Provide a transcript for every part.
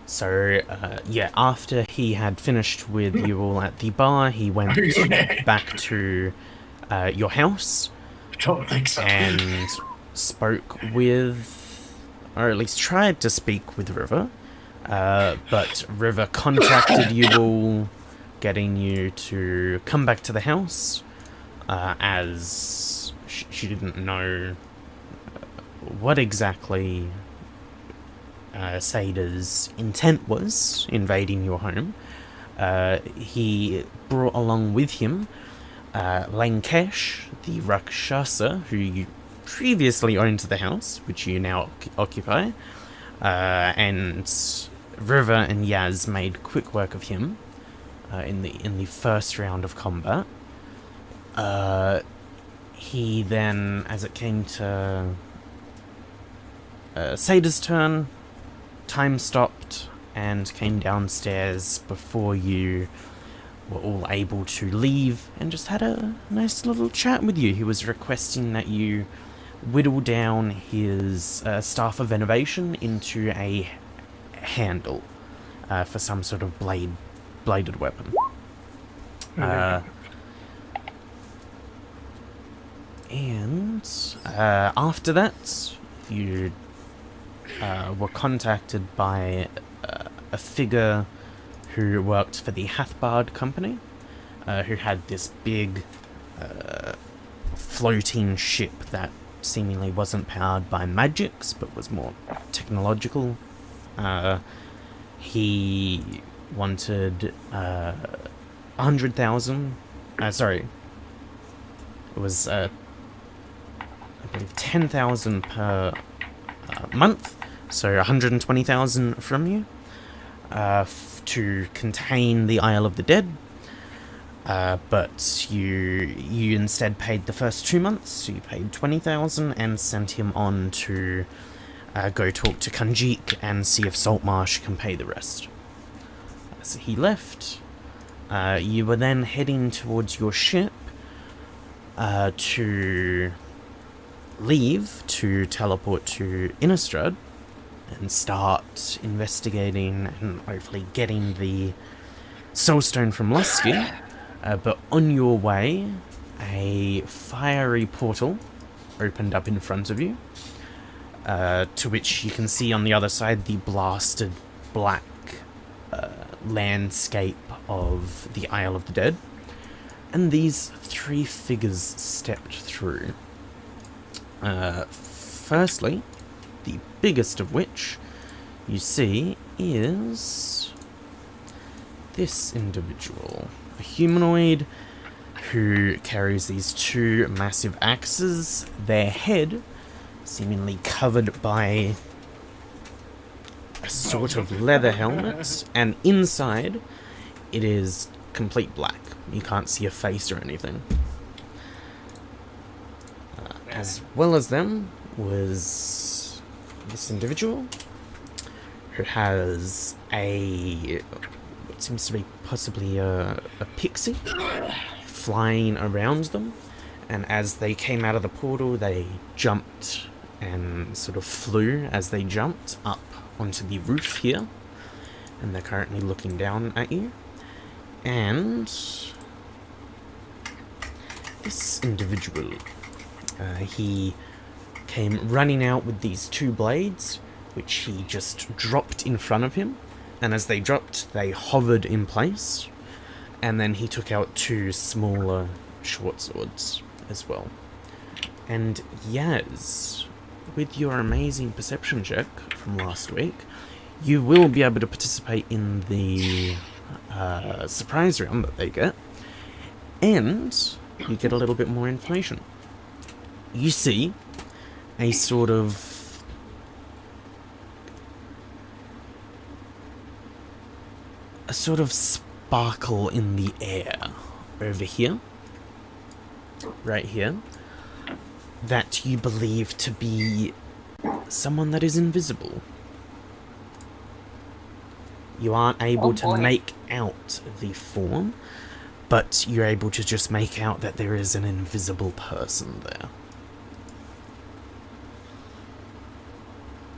So, yeah, after he had finished with you all at the bar, he went back to your house Don't think so. and spoke with, or at least tried to speak with River. But River contacted you all, getting you to come back to the house, as she didn't know what exactly Sada's intent was invading your home. He brought along with him Lankesh, the Rakshasa, who you previously owned the house, which you now occupy, and River and Yaz made quick work of him in the first round of combat. He then, as it came to Sada's turn, time stopped and came downstairs before you were all able to leave and just had a nice little chat with you. He was requesting that you whittle down his Staff of Innovation into a handle for some sort of bladed weapon. And after that, you were contacted by a figure who worked for the Hathbard Company, who had this big floating ship that seemingly wasn't powered by magics, but was more technological. He wanted 100,000. Sorry, it was I believe 10,000 per month, so 120,000 from you, to contain the Isle of the Dead. But you instead paid the first 2 months, so you paid 20,000 and sent him on to go talk to Kanjik and see if Saltmarsh can pay the rest. So he left. You were then heading towards your ship to leave to teleport to Innistrad and start investigating and hopefully getting the Soulstone from Lusky. But on your way, a fiery portal opened up in front of you, to which you can see on the other side the blasted black landscape of the Isle of the Dead. And these three figures stepped through. Firstly, the biggest of which you see is this individual. A humanoid who carries these two massive axes, their head seemingly covered by a sort of leather helmet, and inside it is complete black. You can't see a face or anything. As well as them was this individual who has what seems to be possibly a pixie flying around them, and as they came out of the portal they jumped and sort of flew as they jumped up onto the roof here, and they're currently looking down at you. And this individual, he came running out with these two blades, which he just dropped in front of him, and as they dropped, they hovered in place, and then he took out two smaller short swords as well. And Yaz, with your amazing perception check from last week, you will be able to participate in the surprise round that they get, and you get a little bit more information. You see a sort of sparkle in the air over here, right here, that you believe to be someone that is invisible. You aren't able to make out the form, but you're able to just make out that there is an invisible person there.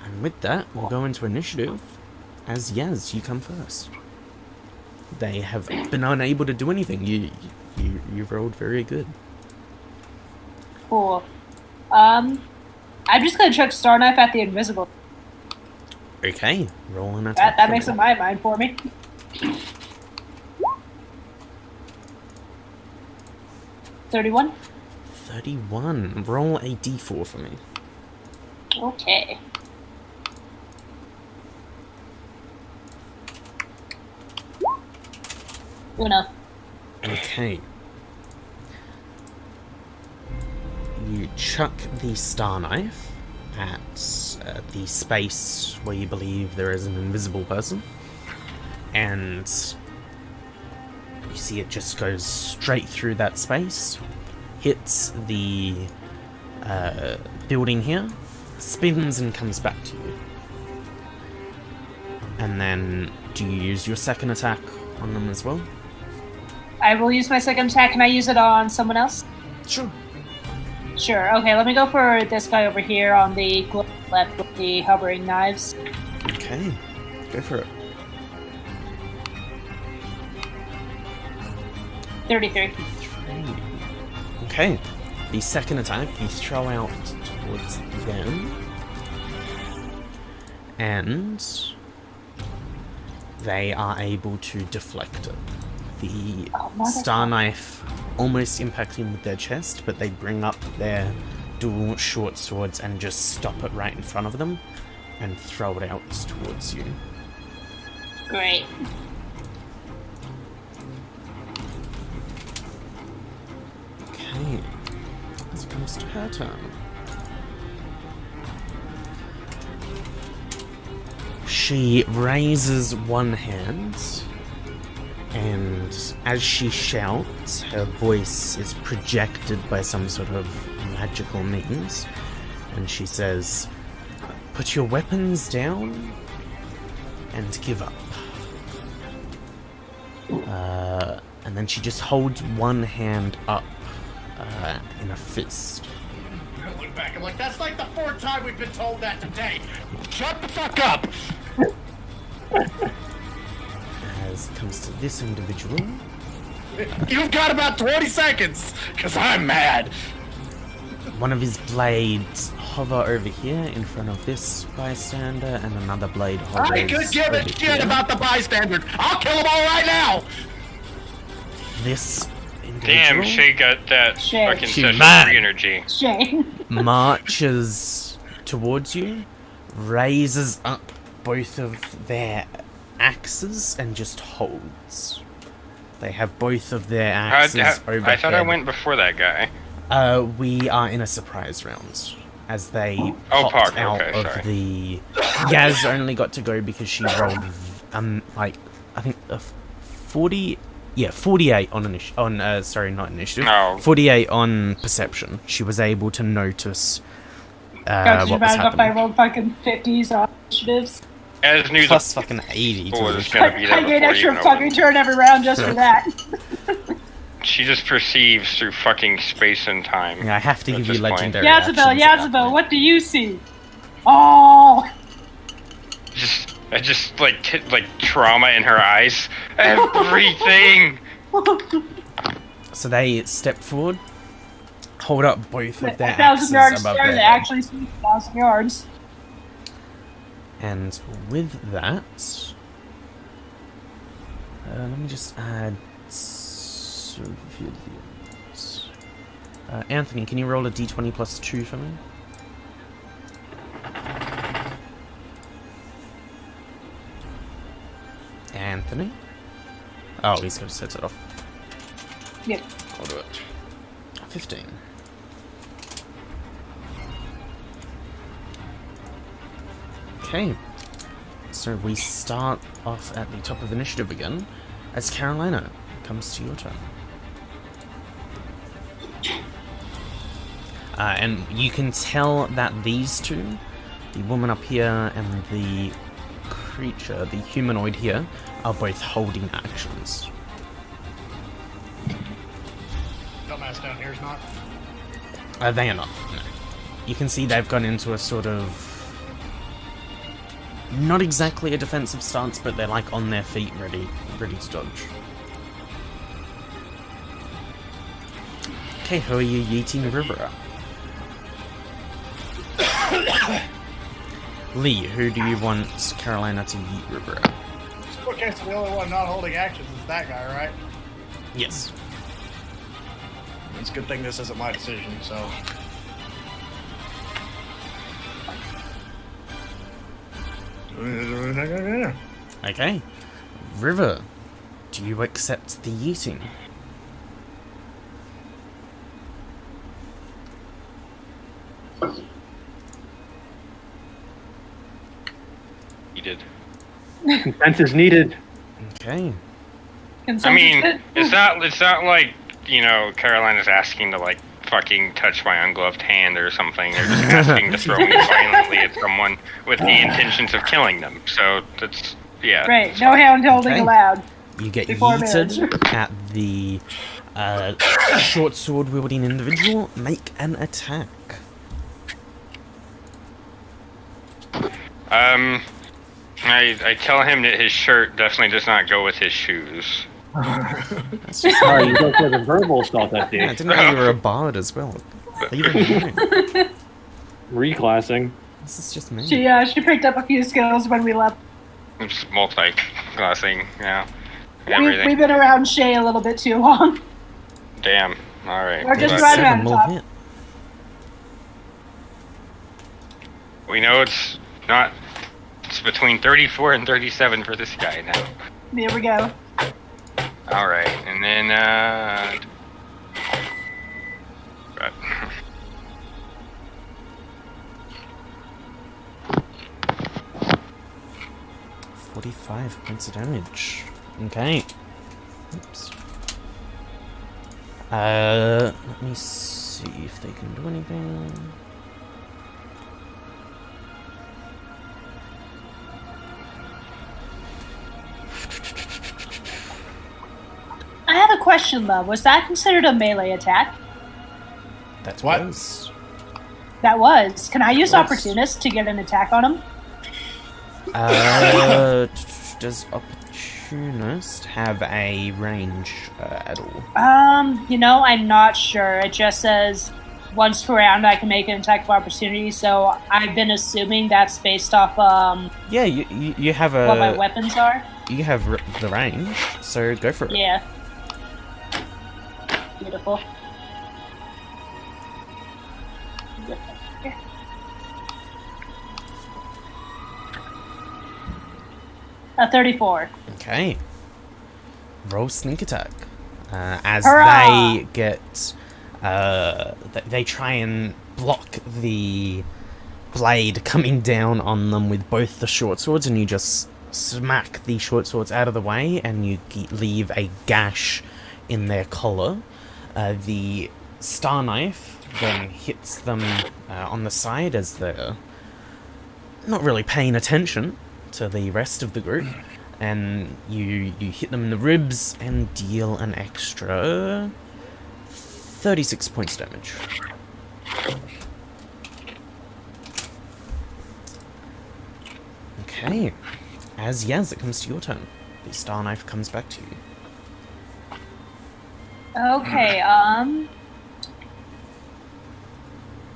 And with that, we'll go into initiative. As Yaz, you come first. They have been unable to do anything. You rolled very good. Cool. I'm just gonna chuck Star Knife at the invisible. Okay, roll an attack. That makes up my mind for me. 31. 31. Roll a d4 for me. Okay. Uno. Okay. You chuck the star knife at the space where you believe there is an invisible person, and you see it just goes straight through that space, hits the building here, spins and comes back to you. And then, do you use your second attack on them as well? I will use my second attack. Can I use it on someone else? Sure. Sure. Okay, let me go for this guy over here on the left with the hovering knives. Okay, go for it. 33. Okay, the second attack you throw out towards them, and they are able to deflect it. The star knife almost impacts him with their chest, but they bring up their dual short swords and just stop it right in front of them and throw it out towards you. Great. Okay, as it comes to her turn. She raises one hand, and as she shouts, her voice is projected by some sort of magical means, and she says, "Put your weapons down and give up." And then she just holds one hand up in a fist. I look back, I'm like, that's like the fourth time we've been told that today. Shut the fuck up! As it comes to this individual, You've got about 20 seconds, because I'm mad. one of his blades hover over here in front of this bystander, and another blade hovers I could give over a shit here. about the bystander. I'll kill them all right now. This individual Damn, Shay got that Shay. fucking She session mad. 3 energy. Shane. marches towards you, raises up both of their axes, and just holds. They have both of their axes overhead. I thought I went before that guy. We are in a surprise round. As they Oh, popped Park, out okay, of sorry. the... Yaz only got to go because she rolled, like, I think a 40... Yeah, 48 on initiative. Sorry, not initiative. No. 48 on perception. She was able to notice Got you what was mad if I happening. rolled fucking 50s on initiatives. As news Plus fucking 80. was To gonna I be there get before extra you fucking turn every round just for that. She just perceives through fucking space and time. yeah, I have to At give you this point. legendary Yazabel, actions at that Yazabel, point. what do you see? Oh! Just like trauma in her eyes. Everything. So they step forward, hold up both of their 1,000 yards axes above there, their they head. actually see 1,000 yards. And with that, let me just add civilians. Anthony, can you roll a d20 plus 2 for me? Anthony? Oh, he's going to set it off. Yep. I'll do it. 15. Okay. So we start off at the top of initiative again, as Carolina comes to your turn. And you can tell that these two, the woman up here and the creature, the humanoid here, are both holding actions. Dumbass down here's not. They are not, no. You can see they've gone into a sort of not exactly a defensive stance, but they're like on their feet, ready to dodge. Okay, who are you yeeting River at? Lee, who do you want Carolina to yeet River at? Okay, so the only one not holding actions is that guy, right? Yes. It's a good thing this isn't my decision, so... Okay. River, do you accept the yeeting? He did. Consent is needed. Okay. I mean, it's not like, you know, Carolina's asking to, like, fucking touch my ungloved hand or something. They're just asking to throw me violently at someone with the intentions of killing them. So that's, yeah. Right, no hand holding Okay. allowed. You get Before yeeted at the short sword wielding individual. Make an attack. I tell him that his shirt definitely does not go with his shoes. That's just, Oh, you go for the verbal assault that yeah, I day. didn't know you were a bard as well. Even know. Reclassing. This is just me. She picked up a few skills when we left. It's multi-classing, yeah. We've Everything. been around Shay a little bit too long. Damn. Alright. We're just But right 7 around the will top. hit. We know it's not. It's between 34 and 37 for this guy now. There we go. Alright, and then, but- 45 points of damage. Okay. Oops. Let me see if they can do anything. I have a question though. Was that considered a melee attack? That What? was. That was. Can I use Yes. opportunist to get an attack on him? Does opportunist have a range at all? I'm not sure. It just says once per round I can make an attack of opportunity, so I've been assuming that's based off Yeah, you have what my a weapons are. you have the range, so go for it. Yeah. Beautiful. A 34. Okay. Roll sneak attack. As Hurrah! they get, they try and block the blade coming down on them with both the short swords, and you just smack the short swords out of the way, and you leave a gash in their collar. The star knife then hits them on the side as they're not really paying attention to the rest of the group, and you hit them in the ribs and deal an extra 36 points of damage. Okay, as Yaz, it comes to your turn. The star knife comes back to you. Okay,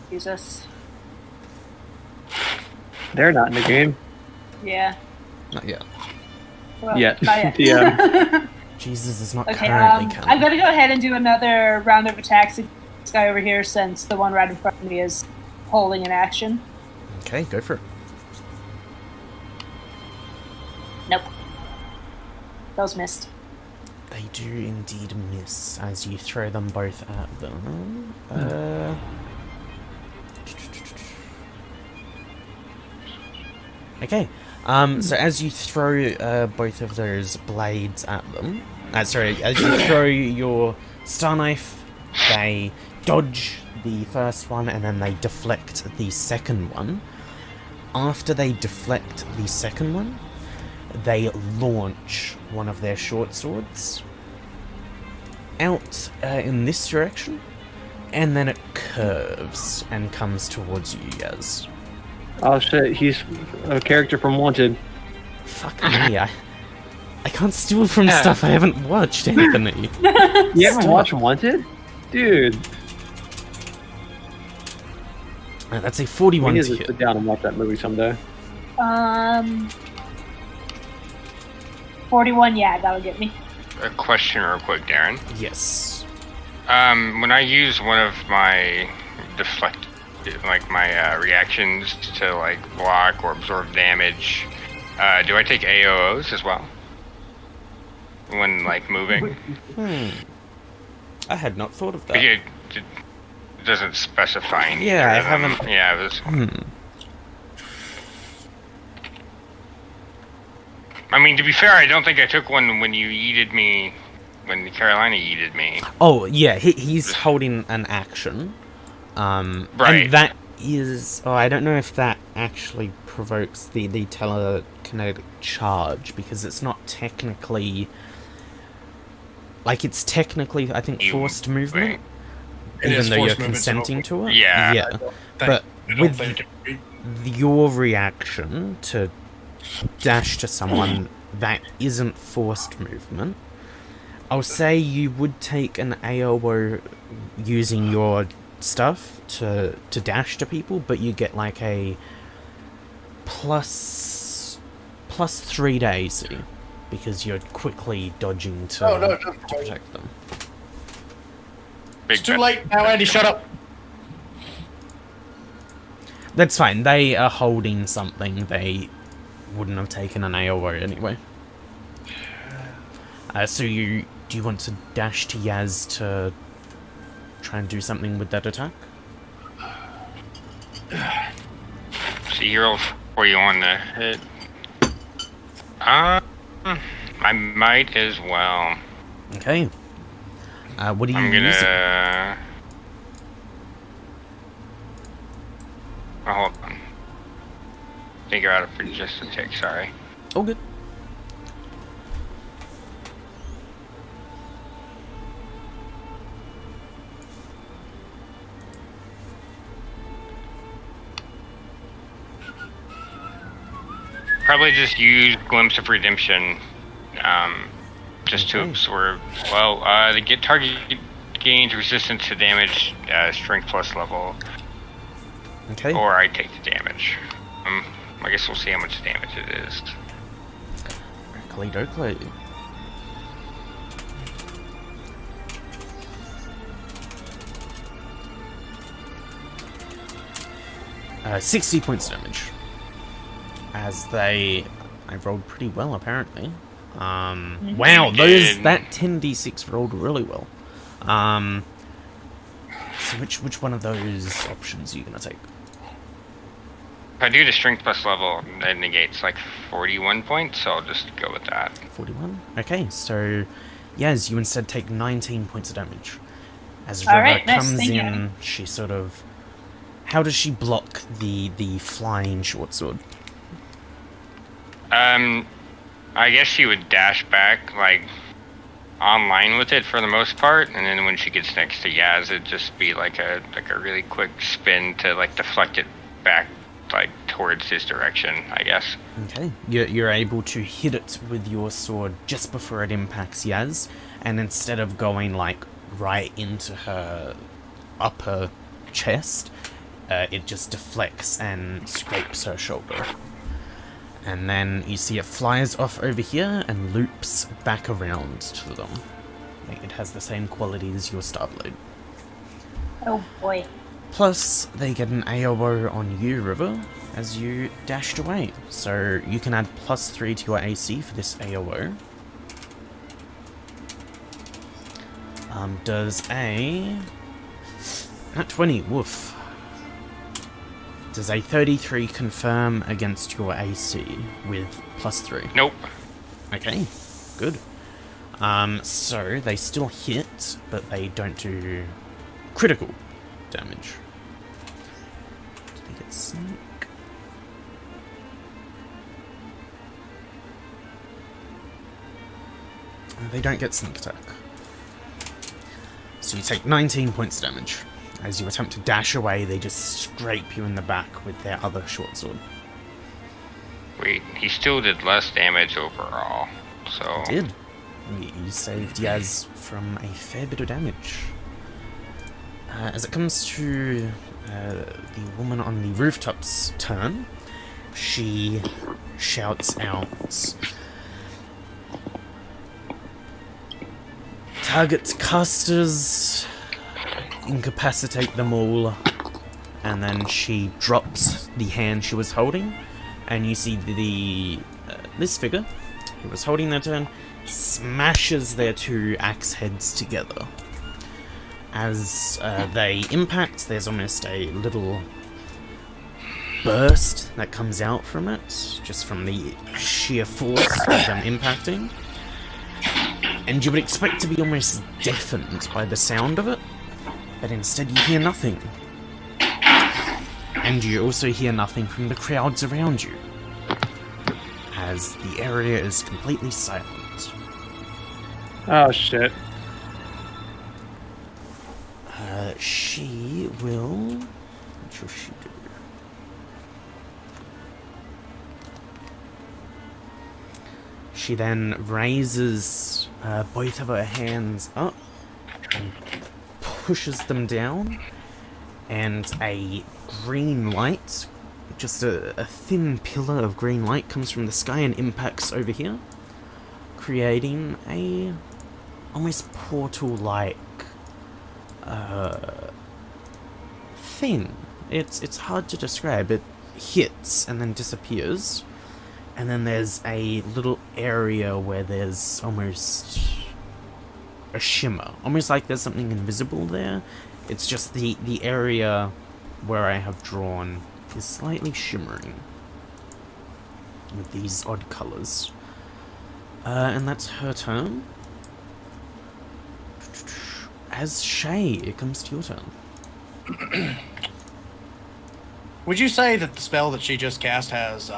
Jesus. They're not in the game. Yeah. Not yet. Well, Yet. not yet. Yeah. Jesus is not Okay, currently I'm counting. gonna go ahead and do another round of attacks against this guy over here since the one right in front of me is holding an action. Okay, go for it. Nope. Those missed. They do indeed miss as you throw them both at them. Okay. So as you throw both of those blades at them, as you throw your star knife, they dodge the first one and then they deflect the second one. After they deflect the second one, they launch one of their short swords out in this direction, and then it curves and comes towards you, Yaz. Oh shit, he's a character from Wanted. Fuck me, I can't steal from stuff I haven't watched, Anthony. You haven't watched Wanted? Dude. That's a We 41 need to to hit. sit down and watch that movie someday. 41, yeah, that'll get me. A question real quick, Darren. Yes. When I use one of my deflect, like my reactions to like block or absorb damage, do I take AOs as well? When like moving? I had not thought of that. It doesn't specify any. Yeah, I haven't- Yeah, it was. I mean, to be fair, I don't think I took one when you yeeted me, when Carolina yeeted me. Oh, yeah, he's holding an action. Right. And that is... Oh, I don't know if that actually provokes the telekinetic charge, because it's not technically... Like, it's technically, I think, forced movement, It is even though you're forced movement, so- consenting to it. Yeah. Yeah. But I don't with think your reaction to dash to someone that isn't forced movement, I'll say you would take an AOO using your stuff to dash to people, but you get like a plus 3 days because you're quickly dodging to, No, no, to protect them. Big it's too bet. late now, Andy. Shut up. That's fine. They are holding something. They wouldn't have taken an AOO anyway. So do you want to dash to Yaz to try and do something with that attack? See, roll for you on the hit. I might as well. Okay. What are you I'm using? gonna. Oh, hold on. Figure out it for just a tick. Sorry. Oh, good. Probably just use Glimpse of Redemption, just to Okay. absorb. Well, the target gains resistance to damage, strength plus level, Okay. or I take the damage. I guess we'll see how much damage it is. Oakley dokley. Uh, 60 points damage. As I rolled pretty well apparently. Wow, did. that 10d6 rolled really well. So which one of those options are you gonna take? If I do the strength plus level, it negates like 41 points, so I'll just go with that. 41? Okay, so yes, you instead take 19 points of damage. As All River right, nice, comes thank you. in, she sort of... How does she block the flying short sword? I guess she would dash back, like, online with it for the most part, and then when she gets next to Yaz, it'd just be like a really quick spin to, like, deflect it back, like, towards his direction, I guess. Okay, you're able to hit it with your sword just before it impacts Yaz, and instead of going, like, right into her upper chest, it just deflects and scrapes her shoulder. And then you see it flies off over here and loops back around to them. It has the same quality as your Starblade. Oh boy. Plus, they get an AOO on you, River, as you dashed away. So you can add +3 to your AC for this AOO. Does a... Not 20, woof. Does a 33 confirm against your AC with +3? Nope. Okay, good. So they still hit, but they don't do critical damage. Did they get sneak? They don't get sneak attack. So you take 19 points damage As you attempt to dash away, they just scrape you in the back with their other short sword. Wait, he still did less damage overall, so... Did. You saved Yaz from a fair bit of damage. As it comes to the woman on the rooftop's turn, she shouts out, "Target casters, incapacitate them all," and then she drops the hand she was holding, and you see this figure who was holding their turn smashes their two axe heads together. As they impact, there's almost a little burst that comes out from it, just from the sheer force of them impacting. And you would expect to be almost deafened by the sound of it, but instead you hear nothing. And you also hear nothing from the crowds around you, as the area is completely silent. Oh shit. She will... What will she do? She then raises both of her hands up and pushes them down, and a green light, just a thin pillar of green light, comes from the sky and impacts over here, creating a almost portal-like thing. It's hard to describe. It hits and then disappears, and then there's a little area where there's almost a shimmer, almost like there's something invisible there. It's just the area where I have drawn is slightly shimmering with these odd colors. And that's her turn. As Shay, it comes to your turn. Would you say that the spell that she just cast has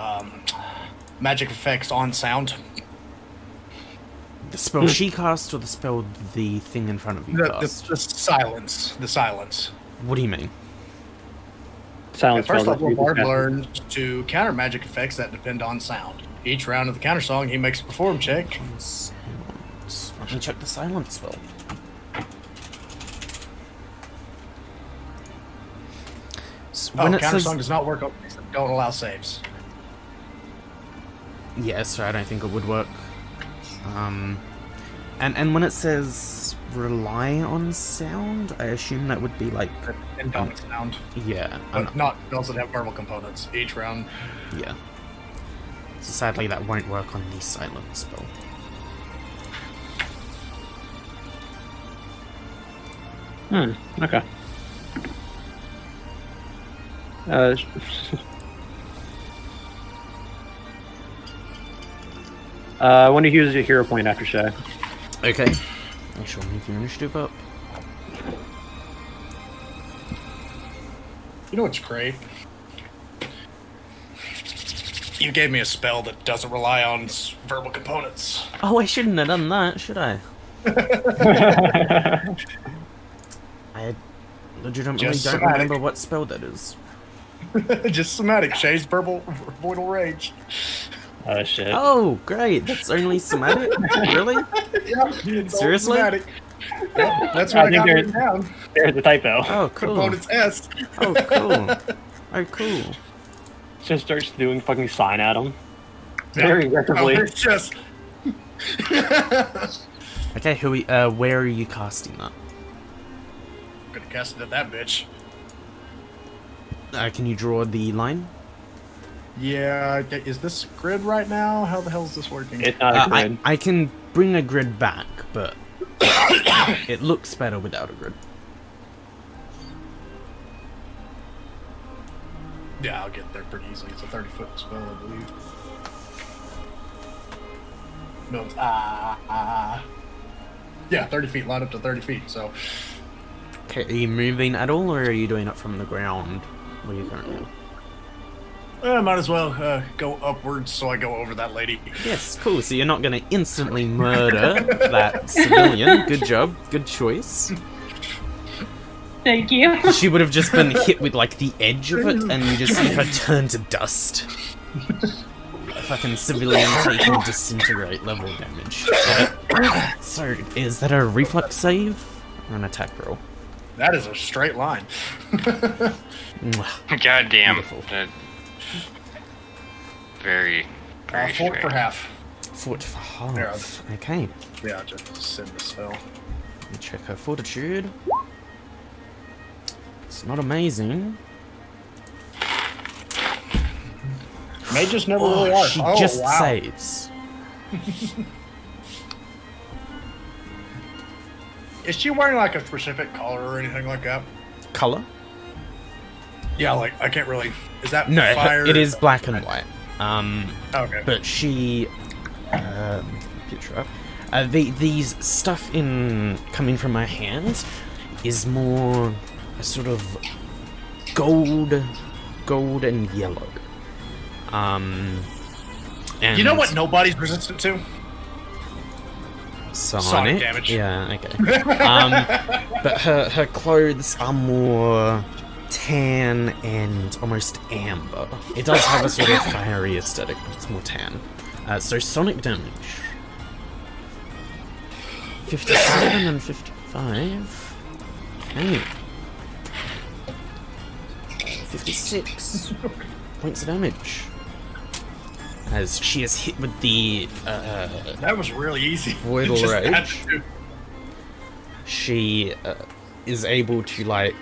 magic effects on sound? The spell she cast, or the spell the thing in front of you cast? The silence. The silence. What do you mean? Silence. First spell that level you bard cast. learns to counter magic effects that depend on sound. Each round of the counter song, he makes a perform check. Silence. Let me check the silence spell. So when it Counter says... song does not work. Don't allow saves. Yes, I don't think it would work. And when it says rely on sound, I assume that would be like... Depend on sound. Yeah. But not spells that have verbal components. Each round. Yeah. So sadly that won't work on the silence spell. Okay. When he uses a hero point after Shay. Okay. I shall move your initiative up. You know what's great? You gave me a spell that doesn't rely on verbal components. Oh, I shouldn't have done that, should I? I legitimately Just don't somatic. remember what spell that is. Just somatic. Shay's verbal voidal rage. Oh shit. Oh, great. That's only somatic? Really? Yeah, it's all Seriously? somatic. Yep, that's what I got written down. There's the typo. Oh, cool. Components S. Oh, cool. Oh, cool. Just starts doing fucking sign at him. Very aggressively. Oh, it's just. Okay, where are you casting that? Could have cast it at that bitch. Can you draw the line? Yeah, is this grid right now? How the hell is this working? It's not a grid. I can bring a grid back, but it looks better without a grid. Yeah, I'll get there pretty easily. It's a 30-foot spell, I believe. No, it's yeah, 30 feet. Line up to 30 feet. So Okay, are you moving at all, or are you doing it from the ground where you're currently? I might as well go upwards so I go over that lady. Yes, cool. So you're not going to instantly murder that civilian. Good job. Good choice. Thank you. She would have just been hit with like the edge of it, and you just see her turn to dust. A fucking civilian taking disintegrate level damage. So, is that a reflex save or an attack roll? That is a straight line. Mwah. God damn. Beautiful. Very, very Fort straight. for half. Fort for half. Yeah. Okay. Yeah, just send the spell. Let me check her fortitude. It's not amazing. Mages never really are. She Oh, just wow. saves. Is she wearing like a specific color or anything like that? Color? Yeah, like I can't really. Is that No, fire? it is black and white. Okay. But she, picture up. These stuff coming from her hand is more a sort of gold and yellow. And You know what nobody's resistant to? Sonic damage. Yeah, okay. But her clothes are more tan and almost amber. It does have a sort of fiery aesthetic, but it's more tan. So sonic damage. 57 and 55. Okay. 56 points of damage. As she is hit with the That was really easy. Voidal Just Rage. had to- she is able to like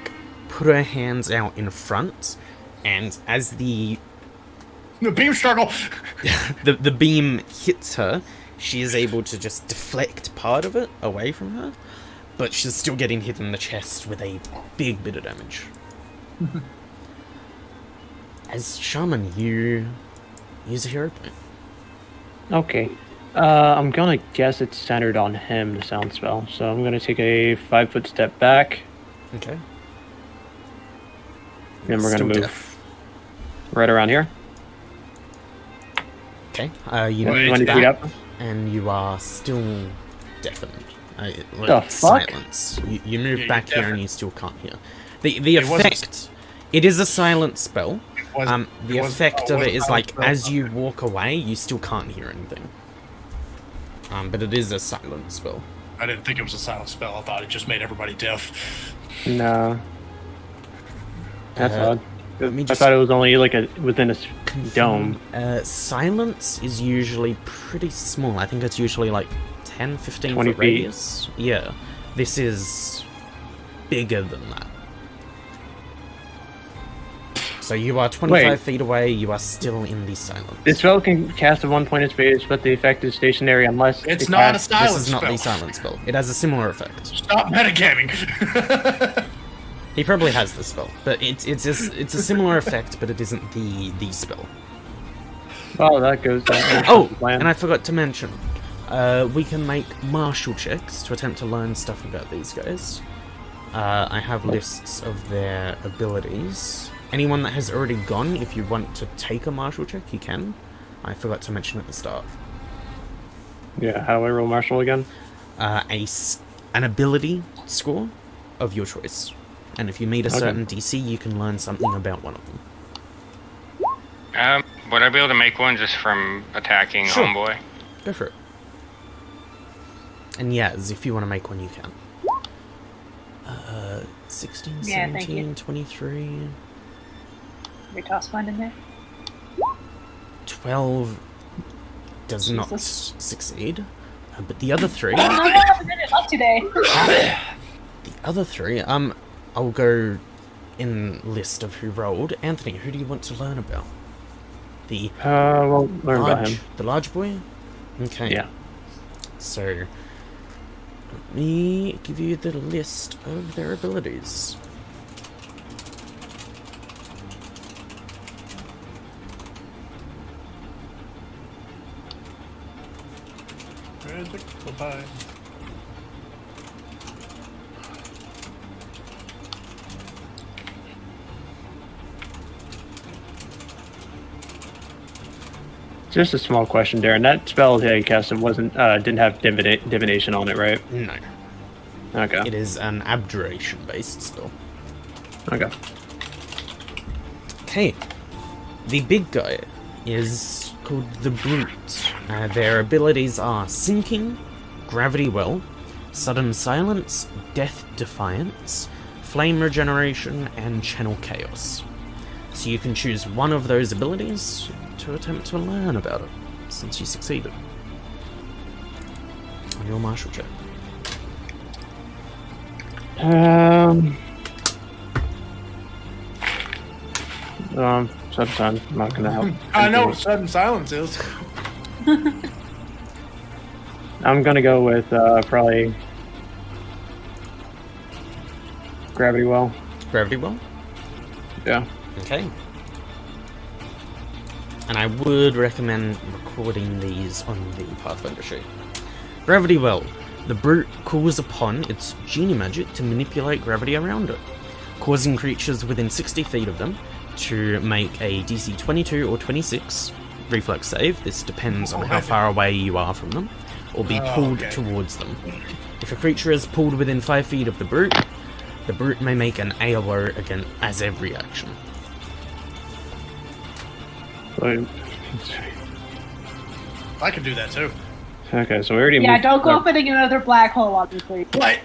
put her hands out in front, and as the beam struggle. the beam hits her, she is able to just deflect part of it away from her, but she's still getting hit in the chest with a big bit of damage. As Shaman, you use a hero point. Okay. I'm gonna guess it's centered on him, the sound spell. So I'm gonna take a 5-foot step back, Okay. and we're gonna Still move deaf. right around here. Okay. You Wait, move 20 feet back, up. and you are still deafened. The fuck? Silence. You move Yeah, back you're here, and deafened. you still can't hear. The It wasn't- effect. It is a silent spell. Was- The was- effect oh, of was it is silent like spell. as you walk away, you still can't hear anything. But it is a silent spell. I didn't think it was a silent spell. I thought it just made everybody deaf. No. That's Uh, odd. Let me I just thought it was only like within a dome. silence is usually pretty small. I think it's usually like 10, 15 20 foot feet. radius. Yeah. This is bigger than that. So you are 25 Wait. feet away, you are still in the silence. This spell can cast at one point in space, but the effect is stationary unless It's it not a casts- silent This is not spell. the silent spell. It has a similar effect. Stop metagaming. He probably has the spell, but it's a similar effect, but it isn't the spell. Oh, that goes. Oh, plan. and I forgot to mention, we can make martial checks to attempt to learn stuff about these guys. I have lists of their abilities. Anyone that has already gone, if you want to take a martial check, you can. I forgot to mention at the start. Yeah, how do I roll martial again? An ability score of your choice. And if you meet a Okay. certain DC, you can learn something about one of them. Would I be able to make one just from attacking Sure. Homeboy? Go for it. And yeah, if you want to make one, you can. 16, Yeah, thank 17, you. 23, We toss one in there. 12 does not Jesus. succeed. But the other three, Oh my god, we did it up today. I'll go in list of who rolled. Anthony, who do you want to learn about? The Well, learn about large, him. the large boy? Okay. Yeah. So, let me give you the list of their abilities. Bye-bye. Just a small question, Darren. That spell that you casted didn't have divination on it, right? No, Okay. it is an abjuration based spell. Okay. Okay. The big guy is called the Brute. Their abilities are Sinking, Gravity Well, Sudden Silence, Death Defiance, Flame Regeneration, and Channel Chaos. So you can choose one of those abilities to attempt to learn about it, since you succeeded. On your martial check. Sometimes I'm not gonna help. I know what sudden silence is. I'm gonna go with probably Gravity Well. Gravity Well? Yeah. Okay. And I would recommend recording these on the Pathfinder sheet. Gravity Well. The Brute calls upon its genie magic to manipulate gravity around it, causing creatures within 60 feet of them to make a DC 22 or 26 reflex save. This depends on how far away you are from them, or be pulled towards them. If a creature is pulled within 5 feet of the Brute may make an AOO again as a reaction. Wait. I could do that too. Okay, so we already Yeah, moved. don't go opening another black hole, obviously. But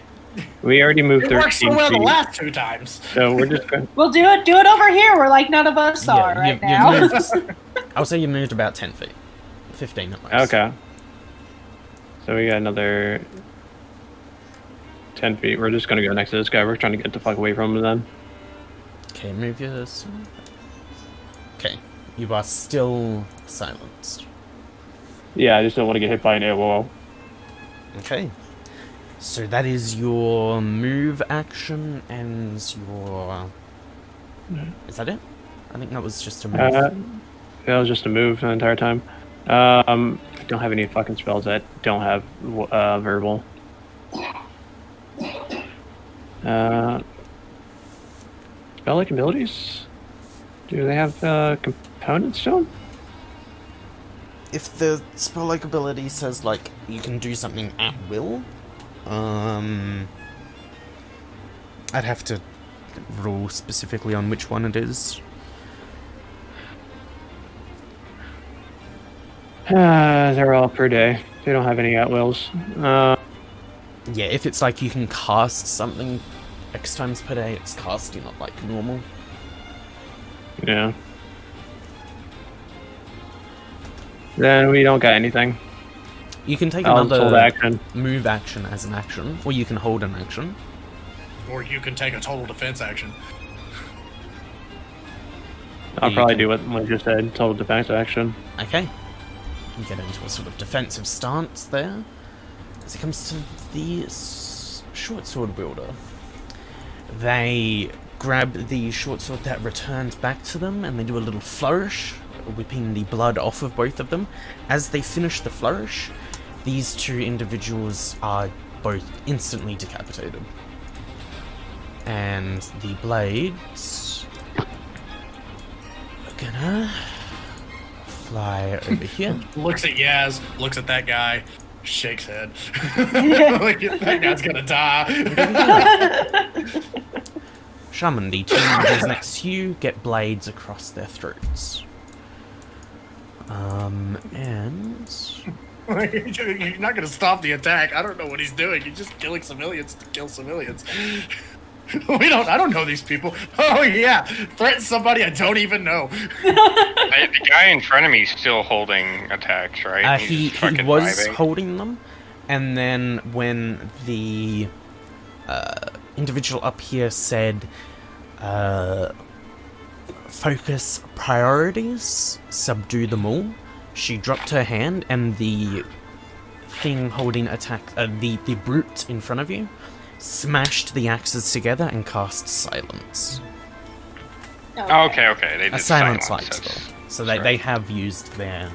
We already moved it 13 worked so well the feet. last 2 times. So we're just going. We'll do it over here where like none of us are Yeah, right you've now. moved- I'll say you moved about 10 feet. 15 at most. Okay. So we got another 10 feet. We're just gonna go next to this guy. We're trying to get the fuck away from him then. Okay, move yours. Okay, you are still silenced. Yeah, I just don't want to get hit by an AOO. Okay. So that is your move action and your... Is that it? I think that was just a move. That was just a move the entire time. I don't have any fucking spells that don't have verbal. Spell-like abilities? Do they have components to them? If the spell-like ability says, like, you can do something at will, I'd have to rule specifically on which one it is. They're all per day. They don't have any at wills. Yeah, if it's like you can cast something X times per day, it's casting, not like normal. Yeah. Then we don't got anything. You can take I'll hold another action. move action as an action, or you can hold an action. Or you can take a total defense action. I'll You probably can- do what I just said. Total defense action. Okay. You get into a sort of defensive stance there. As it comes to the short sword wielder, they grab the short sword that returns back to them and they do a little flourish, whipping the blood off of both of them. As they finish the flourish, these two individuals are both instantly decapitated. And the blades are gonna fly over here. Looks at Yaz, looks at that guy, shakes head. Like, that guy's gonna die. Shaman, the two members next to you get blades across their throats. And... You're not gonna stop the attack. I don't know what he's doing. He's just killing civilians to kill civilians. I don't know these people. Oh yeah, threaten somebody I don't even know. The guy in front of me is still holding attacks, right? He's he just fucking was vibing. holding them, and then when the individual up here said, focus priorities, subdue them all, she dropped her hand, and the thing holding the brute in front of you smashed the axes together and cast silence. Oh, okay. They did A silence light that's- spell. So that's they right. have used their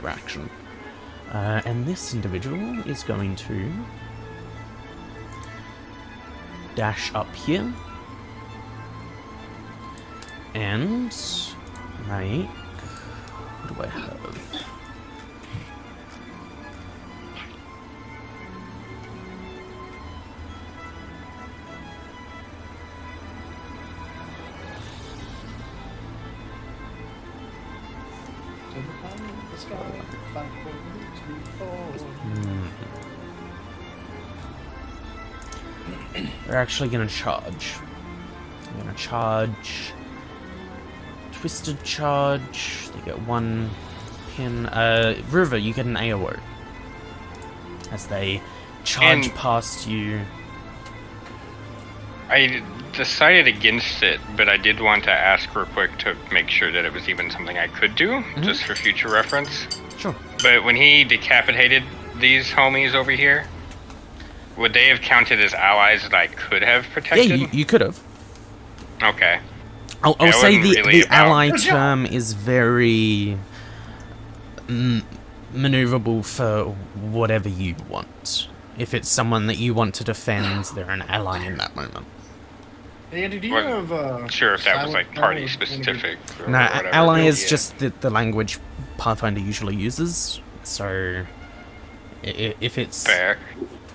action. And this individual is going to dash up here and make... What do I have? The sky, 5, 4, 3, 4. They're actually gonna charge. They're gonna charge. Twisted charge. They get 1 pin. River, you get an AOO. As they charge And- past you. I decided against it, but I did want to ask real quick to make sure that it was even something I could do, just for future reference. Sure. But when he decapitated these homies over here, would they have counted as allies that I could have Yeah, protected? you could have. Okay. I'll Yeah, it say wasn't the really about- ally term is very maneuverable for whatever you want. If it's someone that you want to defend, they're an ally in that moment. Hey, Andy, do you Wasn't have sure if that was silent like party power? specific. Or No, whatever. ally is Yeah. just the language Pathfinder usually uses. So, if it's Fair.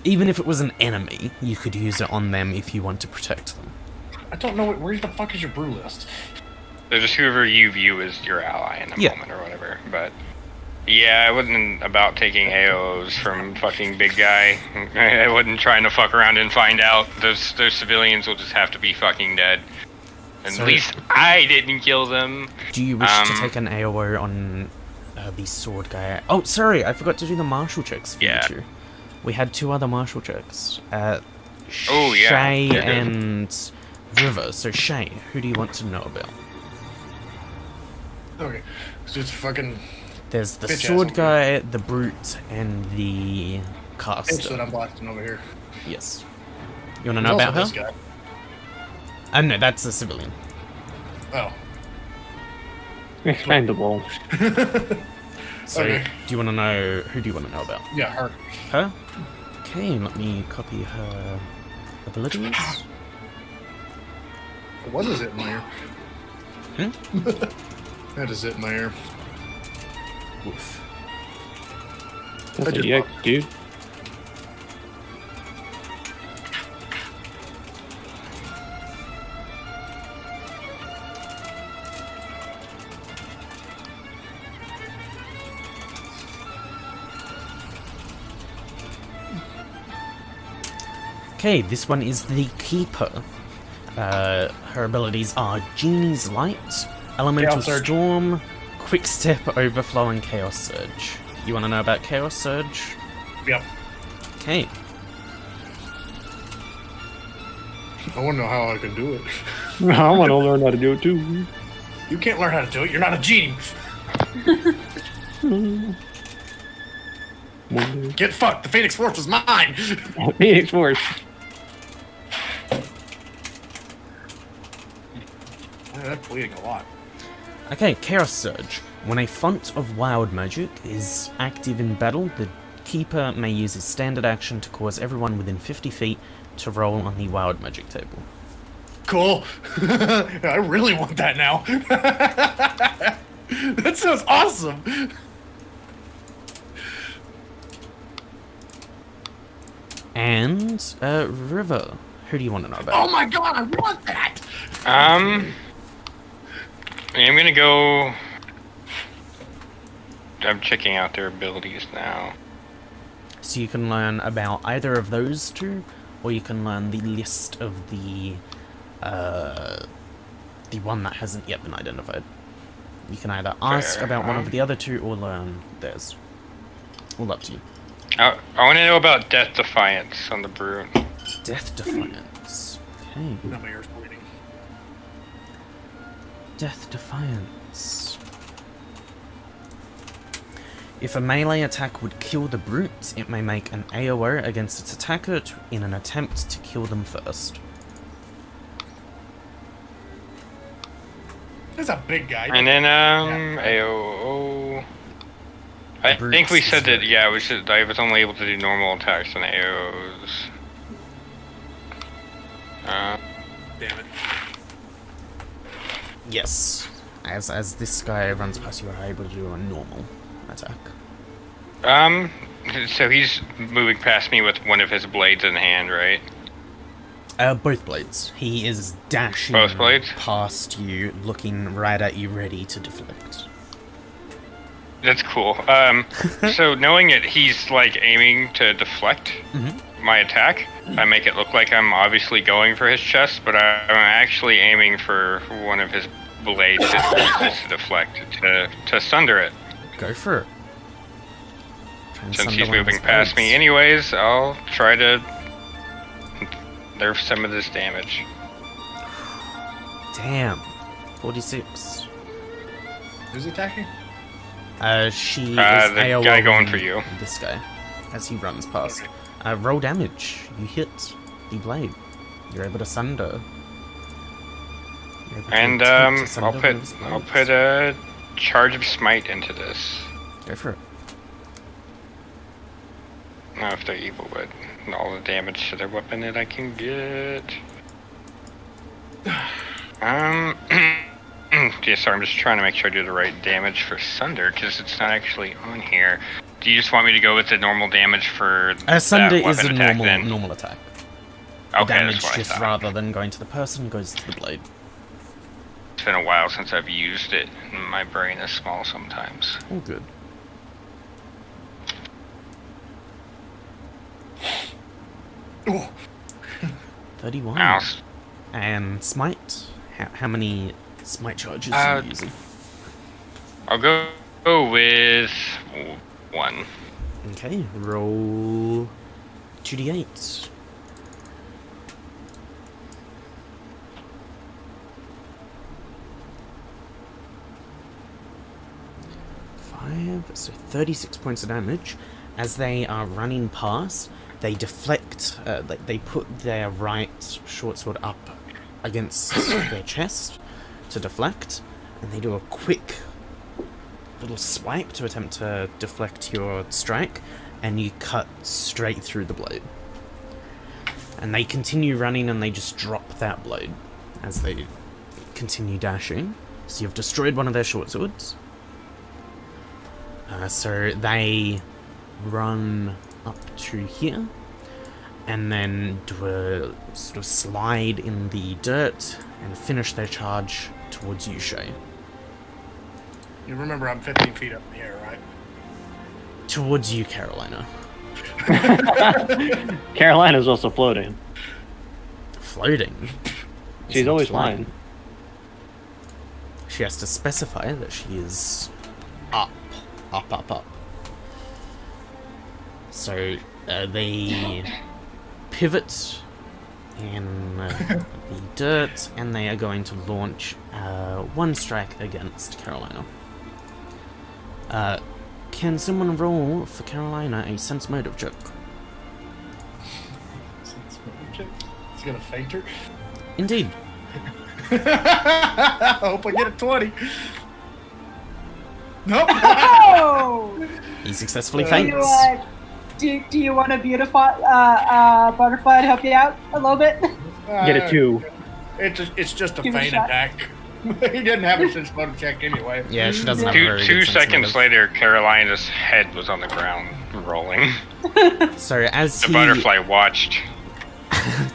even if it was an enemy, you could use it on them if you want to protect them. I don't know where the fuck is your brew list. They're just whoever you view as your ally in the Yeah. moment or whatever. But yeah, I wasn't about taking AOs from fucking big guy. I wasn't trying to fuck around and find out. Those civilians will just have to be fucking dead. At So- least I didn't kill them. Do you wish to Um, take an AOO on the sword guy? Oh, sorry, I forgot to do the martial checks for Yeah. you two. We had 2 other martial checks. Oh, yeah. Shay Yeah, yeah. and River. So Shay, who do you want to know about? Okay, it's just fucking There's the Bitch sword ass. guy, the brute, and the bitch caster. that I'm blasting over here. Yes. You want to know There's about also her? this guy. No, that's a civilian. Oh. Expandable. So, Okay. do you want to know? Who do you want to know about? Yeah, her. Her? Okay, let me copy her abilities. What is it in my ear? Hmm? That is it in my ear. Woof. That's I a just- EX, dude. Okay, this one is the Keeper. Her abilities are Genie's Light, Elemental Chaos Surge. Storm, Quick Step, Overflow, and Chaos Surge. You want to know about Chaos Surge? Yep. Okay. I want to know how I can do it. I want to learn how to do it too. You can't learn how to do it. You're not a genie. One day. Get fucked. The Phoenix Force was mine. Phoenix Force. That's bleeding a lot. Okay, Chaos Surge. When a font of wild magic is active in battle, the Keeper may use his standard action to cause everyone within 50 feet to roll on the wild magic table. Cool. I really want that now. That sounds awesome. And, River. Who do you want to know about? Oh my god, I want that. I'm gonna go. I'm checking out their abilities now. So you can learn about either of those two, or you can learn the list of the one that hasn't yet been identified. You can either ask Fair, about one of the other two, or learn theirs. All up to you. I want to know about Death Defiance on the Brute. Death Defiance. Okay. Now my ear's bleeding. Death Defiance. If a melee attack would kill the brute, it may make an AOO against its attacker in an attempt to kill them first. There's a big guy. And then AOO. I Brute think we said that system. yeah, we should. I was only able to do normal attacks and AOs. Damn it. Yes. As this guy runs past you, are able to do a normal attack. So he's moving past me with one of his blades in hand, right? Both blades. He is dashing Both blades? past you, looking right at you, ready to deflect. That's cool. So knowing it, he's like aiming to deflect my attack. I make it look like I'm obviously going for his chest, but I'm actually aiming for one of his blades to deflect, to sunder it. Go for it. Try and Since sunder he's one of moving his past me blades. anyways, I'll try to nerf some of this damage. Damn. 46. Who's attacking? She is The AOL guy going for you. This guy, as he runs past. Roll damage. You hit the blade. You're able to sunder. You're able to And attempt to sunder I'll one of his put blades. a charge of smite into this. Go for it. Now if they're evil, but all the damage to their weapon that I can get. Yeah, sorry, I'm just trying to make sure I do the right damage for Sunder, because it's not actually on here. Do you just want me to go with the normal damage for Sunder that is a weapon attack then? normal attack. The Okay, damage that's what I just thought. rather than going to the person goes to the blade. It's been a while since I've used it, and my brain is small sometimes. All good. Ooh. 31. Ow. And smite. How many smite charges are you using? I'll go with 1. Okay, roll 2d8. So 36 points of damage. As they are running past, they deflect, they put their right short sword up against their chest to deflect, and they do a quick little swipe to attempt to deflect your strike, and you cut straight through the blade. And they continue running, and they just drop that blade as they continue dashing. So you've destroyed one of their short swords. So they run up to here, and then do a sort of slide in the dirt, and finish their charge towards you, Shay. You remember I'm 15 feet up in the air, right? Towards you, Carolina. Carolina's also floating. Floating. She's always flying. She has to specify that she is up. So they pivot in the dirt, and they are going to launch one strike against Carolina. Can someone roll for Carolina a sense motive check? He's gonna faint her. Indeed. I hope I get a 20. Nope. Oh! He successfully Do Do faints. you, do you want a beautiful butterfly to help you out a little bit? Get a 2. It's just a Give it a feint shot. attack. He didn't have a sense motive check anyway. Yeah, she doesn't have a Two, very two good sense seconds motive. later, Carolina's head was on the ground, rolling. So as The he butterfly watched.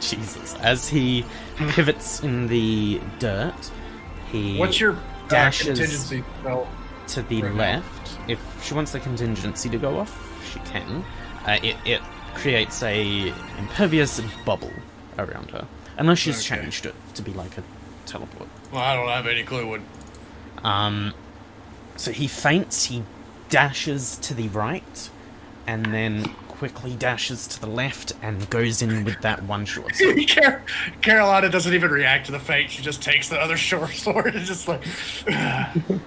Jesus, as he pivots in the dirt, he What's your dashes contingency spell? to the right now? left. If she wants the contingency to go off, she can. It creates a impervious bubble around her, unless she's Okay. changed it to be like a teleport. Well, I don't have any clue what. So he feints, he dashes to the right, and then quickly dashes to the left and goes in with that one short sword. Carolina doesn't even react to the feint. She just takes the other short sword and just like. The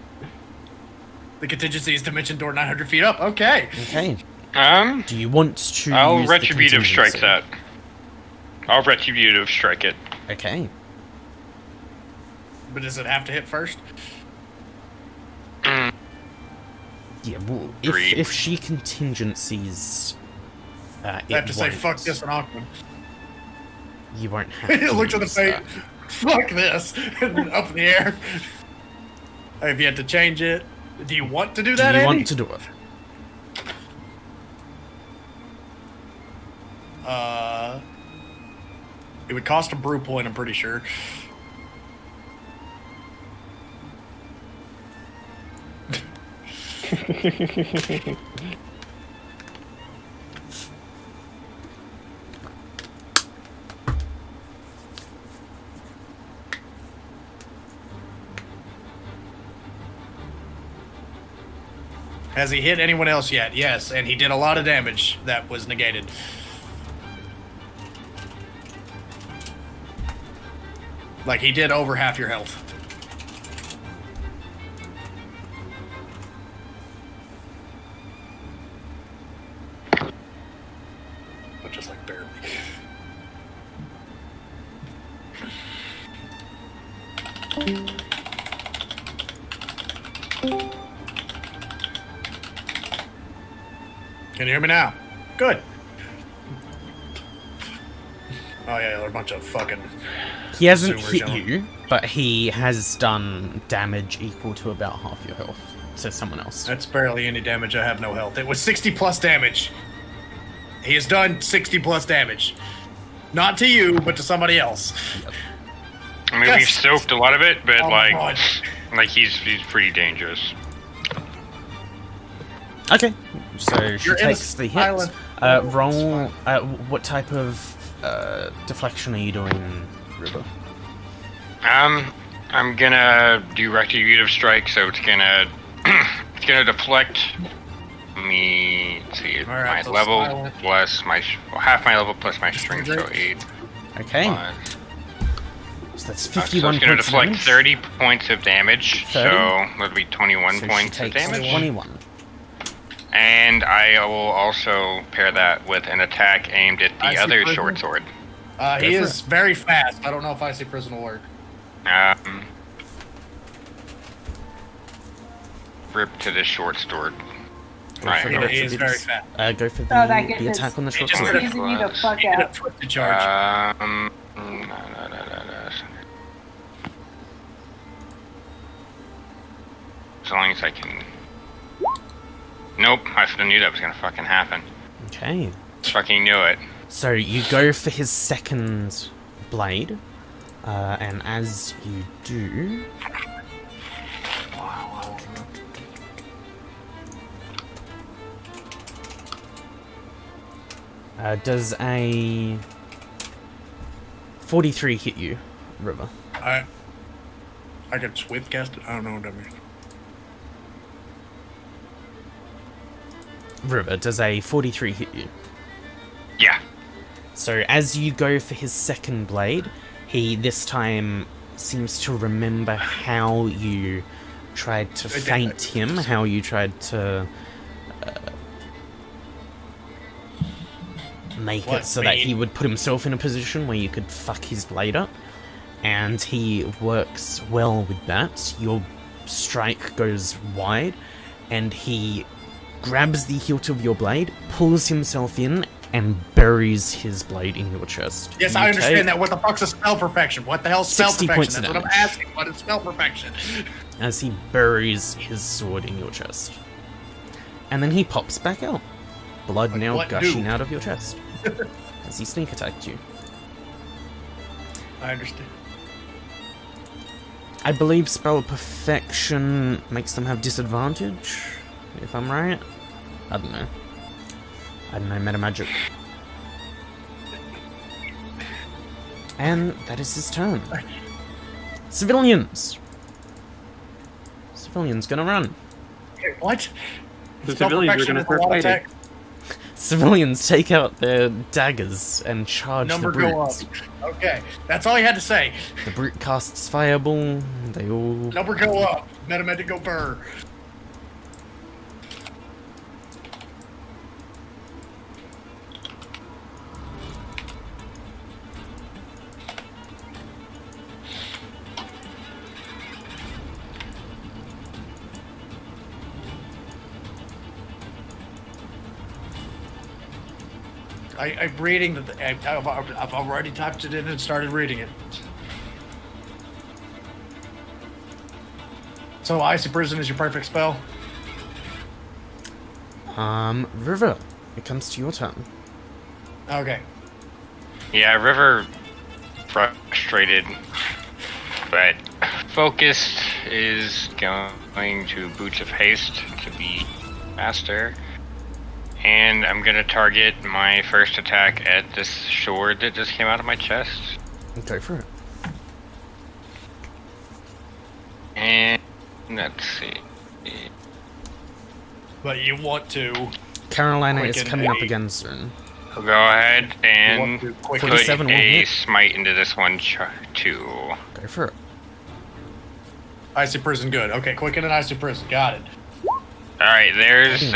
contingency is dimension door 900 feet up. Okay. Okay. Do you want to I'll use the retributive strike contingency? that. I'll retributive strike it. Okay. But does it have to hit first? Yeah, well, Three. if she contingencies, I have to say, fuck this and Aquaman. You won't have He to looks at the use feint. that. Fuck this. And up in the air. Have you had to change it? Do you want to do that, Do you Andy? want to do it? It would cost a brew point, I'm pretty sure. Has he hit anyone else yet? Yes, and he did a lot of damage that was negated. Like, he did over half your health. But just like barely. Can you hear me now? Good. Oh yeah, they're a bunch of fucking... He hasn't Sewers, hit yeah. you, but he has done damage equal to about half your health to someone else. That's barely any damage. I have no health. It was 60 plus damage. He has done 60 plus damage. Not to you, but to somebody else. I mean, Yes. we've soaked a lot of it, but Oh, God. like he's pretty dangerous. Okay, so she You're in a takes the hit. silent- Roll. What type of deflection are you doing, River? I'm gonna do retributive strike, so it's gonna it's gonna deflect me. Let's see, All right, my so level silent. plus my half my level plus my strength, so 8. Okay, Plus, so that's so 51 it's gonna points of deflect damage. 30 points of damage, 30? so that'll be 21 So she points of takes damage. 21. And I will also pair that with an attack aimed at the I see other prison. short sword. He Go for is very fast. I don't know if I see prison will work. Rip to the short sword. Go Right. for He, the he is very retributive. fast. Go for Oh, that the gets attack on the short just sword. gonna- Teasing you the fuck He did a out. twisted charge. As long as I can. Nope, I should have knew that was gonna fucking happen. Okay. Fucking knew it. So you go for his second blade, and as you do, does a 43 hit you, River? I could swift cast it. I don't know what that means. River, does a 43 hit you? Yeah. So as you go for his second blade, he this time seems to remember how you tried to feint him, how you tried to make What, it so that me? he would put himself in a position where you could fuck his blade up. And he works well with that. Your strike goes wide, and he grabs the hilt of your blade, pulls himself in, and buries his blade in your chest. Yes, You I understand take- that. What the fuck's a spell perfection? What the hell's spell 60 perfection? points of That's what I'm damage. asking. What is spell perfection? As he buries his sword in your chest. And then he pops back out. Blood Like now what gushing do? out of your chest. As he sneak attacked you. I understand. I believe spell perfection makes them have disadvantage, if I'm right. I don't know. Meta magic. And that is his turn. Civilians! Civilians gonna run. Hey, what? The Spell civilians are perfection gonna is a start lot fighting. attack. Civilians take out their daggers and charge Number the go up. brute. Okay, that's all you had to say. The brute casts fireball. They all. Number go up. Metamed to go burr. I'm reading I've already typed it in and started reading it. So Icy Prison is your perfect spell? River, it comes to your turn. Okay. Yeah, River frustrated, but focused is going to Boots of Haste to be faster. And I'm gonna target my first attack at this sword that just came out of my chest. Go for it. And let's see. But you want to Carolina is Quicken coming up a- again soon. I'll go ahead and want to quicken put 47 will a hit. smite into this one too. Go for it. Icy Prison, good. Okay, quicken and Icy Prison, got it. Alright, there's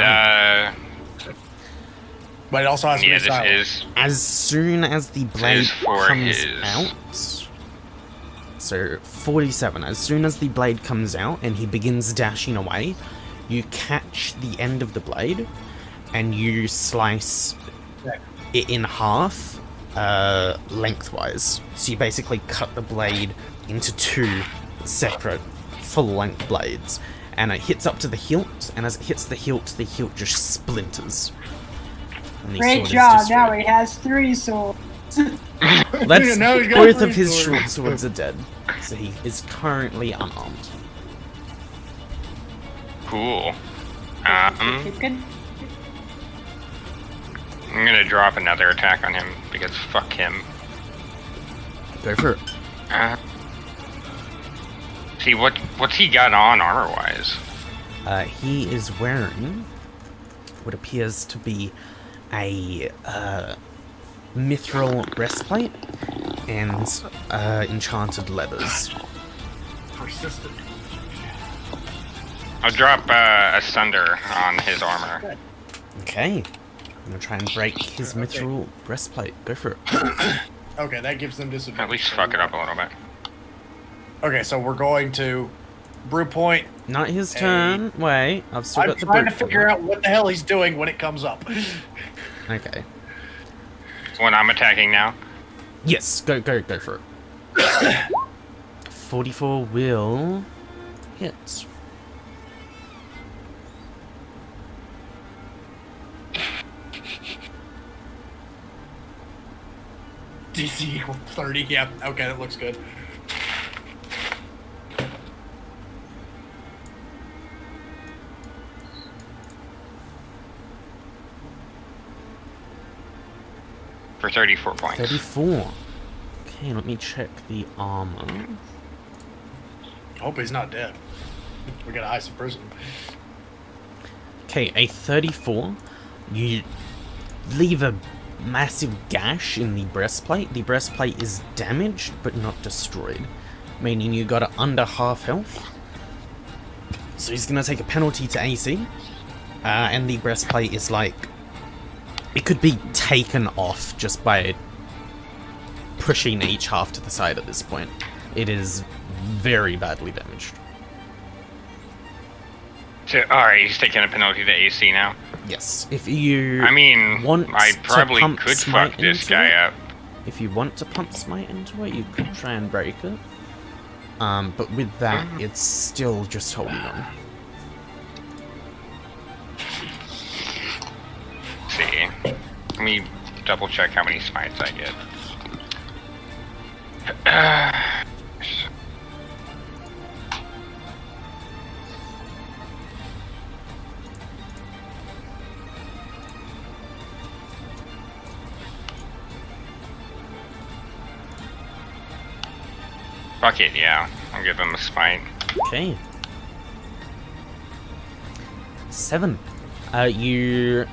But it also has to yeah, be this silent. is As soon as the blade is for comes his- out, so 47, as soon as the blade comes out and he begins dashing away, you catch the end of the blade and you slice it in half lengthwise. So you basically cut the blade into two separate full-length blades, and it hits up to the hilt, and as it hits the hilt just splinters. And the Great sword is job. destroyed. Now he has 3 swords. Let's, Now he's got both three of his swords. short swords are dead, so he is currently unarmed. cool. Keep good. I'm gonna drop another attack on him because fuck him. Go for it. See what's he got on armor wise? He is wearing what appears to be a mithril breastplate and enchanted leathers. Persistent. I'll drop Asunder on his armor. Okay. I'm gonna try and break his mithril breastplate. Go for it. Okay, that gives them disadvantage. At least fuck it up a little bit. Okay, so we're going to brew point. Not his turn. Wait, I've still I'm got the trying to boot for figure you. out what the hell he's doing when it comes up. Okay. When I'm attacking now. Yes, go for it. 44 will hit. DC equal 30. Yeah, okay, that looks good. For 34 points. 34. Okay, let me check the armor. Hope he's not dead. We got ice in prison. Okay, a 34. You leave a massive gash in the breastplate. The breastplate is damaged, but not destroyed. Meaning you got it under half health. So he's gonna take a penalty to AC. And the breastplate is like... It could be taken off just by pushing each half to the side at this point. It is very badly damaged. So, alright, he's taking a penalty to AC now. Yes, if you I mean, want I to probably pump could smite fuck this into guy it, up. If you want to pump smite into it, you could try and break it. But with that, it's still just holding on. See. Let me double check how many smites I get. Fuck it, yeah. I'll give him a smite. Okay. 7. You,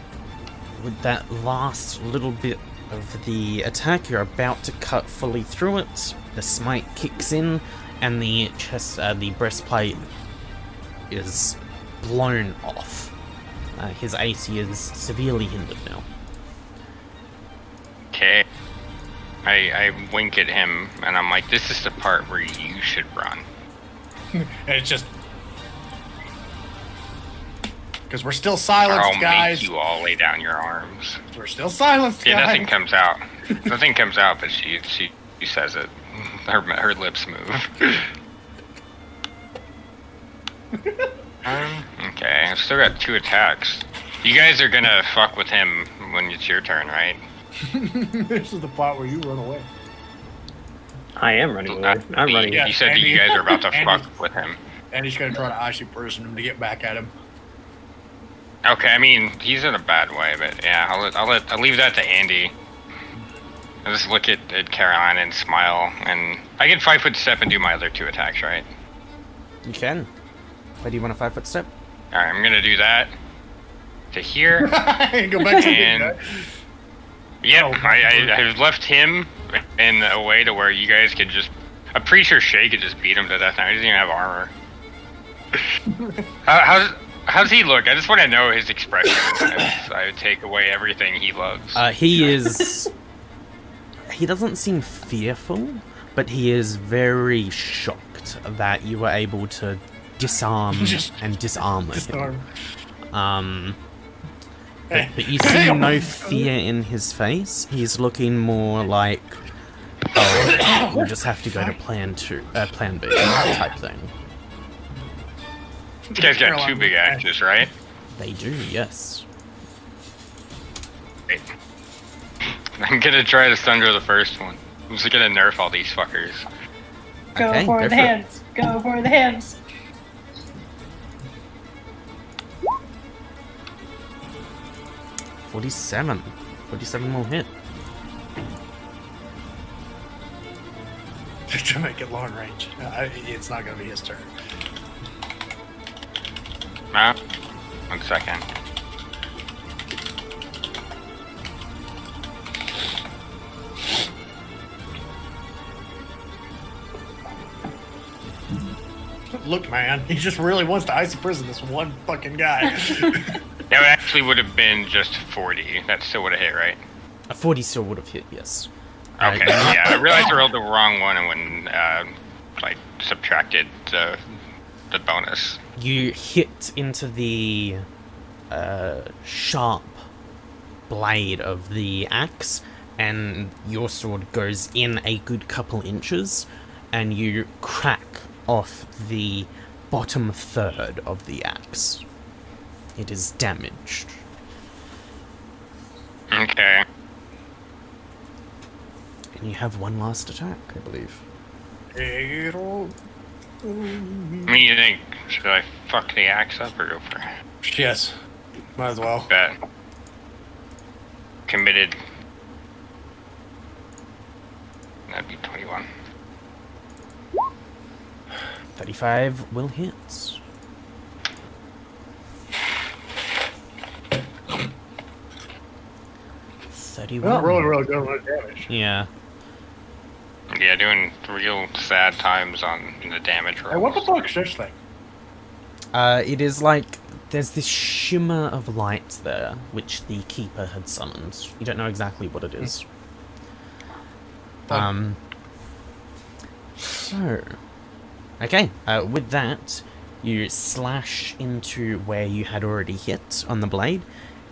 with that last little bit of the attack, you're about to cut fully through it. The smite kicks in, and the chest, the breastplate is blown off. His AC is severely hindered now. Okay. I wink at him, and I'm like, this is the part where you should run. And it's just... Because we're still Or silenced, I'll guys. make you all lay down your arms. We're still silenced, Yeah, guys. nothing comes out. Nothing comes out, but she says it. Her lips move. Okay, I've still got 2 attacks. You guys are gonna fuck with him when it's your turn, right? This is the part where you run away. I am running away. I'm running. Yeah. You said that Andy- you guys are about to Andy- fuck with him. And he's gonna try to icy person him to get back at him. Okay, I mean he's in a bad way, but yeah, I'll leave that to Andy. I'll just look at Caroline and smile, and I can 5 foot step and do my other 2 attacks, right? You can. Where do you want a 5 foot step? All right, I'm gonna do that to here. Go back to the big And guy. yep, Oh, I've left him in a way to where you guys could just. I'm pretty sure Shay could just beat him to death now. He doesn't even have armor. How's he look? I just want to know his expression. As I would take away everything he loves. He is. He doesn't seem fearful, but he is very shocked that you were able to disarm and disarmor him. But you see no fear in his face. He's looking more like, oh, we'll just have to go to plan B type thing. These guys got 2 big axes, right? They do, yes. Wait. I'm gonna try to thunder the first one. I'm just gonna nerf all these fuckers. Go Okay, for go the for it. hands. Go for the hands. $47. 47 will hit. To make it long range. It's not going to be his turn. Nah. 1 second. Look, man, he just really wants to icy prison this one fucking guy. That actually would have been just 40. That still would have hit, right? A 40 still would have hit, yes. Okay, yeah, I realized I rolled the wrong one and when, like, subtracted the bonus. You hit into the sharp blade of the axe, and your sword goes in a good couple inches, and you crack off the bottom third of the axe. It is damaged. Okay. And you have one last attack, I believe. What do you think? Should I fuck the axe up or go for it? Yes. Might as well. Bet. Committed. That'd be 21. 35 will hit. Not really good with damage. Yeah. Yeah, doing real sad times on the damage rolls. Hey, what the fuck's this thing? It is like there's this shimmer of light there, which the keeper had summoned. You don't know exactly what it is. So, okay. With that, you slash into where you had already hit on the blade,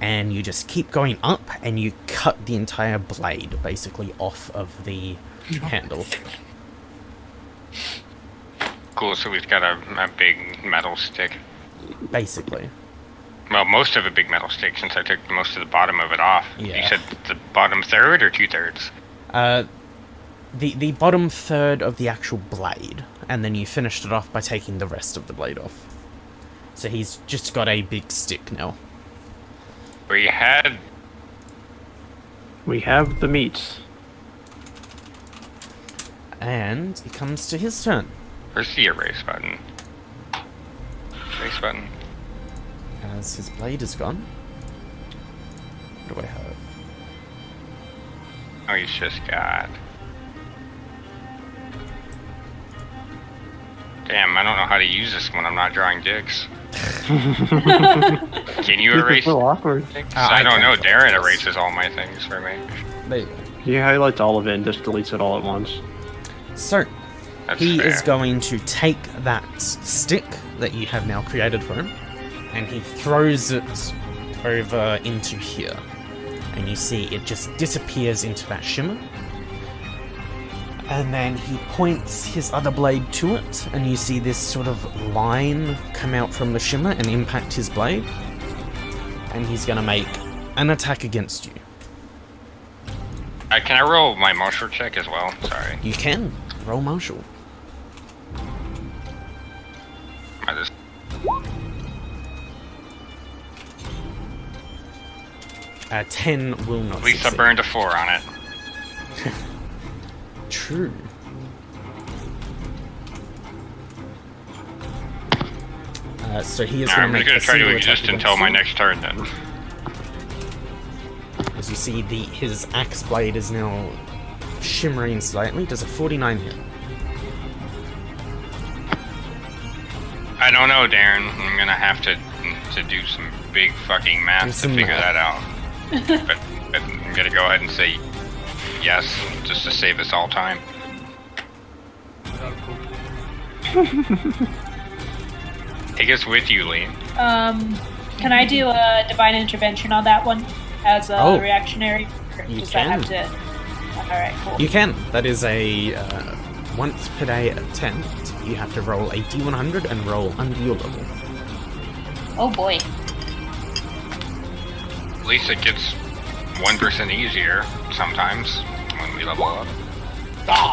and you just keep going up, and you cut the entire blade basically off of the handle. Cool, so we've got a big metal stick. Basically. Well, most of a big metal stick since I took most of the bottom of it off. Yeah. You said the bottom third or 2/3? The bottom third of the actual blade, and then you finished it off by taking the rest of the blade off. So he's just got a big stick now. We have the meats. And it comes to his turn. Where's the erase button? Erase button. As his blade is gone. What do I have? Oh, he's just got... Damn, I don't know how to use this when I'm not drawing dicks. Can you erase so awkward. things? I I don't know. can't. Darren erases all my things for me. There you go. He highlights all of it and just deletes it all at once. So, That's he fair. is going to take that stick that you have now created for him, and he throws it over into here. And you see it just disappears into that shimmer. And then he points his other blade to it, and you see this sort of line come out from the shimmer and impact his blade. And he's gonna make an attack against you. Can I roll my martial check as well? Sorry. You can roll martial. I just... 10 will not At least I succeed. burned a 4 on it. True. So he is Nah, going I'm to make gonna a try to single attack exist until against my you. next turn then. As you see, his axe blade is now shimmering slightly. Does a 49 hit? I don't know, Darren. I'm gonna have to do some big fucking Do math to some figure math. that out. but I'm gonna go ahead and say yes, just to save us all time. Take us with you, Lee. Can I do a divine intervention on that one as a Oh. reactionary? Or You does that have can. to? All right, cool. You can. That is a once per day attempt. You have to roll a D100 and roll under your level. Oh boy. At least it gets 1% easier sometimes when we level up.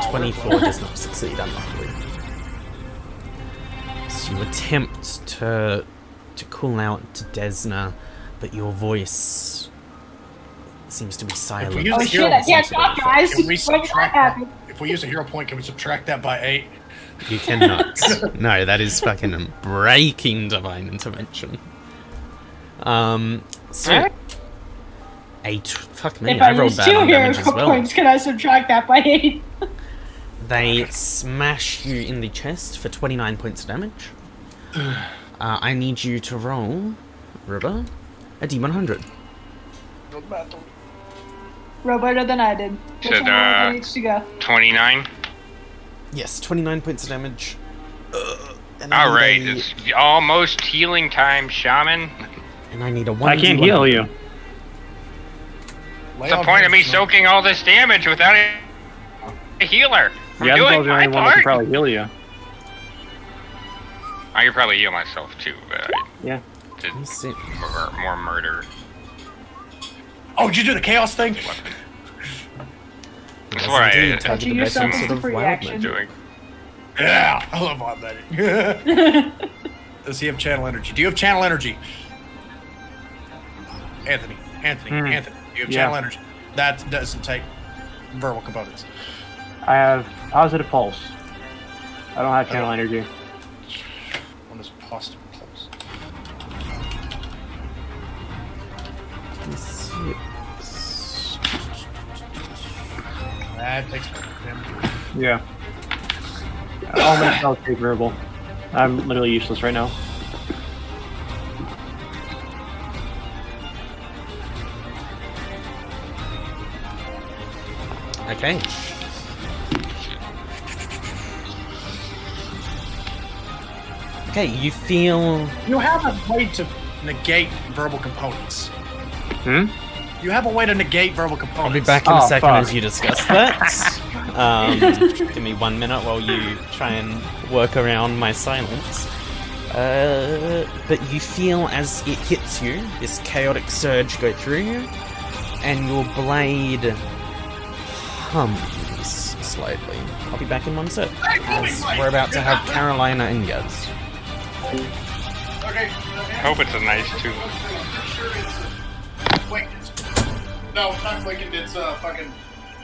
24 does not succeed, unluckily. So you attempt to call out to Desna, but your voice seems to be silent. use Oh the shit! hero I can't point, talk, guys. Can we When did that subtract happen? that? If we use a hero point, can we subtract that by 8? You cannot. No, that is fucking breaking divine intervention. So 8. Fuck me, If I I rolled use bad 2 on hero damage as well. points, can I subtract that by 8? They smash you in the chest for 29 points of damage. I need you to roll, Rubber, a D100. Roll better than I did. Which Said, one needs to go? 29. Yes, 29 points of damage. And I Alright, need a- it's almost healing time, Shaman. And I need a 1. I can't heal you. What's the point of me soaking all this damage without a healer? I'm Yeah, doing the my only one that can part. probably heal you. I could probably heal myself too, but I Yeah. did Let me see. more murder. Oh, did you do the chaos thing? That's Yes, what I indeed, target Touching the best yourself sort is a of free wild action. magic. doing. Yeah, I love wild magic. Does he have channel energy? Do you have channel energy? Anthony, do you have Yeah. channel energy? That doesn't take verbal components. I have positive pulse. I don't have channel energy. One is positive pulse. 6. That takes damage. Yeah. All my spells take verbal. I'm literally useless right now. Okay. Okay, you feel. You have a way to negate verbal components. Hmm? You have a way to negate verbal components. I'll be back in a Oh, second fuck. as you discuss that. Give me 1 minute while you try and work around my silence. But you feel as it hits you, this chaotic surge go through you, and your blade hums slightly. I'll be back in 1 sec. As we're about to have Carolina and Gaz. Okay. Hope it's a nice too. Wait. No, it's not clicking. It's fucking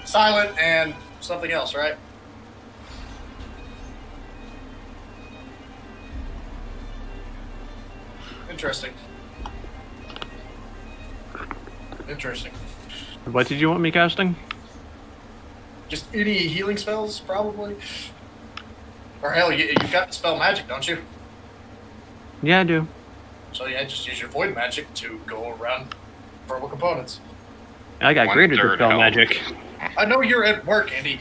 silent and something else, right? Interesting. Interesting. What did you want me casting? Just any healing spells, probably. Or hell, you've got the spell magic, don't you? Yeah, I do. So yeah, just use your void magic to go around verbal components. I got graded with 1/3 spell health. magic. I know you're at work, Andy.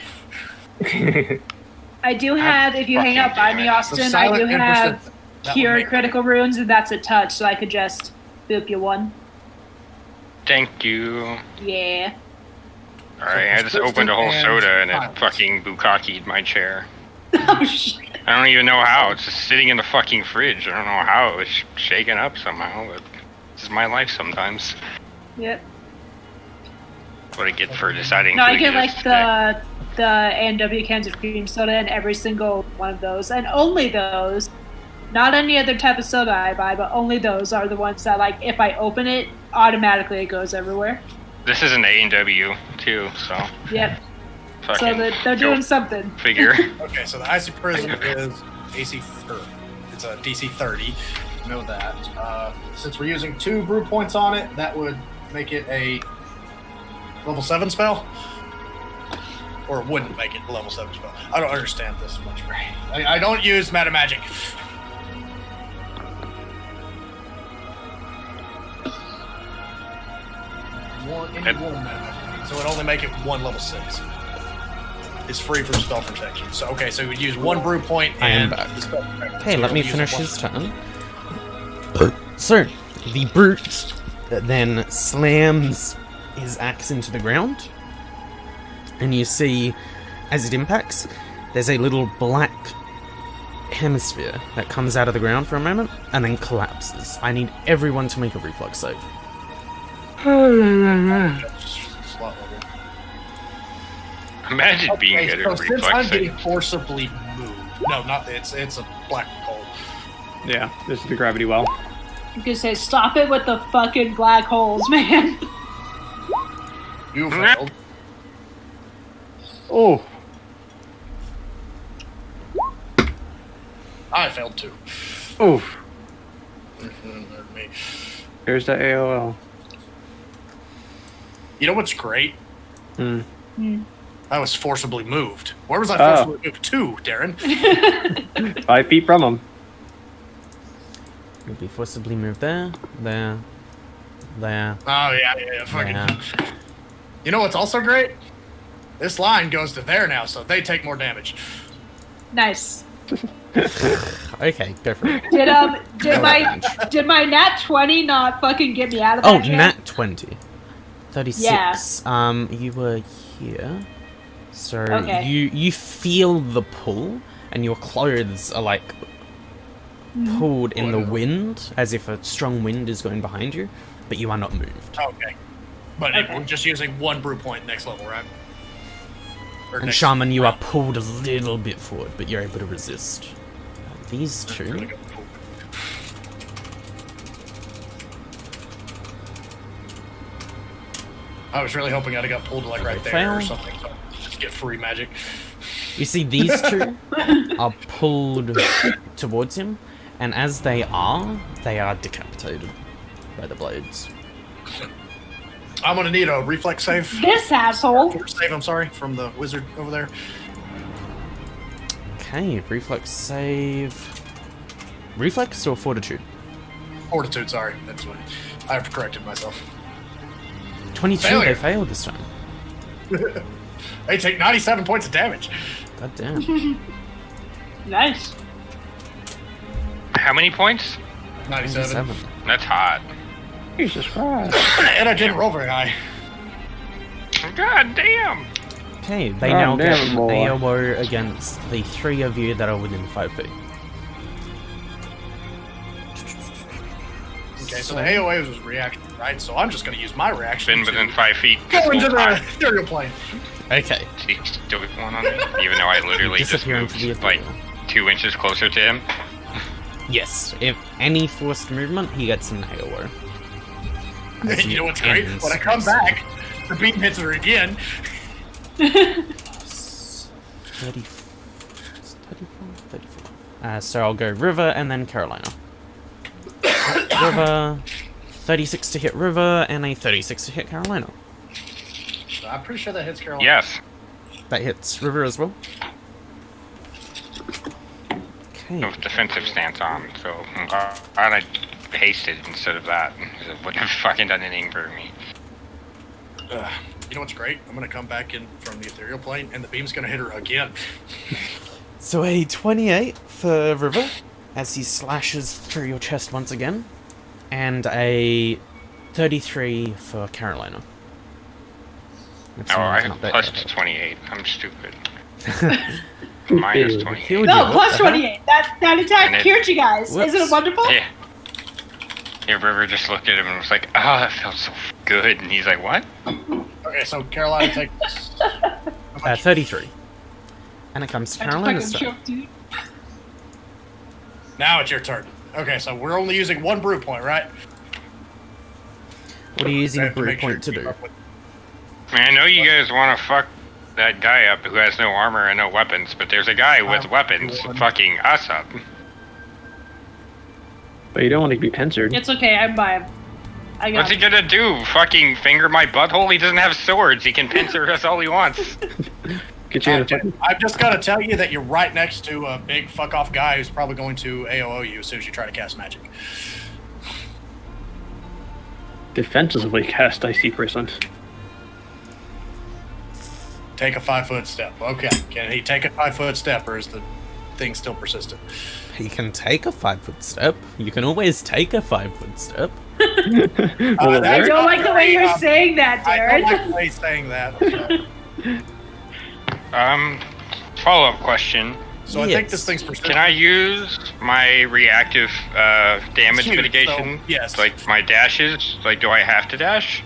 I do have, if you hang out by me, fucking Austin, I silent do interest have that would cure make- critical runes, and that's a touch, so I could just boop you 1. Thank you. Yeah. Alright, I just opened a whole and soda and silence. it fucking bukkaki'd my chair. Oh shit. I don't even know how. It's just sitting in the fucking fridge. I don't know how. It was shaken up somehow, but this is my life sometimes. Yep. What I get for deciding No, to I get like exist. the A&W cans of cream soda and every single one of those, and only those. Not any other type of soda I buy, but only those are the ones that, like, if I open it, automatically it goes everywhere. This is an A&W too, so Yep. So fucking they're go doing something. figure. Okay, so the Icy Prism is AC 30. It's a DC 30. Know that. Since we're using 2 brew points on it, that would make it a level 7 spell. Or it wouldn't make it a level 7 spell. I don't understand this much. I don't use meta magic. One meta magic. So it only make it 1 level 6. It's free from spell protection. So okay, so we would use 1 brew point I am and back. the spell protection. Okay, So let me we'll use finish 1. his turn. So, the brute then slams his axe into the ground, and you see, as it impacts, there's a little black hemisphere that comes out of the ground for a moment and then collapses. I need everyone to make a reflex save. Slot level. Imagine being Okay, good so at since I'm reflex getting saves. forcibly moved. No, not it's a black hole. Yeah, this is the gravity well. You can say, stop it with the fucking black holes, man. You failed. Oh, I failed too. oof. Me. Here's the AOL. You know what's great? Hmm. I was forcibly moved. Where was I Oh. forcibly moved to, Darren? 5 feet from him. You'll be forcibly moved there, there, there. Oh yeah. Fucking. Yeah. You know what's also great? This line goes to there now, so they take more damage. Nice. Okay, go for it. Did my nat 20 not fucking get me out of Oh, that jam? nat 20. 36. You were here. So Okay. you feel the pull, and your clothes are like pulled in the wind, as if a strong wind is going behind you, but you are not moved. Okay. But Okay. we're just using 1 brew point next level, right? Or And next Shaman, you are round. pulled a little bit forward, but you're able to resist. These Really two. good. I was really hoping I'd have got pulled like right there or Fail. something. So just get free magic. You see, these two are pulled towards him, and as they are decapitated by the blades. I'm gonna need a reflex save. This asshole. Or save, I'm sorry, from the wizard over there. Okay, reflex save. Reflex or fortitude? Fortitude, sorry. That's what I've corrected myself. 22, Failure. they failed this time. They take 97 points of damage. God damn. Nice. How many points? 97. 97. That's hot. Jesus Christ. And I didn't roll very high. God damn. Okay, they God now get damn, an boy. AOO against the 3 of you that are within 5 feet. Okay, so the AOA was reaction, right? So I'm just gonna use my reaction Been to within 5 feet. go this into whole the time. ethereal plane. Okay. He's still going on me, even though I literally just Disappear into moved the like ethereal. 2 inches closer to him. Yes, if any forced movement, he gets an AOO. As You know it what's great? ends. When I come back, the beam hits her again. 34. So I'll go River and then Carolina. River, 36 to hit River, and a 36 to hit Carolina. I'm pretty sure that hits Carolina. Yes. That hits River as well. Okay. No defensive stance on, so I'm glad I hasted instead of that. It wouldn't have fucking done anything for me. You know what's great? I'm gonna come back in from the ethereal plane, and the beam's gonna hit her again. So a 28 for River, as he slashes through your chest once again, and a 33 for Carolina. Let's see Oh, if I can have update plus that. 28. I'm stupid. Minus Ew. 28. Healed No, you, what plus the heck? 28. That attack And it- cured you guys. Isn't it Whoops. wonderful? Yeah. Yeah, River just looked at him and was like, "Ah, that felt so good." And he's like, "What?" Okay, so Carolina takes 33. And it comes to That's Carolina's fucking turn. joke, dude. Now it's your turn. Okay, so we're only using one brew point, right? What are you using I a have to brew make sure point to keep do? up with- I know you guys want to fuck that guy up who has no armor and no weapons, but there's a guy with weapons fucking us up. But you don't want to be pincered. It's okay. I'm by. I got. What's he gonna do? Fucking finger my butthole? He doesn't have swords. He can pincer us all he wants. Get you in a fucking... I've just got to tell you that you're right next to a big fuck off guy who's probably going to AOO you as soon as you try to cast magic. defensively cast Icy Prison. Take a 5-foot step. Okay. Can he take a 5-foot step, or is the thing still persistent? He can take a 5-foot step. You can always take a 5-foot step. Well, I don't like the way you're I saying that, don't Darren. like the way he's saying that. Follow-up question. So I think this thing's persistent. Can I use my reactive damage Huge, mitigation? so, yes. Like my dashes? Like, do I have to dash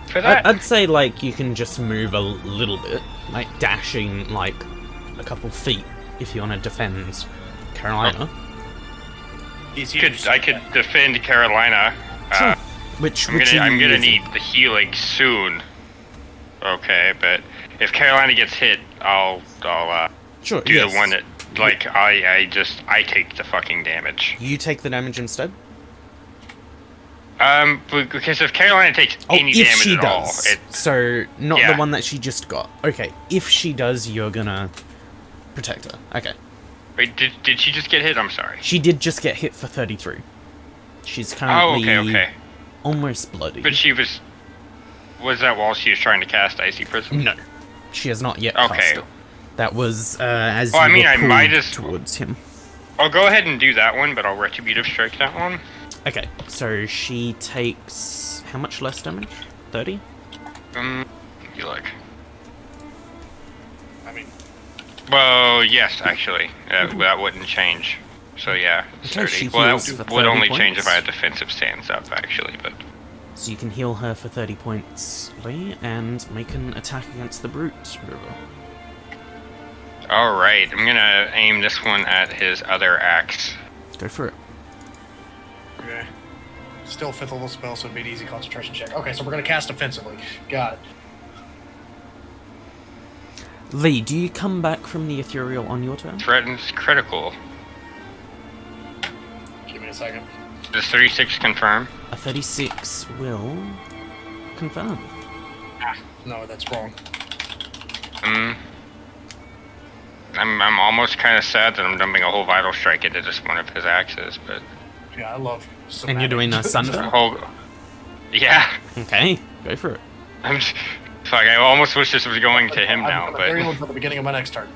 for that? I'd say, like, you can just move a little bit. Like, dashing, like, a couple feet if you want to defend Carolina. He's huge. I could defend Carolina. Sure. Which I'm gonna need the healing soon. Okay, but if Carolina gets hit, I'll sure, do yes. the one that, like, I take the fucking damage. You take the damage instead? Because if Carolina takes any if damage she at all, does. So, not Yeah. the one that she just got. Okay, if she does, you're gonna protect her. Okay. Wait, did she just get hit? I'm sorry. She did just get hit for 33. She's currently okay. almost bloody. But she was that while she was trying to cast Icy Prism? No. She has not yet Okay. cast it. That was as Well, I you mean, were I pulled might as- towards him. I'll go ahead and do that one, but I'll Retributive Strike that one. Okay, so she takes how much less damage? 30? You like? I mean, Well, yes, actually, that wouldn't change. So yeah, it's Okay, she 30. Well, heals that for would 30 only change points. if I had defensive stance up, actually. But So you can heal her for 30 points, Lee, and make an attack against the brute, River. all right, I'm gonna aim this one at his other axe. Go for it. okay. Still 5th level spell, so it'd be an easy concentration check. Okay, so we're gonna cast offensively. Got it. Lee, do you come back from the ethereal on your turn? Threatens critical. Give me a second. Does 36 confirm? A 36 will confirm. No, that's wrong. I'm almost kind of sad that I'm dumping a whole Vital Strike into just one of his axes, but Yeah, I love. And you're doing a Sunder? whole. Yeah, Okay, go for it. I'm just, fuck. I almost wish this was going to him now, I'm very but low for the beginning of my next turn.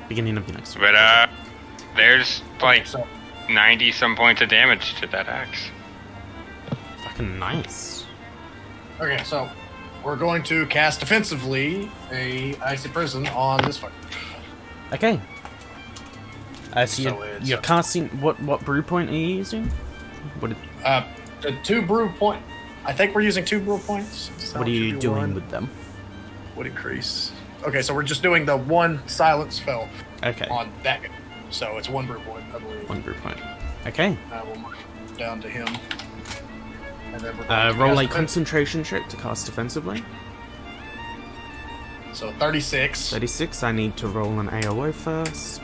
Beginning of your next turn. there's like So 90 some points of damage to that axe. Fucking nice. okay, so we're going to cast defensively a Icy Prison on this one. Okay. So So you're, it's you're casting... What brew point are you using? What The 2 brew point. I think we're using 2 brew points. So are it you should be doing 1. with them? Would increase. Okay, so we're just doing the 1 silent spell Okay, on that guy. So it's 1 brew point, I believe. 1 brew point. Okay. We'll mark it down to him. And then we're going to Roll cast a defense- concentration check to cast defensively. So 36. 36, I need to roll an AOO first.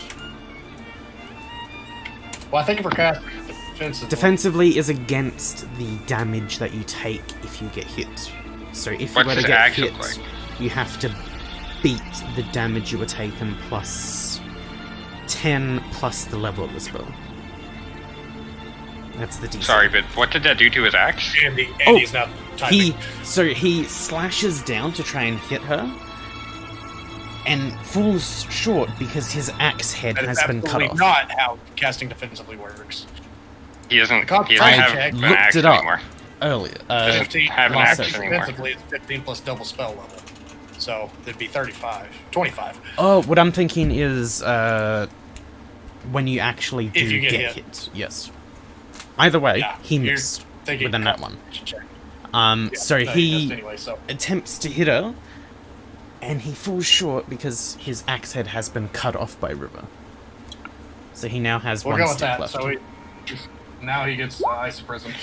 Well, I think if we're casting defensively. Defensively is against the damage that you take if you get hit. So if you What's were to his get axe hit, look like? you have to beat the damage you were taken plus 10 plus the level of the spell. That's the DC. Sorry, but what did that do to his axe? Andy's not typing. He slashes down to try and hit her, and falls short because his axe head That is has been cut absolutely off. not how casting defensively works. He doesn't concentration have check. an Looked axe it up. anymore. Earlier, 15 have an last axe session. anymore. defensively is 15 plus double spell level. So it'd be 25. Oh, what I'm thinking is when you actually do If you get get hit. hit. Yes. Either way, Yeah, he you're missed thinking with a nat one. check. So No, he missed anyway, so attempts to hit her, and he falls short because his axe head has been cut off by River. So he now has We'll one go with stick that. left. So now he gets ice prison.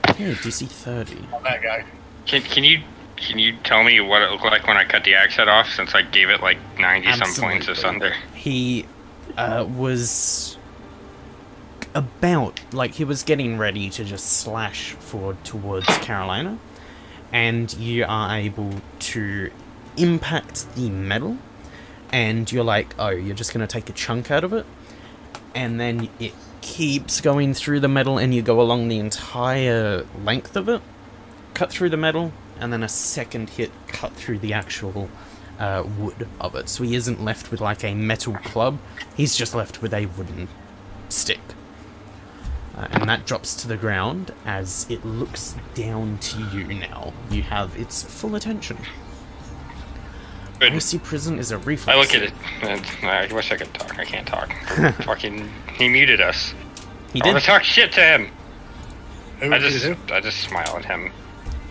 Okay, DC 30. On that guy. Can you tell me what it looked like when I cut the axe head off? Since I gave it like 90 some points of Absolutely. thunder. He was about, like, he was getting ready to just slash forward towards Carolina, and you are able to impact the metal, and you're like, oh, you're just going to take a chunk out of it, and then it keeps going through the metal, and you go along the entire length of it, cut through the metal, and then a second hit cut through the actual wood of it. So he isn't left with like a metal club, he's just left with a wooden stick. And that drops to the ground as it looks down to you now. You have its full attention. Good. Icy Prison is a reflex. I look at it. I wish I could talk. I can't talk. Fucking, he muted us. He I did. want to talk shit to him. Who I did just you? smile at him.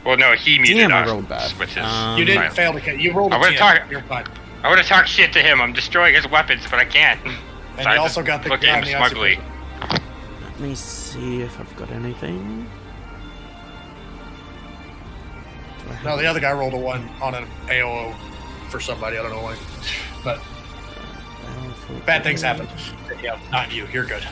Well, no, he muted Damn, I us, rolled bad. which is You didn't fine. fail to kill. You rolled a I would've 10. talked- You're fine. I want to talk shit to him. I'm destroying his weapons, but I can't. And So I you also just got the look guy at in him the icy smugly. prison. Let me see if I've got anything. Do I have No, the other guy rolled a 1 on an AOO for somebody. I don't know why. But bad things happen. Yeah, not you. You're good.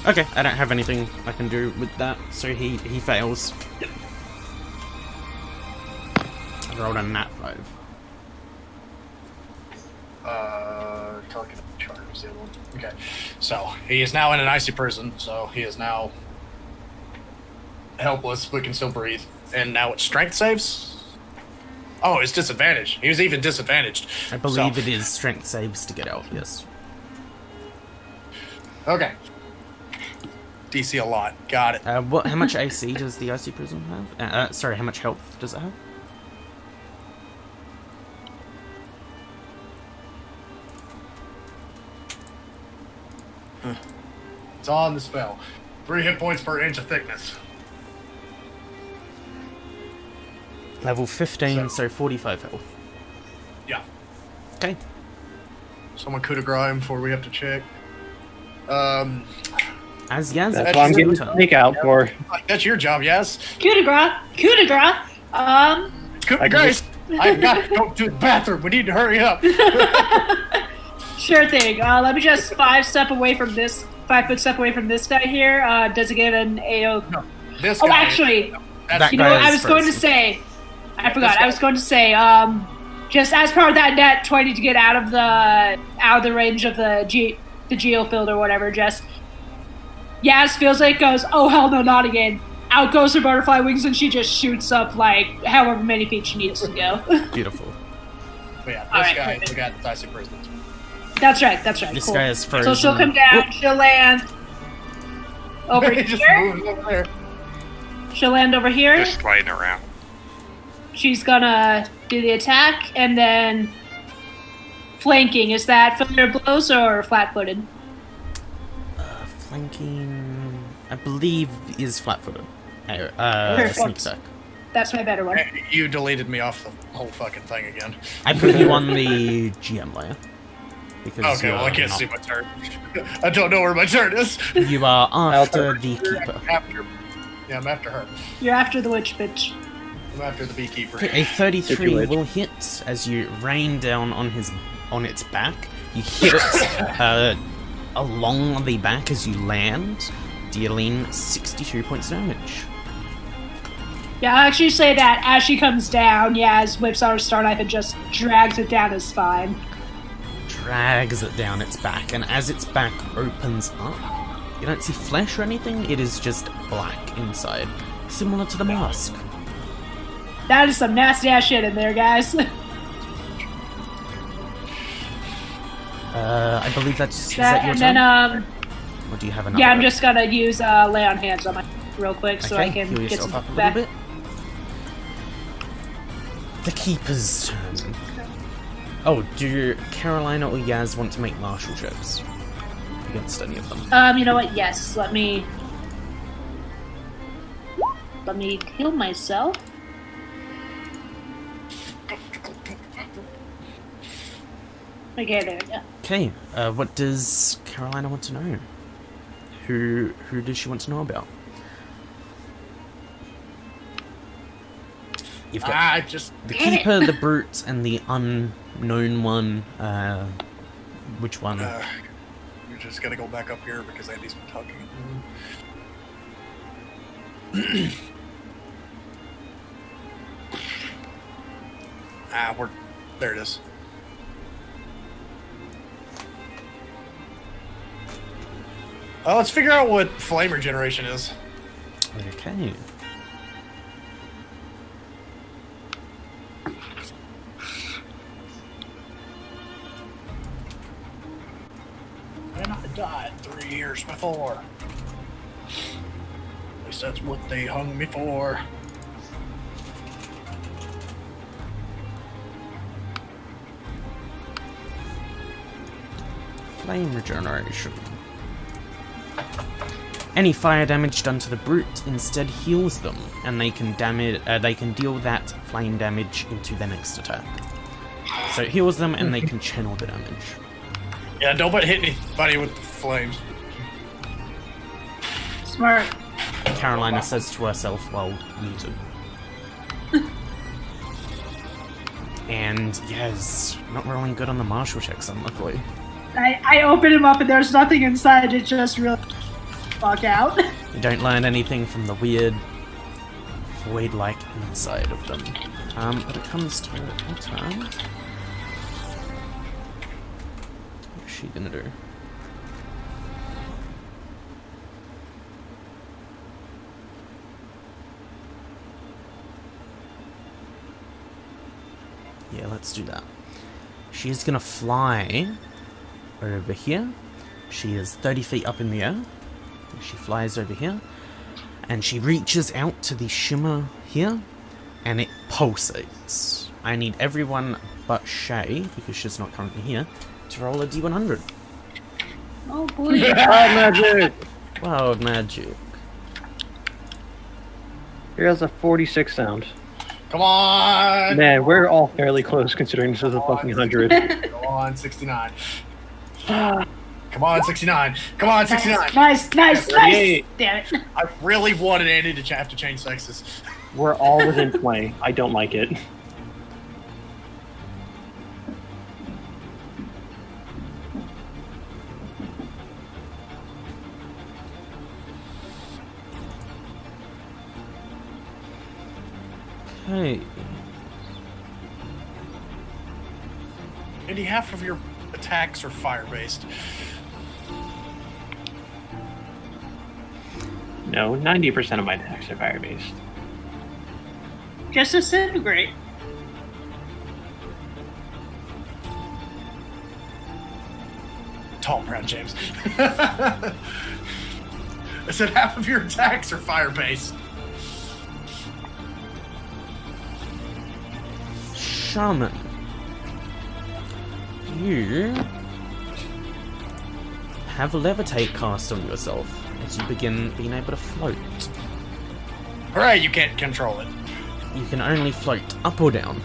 Okay, I don't have anything I can do with that, so he fails. I rolled a nat 5. Telekinetic charge was the other one. Okay. So, he is now in an icy prison, so he is now helpless, but can still breathe. And now it's strength saves? Oh, it's disadvantage. He was even disadvantaged. I believe So- it is strength saves to get out, yes. Okay. DC a lot. Got it. How much AC does the Icy Prison have? Sorry, how much health does it have? It's on the spell. 3 hit points per inch of thickness. Level 15, so 45 health. Yeah. Okay. Someone coup de grace him before we have to check. As Yaz, That's what I'm getting turn. sneak out for. That's your job, yes. Coup de grace. Coup de grace. Coup de I can grace. I've got to go to the bathroom. We need to hurry up. Sure thing. Let me just 5 foot step away from this guy here. Does it get an AO? No, this Oh, guy. actually, That you know guy what I is was going to first. say? I forgot. guy- I was going to say, just as part of that net 20 to get out of the range of the geofield or whatever, just Yaz feels like goes, oh hell no, not again. Out goes her butterfly wings and she just shoots up like however many feet she needs to go. Beautiful. But yeah, this Alright, guy perfect. we got icy prison. That's right. This Cool. guy is frozen. So she'll come down. Whoop. She'll land over He just here. moved over there. She'll land over here. Just sliding around. She's gonna do the attack and then flanking. Is that familiar blows or flat-footed? Flanking, I believe, is flat-footed. Perfect. Sneak attack. That's my better one. You deleted me off the whole fucking thing again. I put you on the GM layer. Because Okay, well I you're can't not- see my turn. I don't know where my turn is. You are after the keeper. After, yeah, I'm after her. You're after the witch bitch. I'm after the beekeeper. Okay, a 33 Situation. will hit as you rain down on its back. You hit it along the back as you land, dealing 62 points of damage. Yeah, I'll actually say that as she comes down, Yaz whips out her star knife and just drags it down his spine. Drags it down its back, and as its back opens up, you don't see flesh or anything, it is just black inside, similar to the mask. That is some nasty ass shit in there, guys. I believe that's is That- that your and turn? then, Or do you have another? yeah, I'm just gonna use lay on hands on my real quick so I Okay, can heal get yourself some up a back. little bit. The Keeper's turn. Oh, do Carolina or Yaz want to make martial checks against any of them? You know what? Yes, let me heal myself. Okay, there we go. Okay, what does Carolina want to know? Who does she want to know about? You've got just the Keeper, the Brute, and the unknown one. Which one? you're just gonna go back up here because Andy's been talking. There it is. Let's figure out what flame regeneration is. Okay. And I died 3 years before. At least that's what they hung me for. Flame regeneration. Any fire damage done to the Brute instead heals them, and they can deal that flame damage into their next attack. So it heals them, and they can channel the damage. Yeah, don't hit anybody with flames. Smart. Carolina says to herself while muted. And yes, not rolling good on the martial checks, unluckily. I open him up and there's nothing inside. It just really fuck out. You don't learn anything from the weird void-like inside of them. But it comes to her turn. What's she gonna do? Yeah, let's do that. She is gonna fly over here. She is 30 feet up in the air. She flies over here. And she reaches out to the shimmer here. And it pulsates. I need everyone but Shay, because she's not currently here, to roll a D100. Oh boy. Wild magic! Wild magic. Here's a 46 sound. Come on! Man, we're all fairly close considering this is a fucking 100. Go on, 69. Come on, 69. Come on, 69. Nice. 38. Damn it. I really wanted Andy to have to change sexes. We're all within 20. I don't like it. Okay. Andy, half of your attacks are fire-based. No, 90% of my attacks are fire-based. Just disintegrate. Tall, proud James. I said half of your attacks are fire-based. Shaman. You have levitate cast on yourself as you begin being able to float. Hooray, you can't control it. You can only float up or down.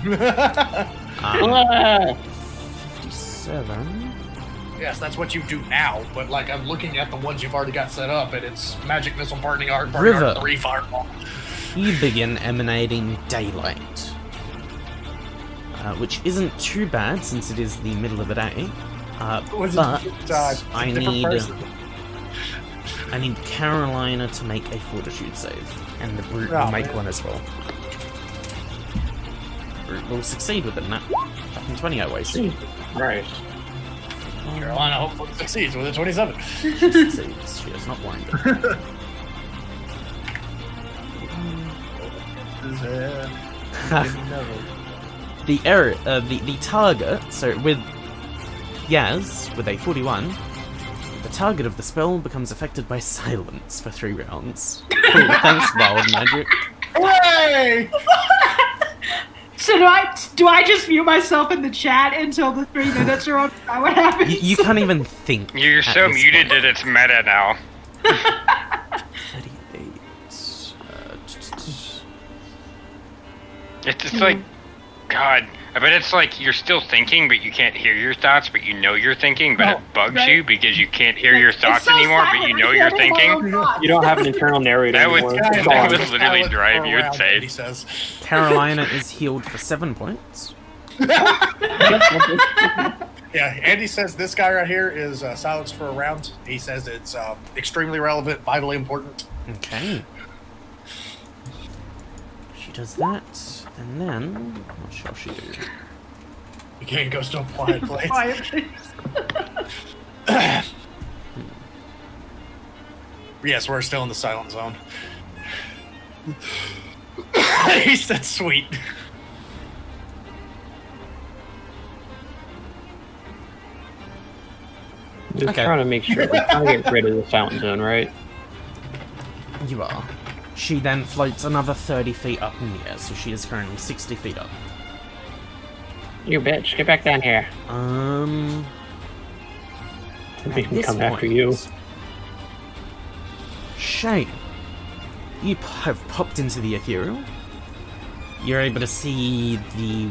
57. Yes, that's what you do now, but like I'm looking at the ones you've already got set up, and it's Magic Missile, Burning Art, River. 3 Fireball. You begin emanating daylight. Which isn't too bad since it is the middle of the day. Was it But it's a I different person? need Carolina to make a fortitude save, and the Brute Oh, will make man. one as well. Brute will succeed with it, and that fucking 20 I wasted. Right. Carolina hopefully succeeds with a 27. She succeeds. She is not blinded. The target, so with Yaz, with a 41, the target of the spell becomes affected by silence for 3 rounds. Cool, thanks, Wild Magic. Hooray! So do I just mute myself in the chat until the 3 minutes are up? Is that what happens? You can't even think. You're at so this muted point. that it's meta now. 38. It's just like, God, I bet it's like you're still thinking, but you can't hear your thoughts, but you know you're thinking, but it bugs right. you because you can't hear your It's thoughts so anymore, silent, but you I know can't you're hear my thinking. own thoughts. You don't have an internal narrator That would- anymore. that It's would- gone. would literally Salad drive for you around, insane. He says. Carolina is healed for 7 points. Yeah, Andy says this guy right here is silence for a round. He says it's extremely relevant, vitally important. Okay. She does that, and then what shall she do? Again, goes to a quiet place. Quiet, please. Yes, we're still in the silent zone. He said sweet. Just Okay. trying to make sure we're trying to get rid of the silent zone, right? You are. She then floats another 30 feet up in the air, so she is currently 60 feet up. You bitch, get back down here. We can This come after point, you. Shay, you have popped into the ethereal. You're able to see the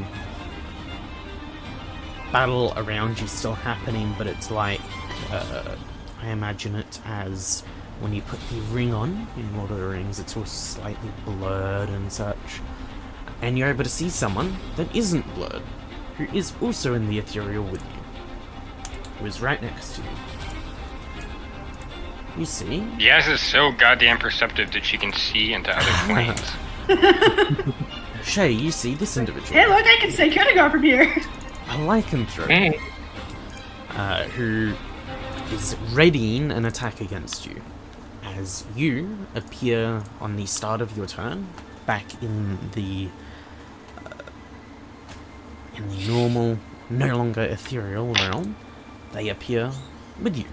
battle around you still happening, but it's like, I imagine it as when you put the ring on in Lord of the Rings, it's all slightly blurred and such. And you're able to see someone that isn't blurred, who is also in the ethereal with you, who is right next to you. You see? Yaz is so goddamn perceptive that she can see into other planes. Shay, you see this individual. Hey, look, I can say Kennegar from here. A lycanthrope, Hey, who is readying an attack against you as you appear on the start of your turn back in the normal, no longer ethereal realm. They appear with you,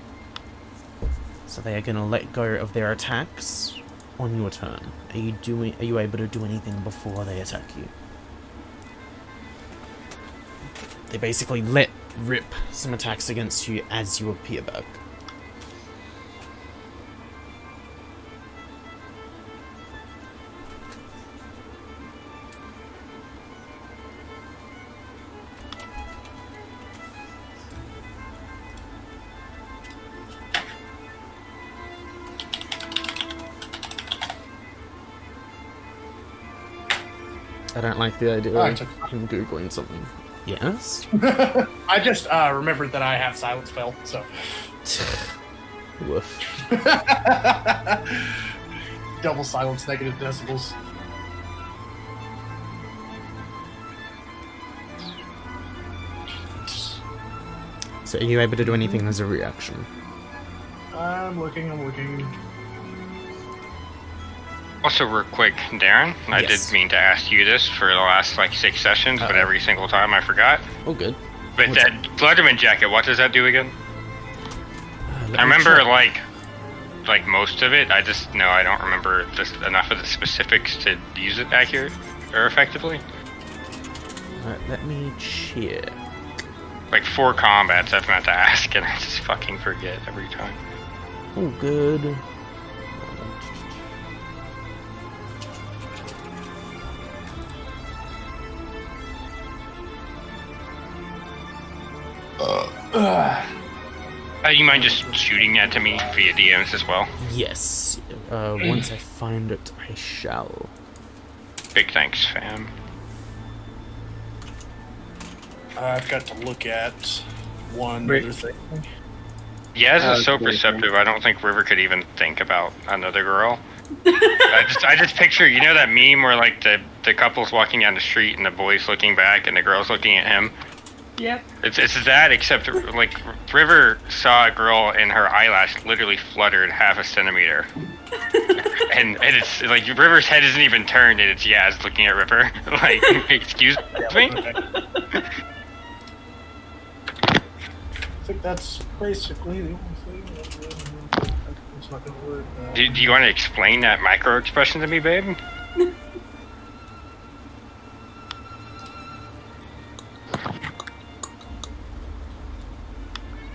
so they are going to let go of their attacks on your turn. Are you able to do anything before they attack you? They basically let rip some attacks against you as you appear back. I don't like the idea I of took- him googling something. Yes? I just remembered that I have silent spell, so. Woof. Double silence, negative decibels. So are you able to do anything as a reaction? I'm looking. Also, real quick, Darren, I Yes. did mean to ask you this for the last, 6 sessions, but Uh-oh. every single time I forgot. Oh, good. But What's that Letterman jacket, what does that do again? I remember, like most of it, I just, no, I don't remember just enough of the specifics to use it accurate or effectively. Let me check. Like 4 combats I've meant to ask, and I just fucking forget every time. Oh, good. You mind just shooting that to me via DMs as well? Yes. Once I find it, I shall. Big thanks, fam. I've got to look at one Wait. other thing. Yaz is so Okay. perceptive, I don't think River could even think about another girl. I just picture, you know that meme where like the couple's walking down the street and the boy's looking back and the girl's looking at him? Yep. It's that, except like River saw a girl and her eyelash literally fluttered half a centimeter. and it's like River's head isn't even turned and it's Yaz looking at River. Like, excuse me? I think that's basically the only thing. It's not gonna work. Do you want to explain that micro expression to me, babe?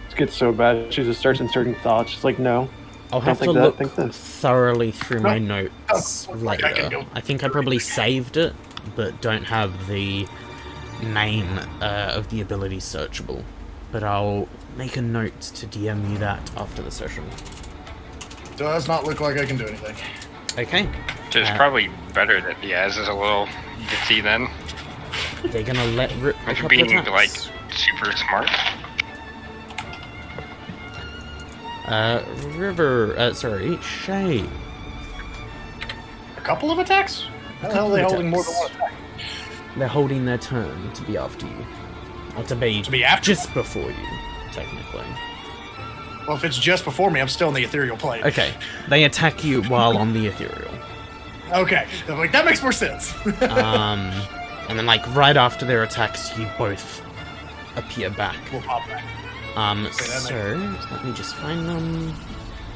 it gets so bad. She just starts inserting thoughts. She's like, no. I'll have to think that, look think this. thoroughly through my notes like I can later. do. I think I probably saved it, but don't have the name of the ability searchable, but I'll make a note to DM you that after the session. Does not look like I can do anything. Okay. It's probably better that Yaz is a little ditzy then. They're gonna let rip a After couple being, attacks. like, super smart. Shay. A couple of attacks? How the hell are they holding more than one attack? They're holding their turn to be after you. Or to be after? just before you, technically. Well, if it's just before me, I'm still in the ethereal plane. Okay. They attack you while on the ethereal. Okay. I'm like, that makes more sense. And then, like, right after their attacks, you both appear back. We'll pop back. So, let me just find them.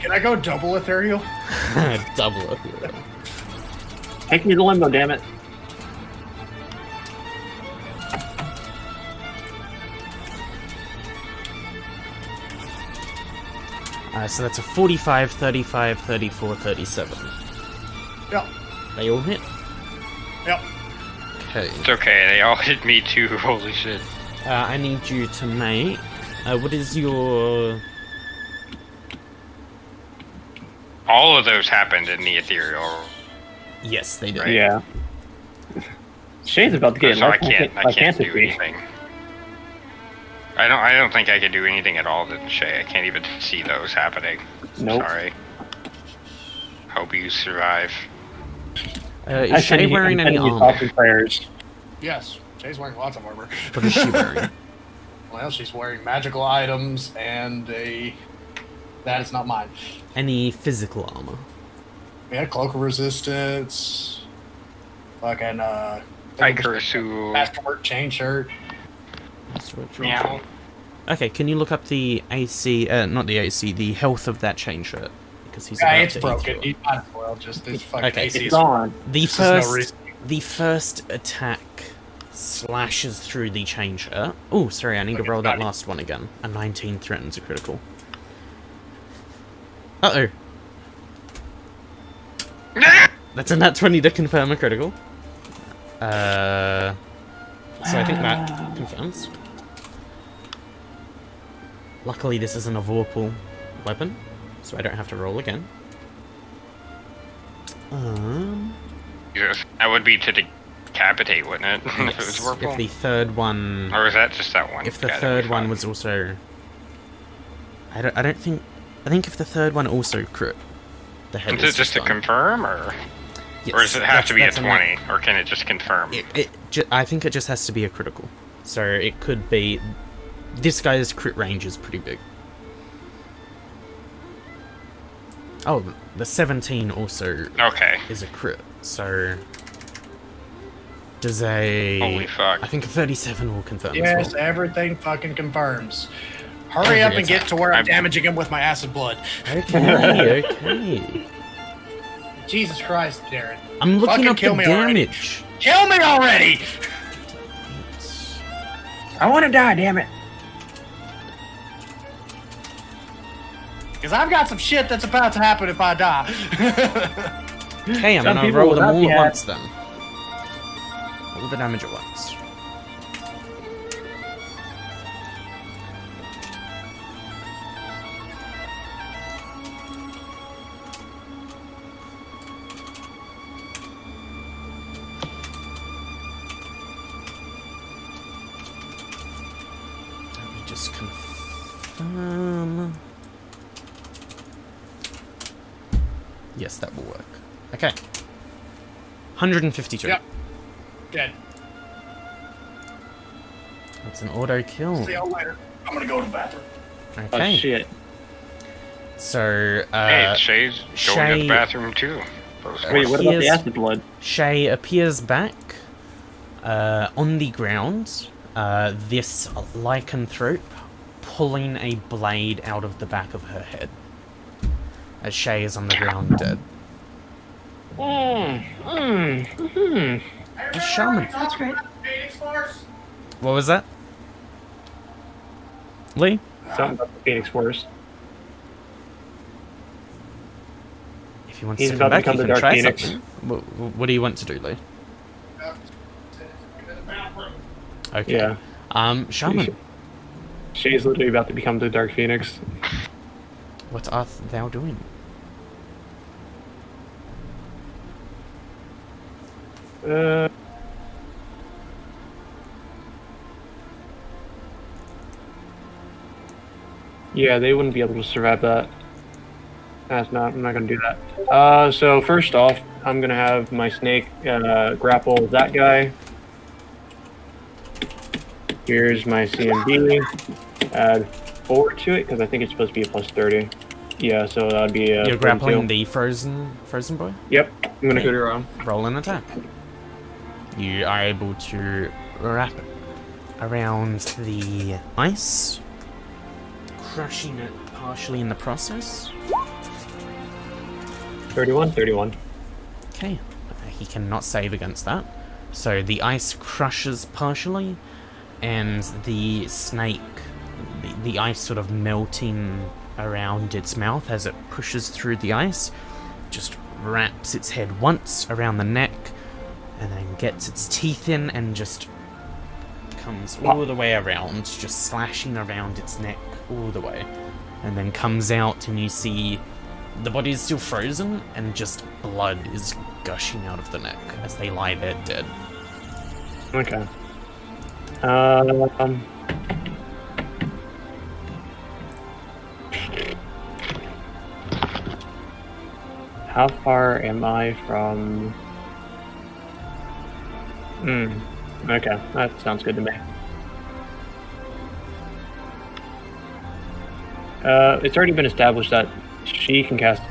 Can I go double ethereal? Double ethereal. Take me to limbo, damn it. So that's a 45, 35, 34, 37. Yep. They all hit? Yep. Okay. It's okay, they all hit me too, holy shit. I need you to make... what is your... All of those happened in the ethereal, Yes, they did. Right. Yeah. Shay's about to get so I can't do lycanthropy. anything. I don't think I could do anything at all to Shay. I can't even see those happening. Nope. Sorry. Hope you survive. Is Shay wearing any armor? Prayers. Yes. Jay's wearing lots of armor. What is she wearing? Well, she's wearing magical items and a... That is not mine. Any physical armor? Yeah, cloak of resistance. Fucking, Ikarasu. masterwork chain shirt. Meow. Okay, can you look up the AC, not the AC, the health of that chain shirt? Because he's Yeah, about it's to broken. eat He's not as well. Just this fucking Okay. AC It's is... gone. The There's no first, reason. the first attack slashes through the chain shirt. Oh, sorry, I need to Okay, roll that got it. last one again. A 19 threatens a critical. Uh-oh. That's a nat 20 to confirm a critical. So I think that confirms. Luckily, this isn't a Vorpal weapon, so I don't have to roll again. Jesus. That would be to decapitate, wouldn't it? If it was Yes, Whirlpool? if the third one... Or was that just that one? If the Yeah, that'd third be one fine. was also... I don't think... I think if the third one also crit, the head Is is it just to done. confirm, or Yes, does it have to be a that's 20, or can it just confirm? I think it just has to be a critical. So it could be... This guy's crit range is pretty big. Oh, the 17 also Okay. is a crit, so... Does a... Holy fuck. I think a 37 will confirm Yes, as well. everything fucking confirms. Hurry Every up and get attack. to where I'm I'm- damaging him with my acid blood. Okay, okay. Jesus Christ, Darren. I'm looking Fucking up kill the me already. damage. Kill me already! I want to die, damn it. Because I've got some shit that's about to happen if I die. Okay, I'm Some gonna people roll will them not all be at happy. once then. All the damage at once. Let me just confirm. Yes, that will work. Okay. 152. Yep. Dead. That's an auto kill. See y'all later. I'm gonna go to the bathroom. Okay. Oh, shit. So, Hey, Shay's going to Shay- the bathroom too. Wait, what about the Here's- acid blood? Shay appears back on the ground. This lycanthrope pulling a blade out of the back of her head. As Shay is on the ground dead. A shaman. That's great. What was that? Lee? Something about the Phoenix Force. If he wants He's to come about to back, he become the can Dark try Phoenix. something. What do you want to do, Lee? Okay. Yeah. Shaman, She's literally about to become the Dark Phoenix. what art thou doing? Yeah, they wouldn't be able to survive that. I'm not gonna do that. So first off, I'm gonna have my snake grapple that guy. Here's my CMB. Add 4 to it because I think it's supposed to be a plus 30. Yeah, so that'd be You're grappling 22. the frozen boy? Yep, I'm gonna Okay. go to around. Roll an attack. You are able to wrap around the ice, crushing it partially in the process. 31. Okay, he cannot save against that. So the ice crushes partially, and the snake, the ice sort of melting around its mouth as it pushes through the ice, just wraps its head once around the neck, and then gets its teeth in and just comes all the way around, just slashing around its neck all the way. And then comes out and you see the body is still frozen and just blood is gushing out of the neck as they lie there dead. Okay. How far am I from... Okay, that sounds good to me. It's already been established that she can cast...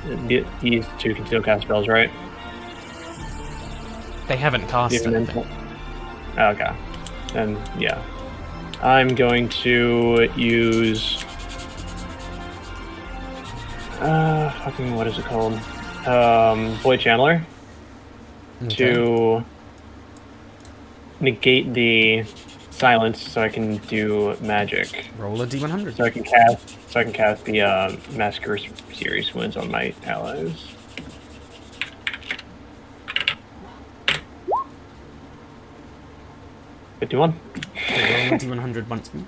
These two can still cast spells, right? They haven't cast Even anything. Okay. Then, yeah. I'm going to use... fucking, what is it called? Void Channeler to negate the silence so I can do magic. Roll a d100. So I can cast the Massacre series wounds on my allies. $51. Okay, roll a d100 once more.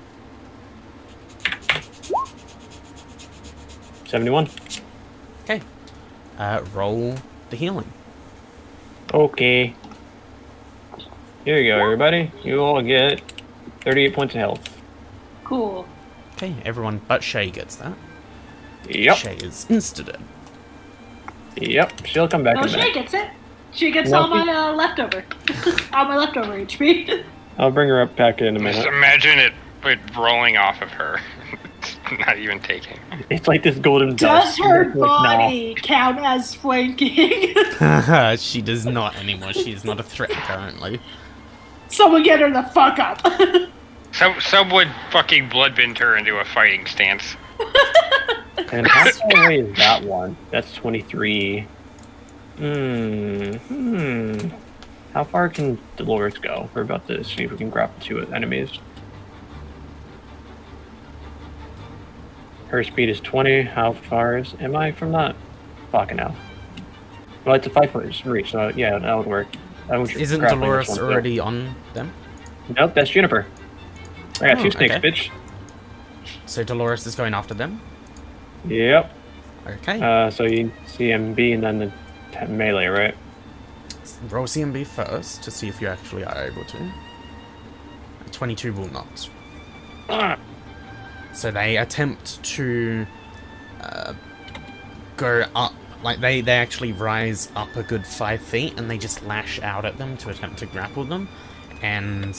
71. Okay. Roll the healing. Okay. Here you go, everybody. You all get 38 points of health. Cool. Okay, everyone but Shay gets that. Yep. Shay is insta-dead. Yep. She'll come back No, in a she minute. gets it. She gets No, all my leftover. All my leftover HP. I'll bring her up back in a Just minute. imagine it rolling off of her. Not even taking. It's like this golden Does dust. her It's like, nah. body count as flanking? She does not anymore. She is not a threat currently. Someone get her the fuck up. Someone fucking bloodbend her into a fighting stance. And how far away is that one? That's 23. How far can Dolores go? We're about to see if we can grapple 2 enemies. Her speed is 20. How far am I from that? Fucking hell. Well, it's a 5-foot reach, so yeah, that would work. Isn't Dolores already on them? Nope, that's Juniper. I got Oh, 2 snakes, okay. bitch. So Dolores is going after them? Yep. Okay. So you CMB and then the melee, right? Roll CMB first to see if you actually are able to. 22 will not. So they attempt to go up, like they actually rise up a good 5 feet and they just lash out at them to attempt to grapple them. And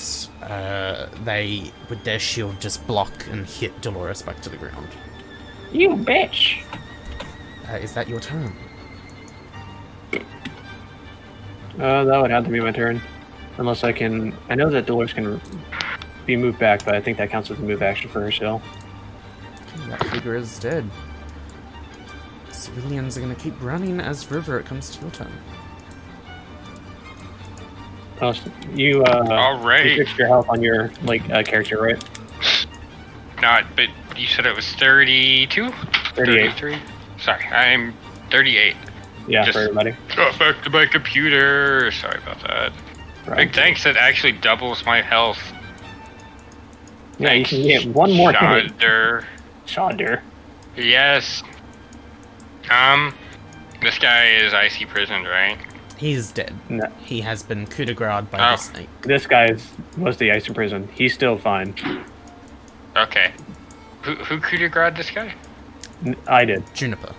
they, with their shield, just block and hit Dolores back to the ground. You bitch! Is that your turn? That would have to be my turn. Unless I can... I know that Dolores can be moved back, but I think that counts as a move action for her still. That figure is dead. Civilians are going to keep running as River, it comes to your turn. Oh, you, Alright. you fixed your health on your, character, right? Not, but you said it was 32? 38. 33? Sorry, I'm 38. Yeah, Just- for everybody. Got back to my computer. Sorry about that. Right. Big thanks, that actually doubles my health. Yeah, you Thanks, can get one more hit. Shadder. Shadder. Yes. This guy is icy prisoned, right? He's dead. No, He has been coup de grace by Oh. the snake. this guy was the ice in prison. He's still fine. Okay. Who coup de grace this guy? I did. Juniper.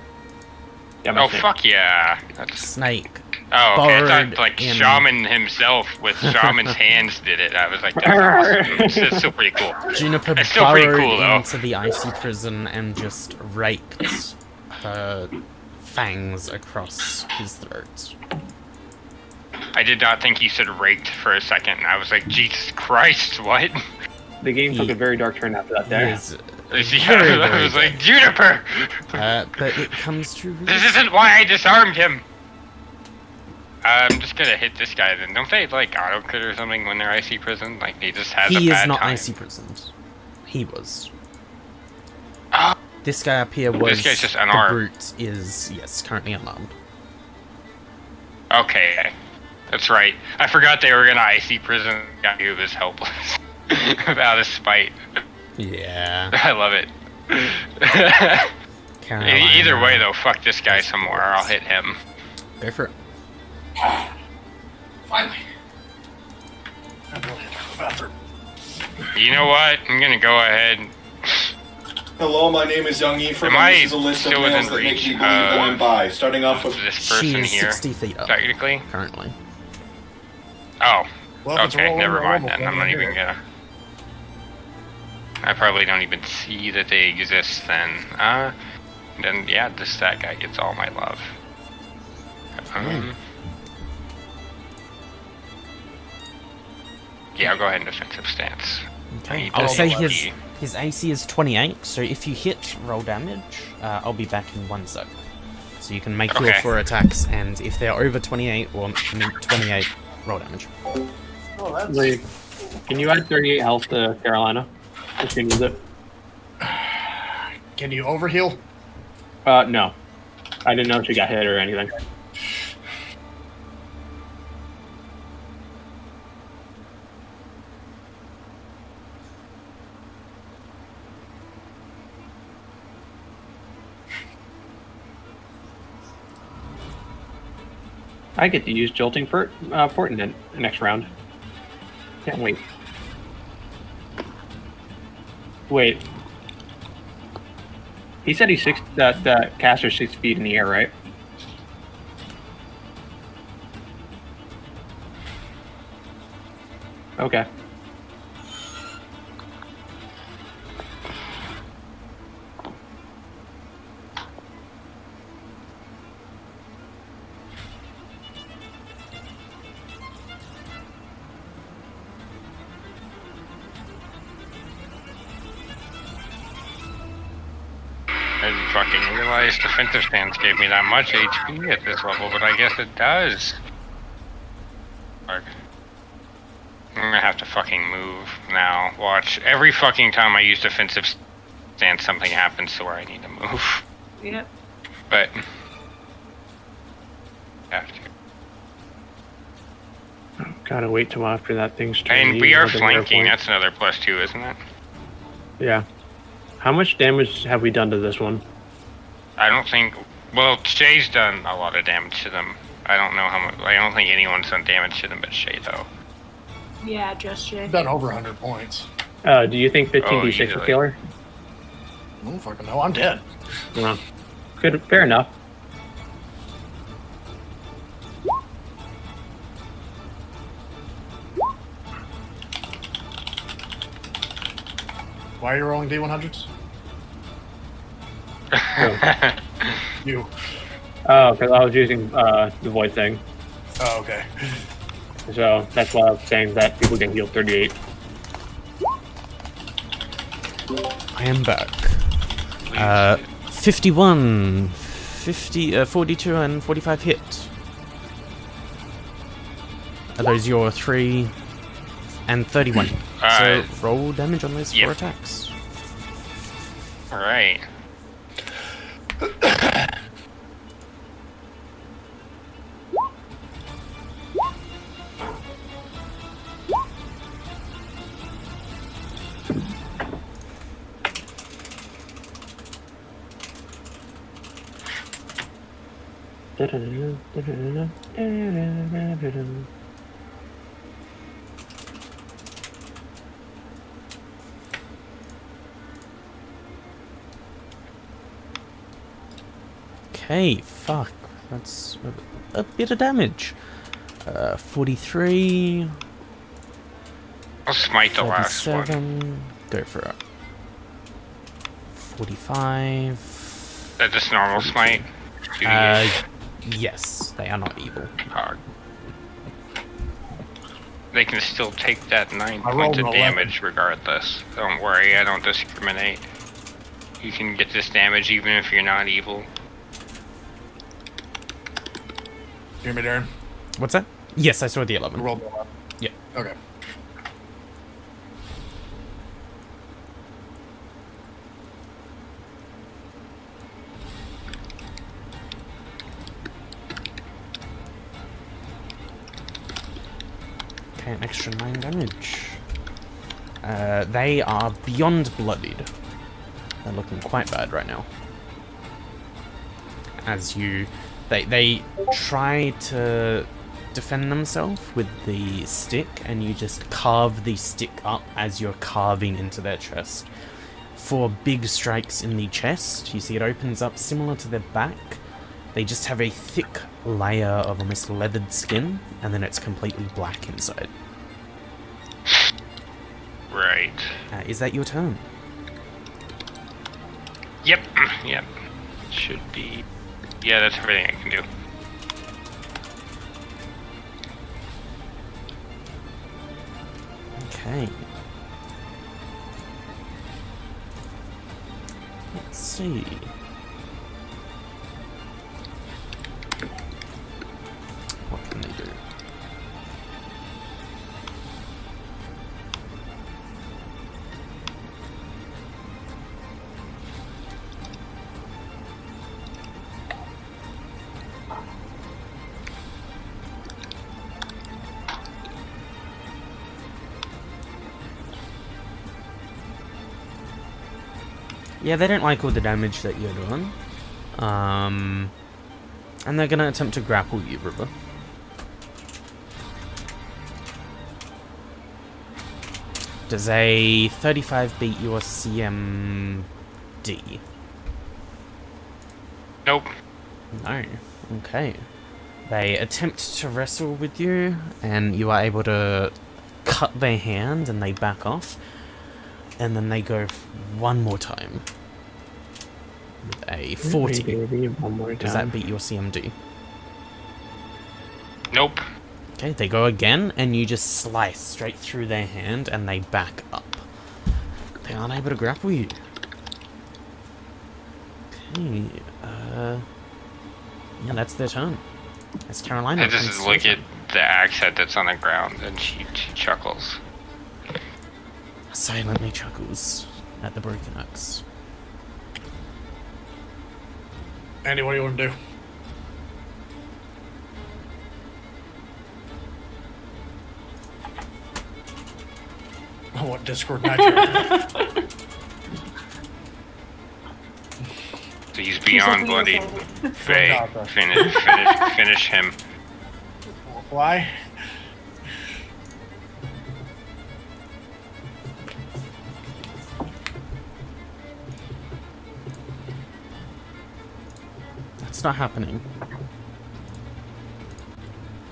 Yeah, my Oh, snake. fuck yeah. That's... Snake. Oh, okay. I Borrowed thought, like, in- Shaman himself with Shaman's hands did it. I was like, that's awesome. It's still pretty cool. Juniper It's still pretty burrowed cool, though. into the icy prison and just raked her fangs across his throat. I did not think you said raked for a second. I was like, Jesus Christ, what? The game took He- a very dark turn after that. He There. is, Yeah, Very, I very was like, Juniper! but it comes to This isn't why I disarmed him! I'm just gonna hit this guy then. Don't they, like, auto-crit or something when they're icy prison? Like, he just has a He bad is not time. icy prisoned. He was. Ah. This guy up here was. This guy's just the unarmed. brute is, yes, currently unarmed. Okay. That's right. I forgot they were gonna icy prison the guy who was helpless. Out of spite. Yeah. I love it. Carolina. Either way, though, fuck this guy some more. I'll hit him. Go for it. Finally. I really had to go to the bathroom. You know what? I'm gonna go ahead. Hello, my name is Young Ephraim, Am I and this is a list of still nails within that make reach me believe that I'm bi. Starting off with This She person is here, 60 feet up, technically. currently. Oh, Well, if it's okay. rolling, Never mind roll, then. roll, I'm not roll, even roll. gonna. I probably don't even see that they exist then. Then yeah, that guy gets all my love. Yeah, I'll go ahead and defensive stance. Okay. He I'll does say love his you. his AC is 28, so if you hit, roll damage. I'll be back in 1 sec. So you can make your Okay. 4 attacks, and if they're over 28 or meet 28, roll damage. Oh, that's... Like, can you add 38 health to Carolina? If she needs it. Can you overheal? No. I didn't know if she got hit or anything. I get to use Jolting Portent next round. Can't wait. Wait. He said he's that caster's 6 feet in the air, right? Okay. I didn't fucking realize defensive stance gave me that much HP at this level, but I guess it does. Fuck. I'm gonna have to fucking move now. Watch. Every fucking time I use defensive stance, something happens to where I need to move. Yep. But... have to. Gotta wait till after that thing's And turned. we are Even with the flanking. point. That's another +2, isn't it? Yeah. How much damage have we done to this one? I don't think... Well, Shay's done a lot of damage to them. I don't know how much... I don't think anyone's done damage to them but Shay, though. Yeah, just Jay. I've done over 100 points. Do you think 15d6 will easily. kill her? I don't fucking know. I'm dead. No. Good. Fair enough. Why are you rolling D100s? You. Oh, because I was using the void thing. Oh, okay. So that's why I was saying that people can heal 38. I am back. 51, 50, 42, and 45 hit. Are those your 3 and 31? So roll damage on those 4 Yep. attacks. Alright. Okay, fuck. That's a bit of damage. 43, I'll smite the last one. 37. Go for it. 45. Is that just normal smite? Yes, they are not evil. They can still take that 9 I points rolled of an 11. damage regardless. Don't worry, I don't discriminate. You can get this damage even if you're not evil. Hear me, Darren? What's that? Yes, I saw the I 11. rolled an 11. Yeah. Okay. Okay, an extra 9 damage. They are beyond bloodied. They're looking quite bad right now. As you... They try to defend themselves with the stick, and you just carve the stick up as you're carving into their chest. 4 big strikes in the chest. You see it opens up similar to their back. They just have a thick layer of almost leathered skin, and then it's completely black inside. Right. Is that your turn? Yep. Yep. Should be. Yeah, that's everything I can do. Okay. Let's see. What can they do? Yeah, they don't like all the damage that you're doing. And they're gonna attempt to grapple you, River. Does a 35 beat your CMD? Nope. No. Okay. They attempt to wrestle with you, and you are able to cut their hand, and they back off. And then they go one more time. With a 40. Baby, one more Does time. that beat your CMD? Nope. Okay, they go again, and you just slice straight through their hand, and they back up. They aren't able to grapple you. Okay, yeah, that's their turn. It's Carolina. I just look at the axe head that's on the ground and she chuckles. Silently chuckles at the broken axe. Andy, what do you want to do? What Discord match? So he's beyond bloody. Faye, finish him. Why? That's not happening.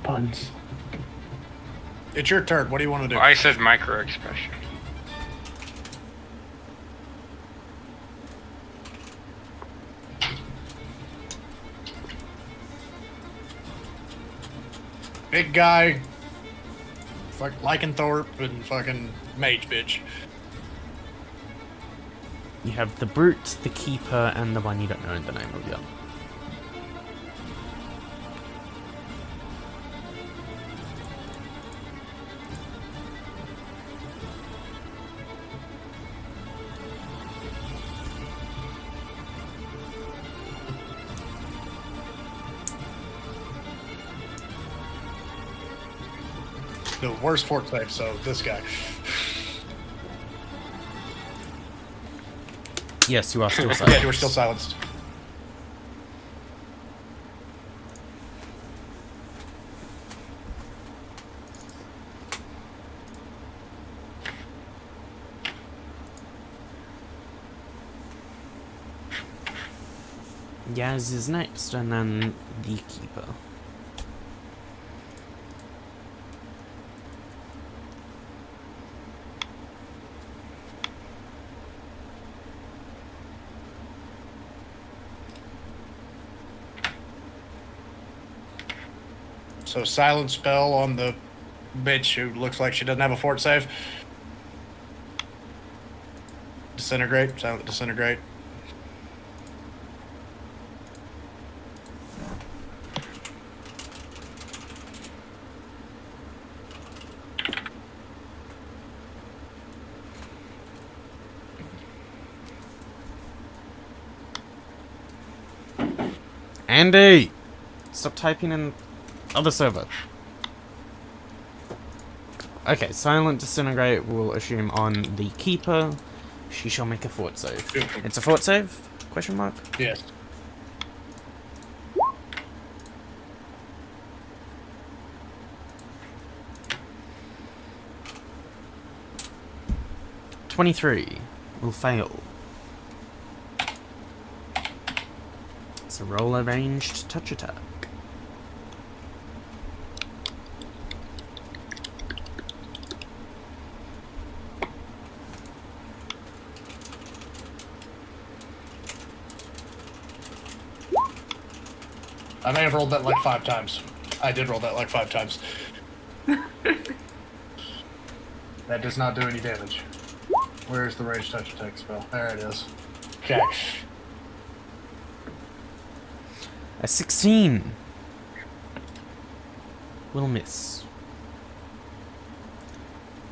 Puns. It's your turn. What do you want to do? Well, I said micro expression. Big guy. Fuck Lycanthorpe and fucking mage bitch. You have the brute, the keeper, and the one you don't know the name of yet. The worst fort type, so this guy. Yes, you are still Yeah, silent. you were still silenced. Yaz is next, and then the keeper. So silent spell on the bitch who looks like she doesn't have a fort save. Disintegrate. Silent disintegrate. Andy! Stop typing in other server. Okay, silent disintegrate will assume on the keeper. She shall make a fort save. It's a fort save? Question mark? Yes. "23 will fail. So roll a ranged touch attack. I may have rolled that like 5 times. I did roll that like 5 times. That does not do any damage. Where's the ranged touch attack spell? There it is. Okay. A 16 will miss.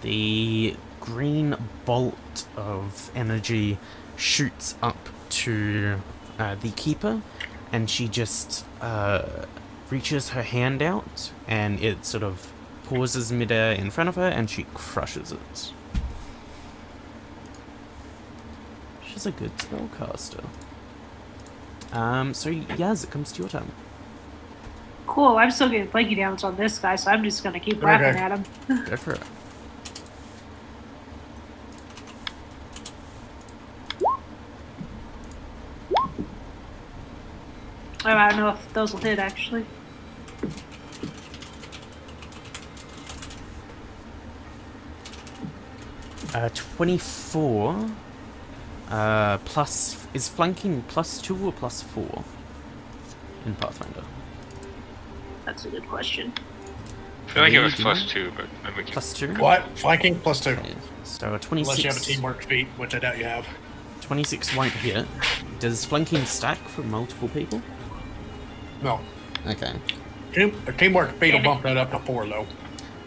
The green bolt of energy shoots up to the keeper, and she just reaches her hand out, and it sort of pauses midair in front of her, and she crushes it. She's a good spellcaster. So Yaz, it comes to your turn. Cool. I'm still getting flanky downs on this guy, so I'm just gonna keep rapping at him. Go for it. I don't know if those will hit actually. Uh, 24. Plus, is flanking +2 or +4 in Pathfinder? That's a good question. I feel like it was Do you know? +2, but maybe we can... +2? What? Flanking +2. Okay. So a 26. Unless you have a teamwork feat, which I doubt you have. 26 won't hit. Does flanking stack for multiple people? No. Okay. Teamwork feat will bump that up to 4 though.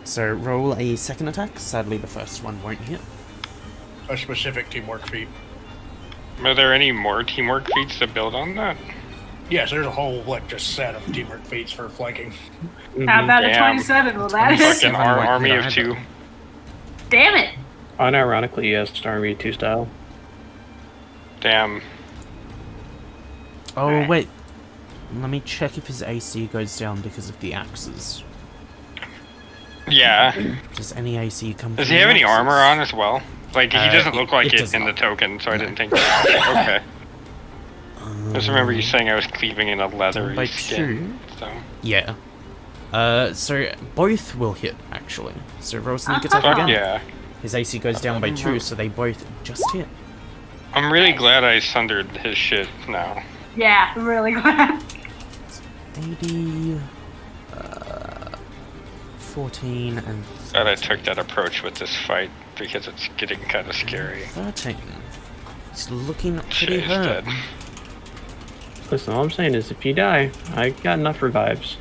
So roll a second attack. Sadly, the first one won't hit. A specific teamwork feat. Are there any more teamwork feats to build on that? Yes, there's a whole like just set of teamwork feats for flanking. How about a Damn. 27? Will that hit? Fucking Seven won't army hit of either. 2. Damn it! Unironically, yes, Army 2 style. Damn. Oh, Alright. wait. Let me check if his AC goes down because of the axes. Yeah. Does any AC come Does from he have the any axes? armor on as well? Like, he doesn't look like it it does in the not. token, so I didn't think that. Okay. Just remember you saying I was cleaving in a leathery By skin. So. Yeah. So both will hit, actually. So roll sneak attack Fuck again. Yeah. His AC goes down by 2, so they both just hit. I'm really glad I sundered his shit now. Yeah, I'm really glad. 80, 14, and Glad I took that approach with this fight, because it's getting kind of scary. 13. It's looking pretty Shit is hurt. dead. Listen, all I'm saying is if you die, I got enough revives.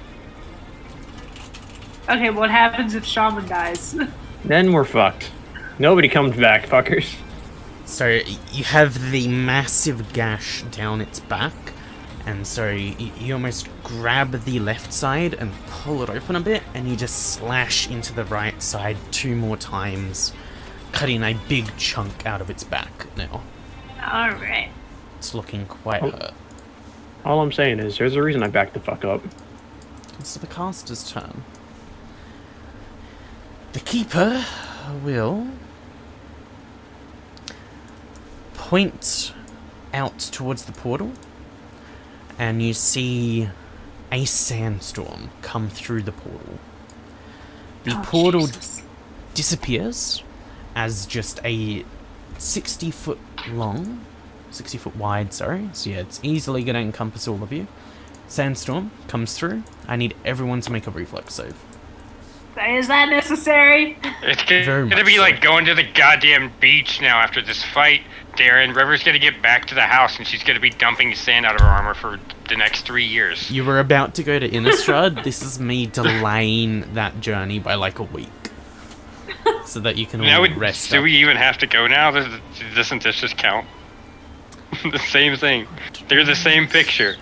Okay, what happens if Shaman dies? Then we're fucked. Nobody comes back, fuckers. So you have the massive gash down its back, and so you almost grab the left side and pull it open a bit, and you just slash into the right side 2 more times, cutting a big chunk out of its back now. Alright. It's looking quite Oh. hurt. All I'm saying is there's a reason I backed the fuck up. It's the caster's turn. The keeper will point out towards the portal and you see a sandstorm come through the portal. The portal disappears as just a 60 foot wide, sorry. So yeah, it's easily going to encompass all of you. Sandstorm comes through. I need everyone to make a reflex save. Is that necessary? It's Very gonna be much like so. going to the goddamn beach now after this fight, Darren. River's gonna get back to the house and she's gonna be dumping sand out of her armor for the next 3 years. You were about to go to Innistrad. This is me delaying that journey by like a week. So that you can all rest do up. we even have to go now? Doesn't this just count? The same thing. They're the same picture.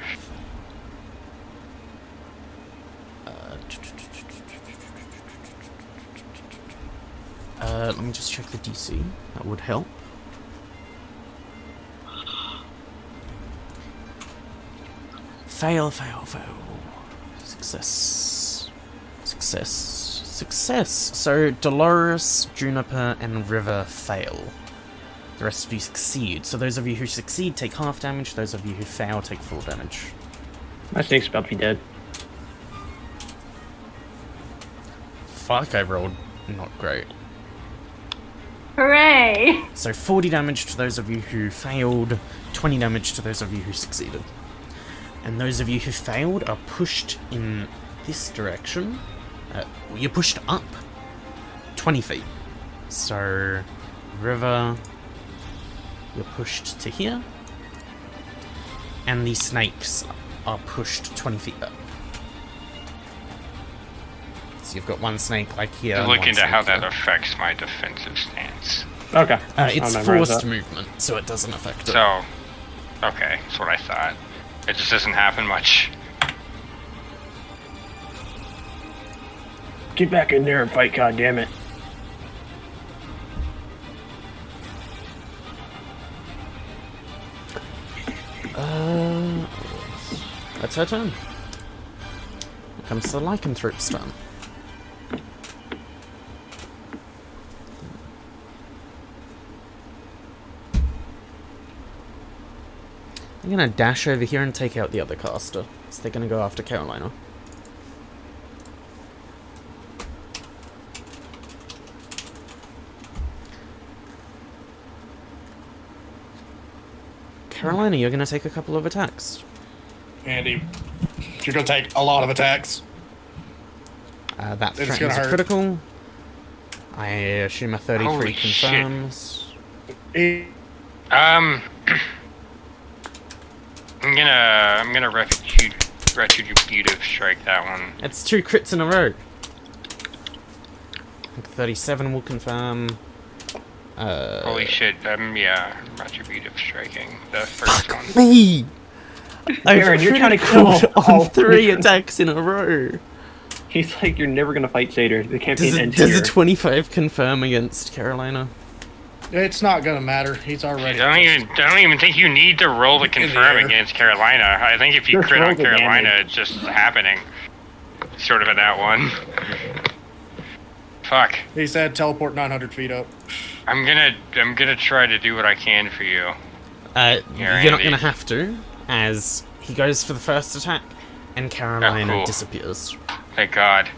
Let me just check the DC. That would help. Fail. Success. So Dolores, Juniper, and River fail. The rest of you succeed. So those of you who succeed take half damage. Those of you who fail take full damage. My snake's about to be dead. Fuck, I rolled not great. Hooray! So 40 damage to those of you who failed, 20 damage to those of you who succeeded. And those of you who failed are pushed in this direction. You're pushed up 20 feet. So, River, you're pushed to here. And the snakes are pushed 20 feet up. So you've got one snake like here. and Look one into snake how that here. affects my defensive stance. Okay. It's I'll memorize forced that. movement, so it doesn't affect it. So, okay, that's what I thought. It just doesn't happen much. Get back in there and fight, goddammit. That's her turn. Here comes the lycanthrope's turn. I'm gonna dash over here and take out the other caster. So they're gonna go after Carolina. Carolina, you're gonna take a couple of attacks. Andy, you're gonna take a lot of attacks. That It's threatens gonna a hurt. critical. I assume a 33 Holy shit. confirms. I'm gonna retributive strike that one. It's 2 crits in a row. 37 will confirm. Holy shit, yeah, retributive striking. The first one. Me! Aaron, you're trying to kill criticaled all on 3 three. attacks in a row. He's like, you're never gonna fight Seder. The campaign Does, ends does here. a 25 confirm against Carolina? It's not gonna matter. He's already. I don't even think you need to roll to confirm air. against Carolina. I think if you Just crit roll on the Carolina, damage. it's just happening. Sort of in that one. Fuck. He said teleport 900 feet up. I'm gonna try to do what I can for you. You're not Andy. gonna have to, as he goes for the first attack, and Carolina cool. disappears. Thank God.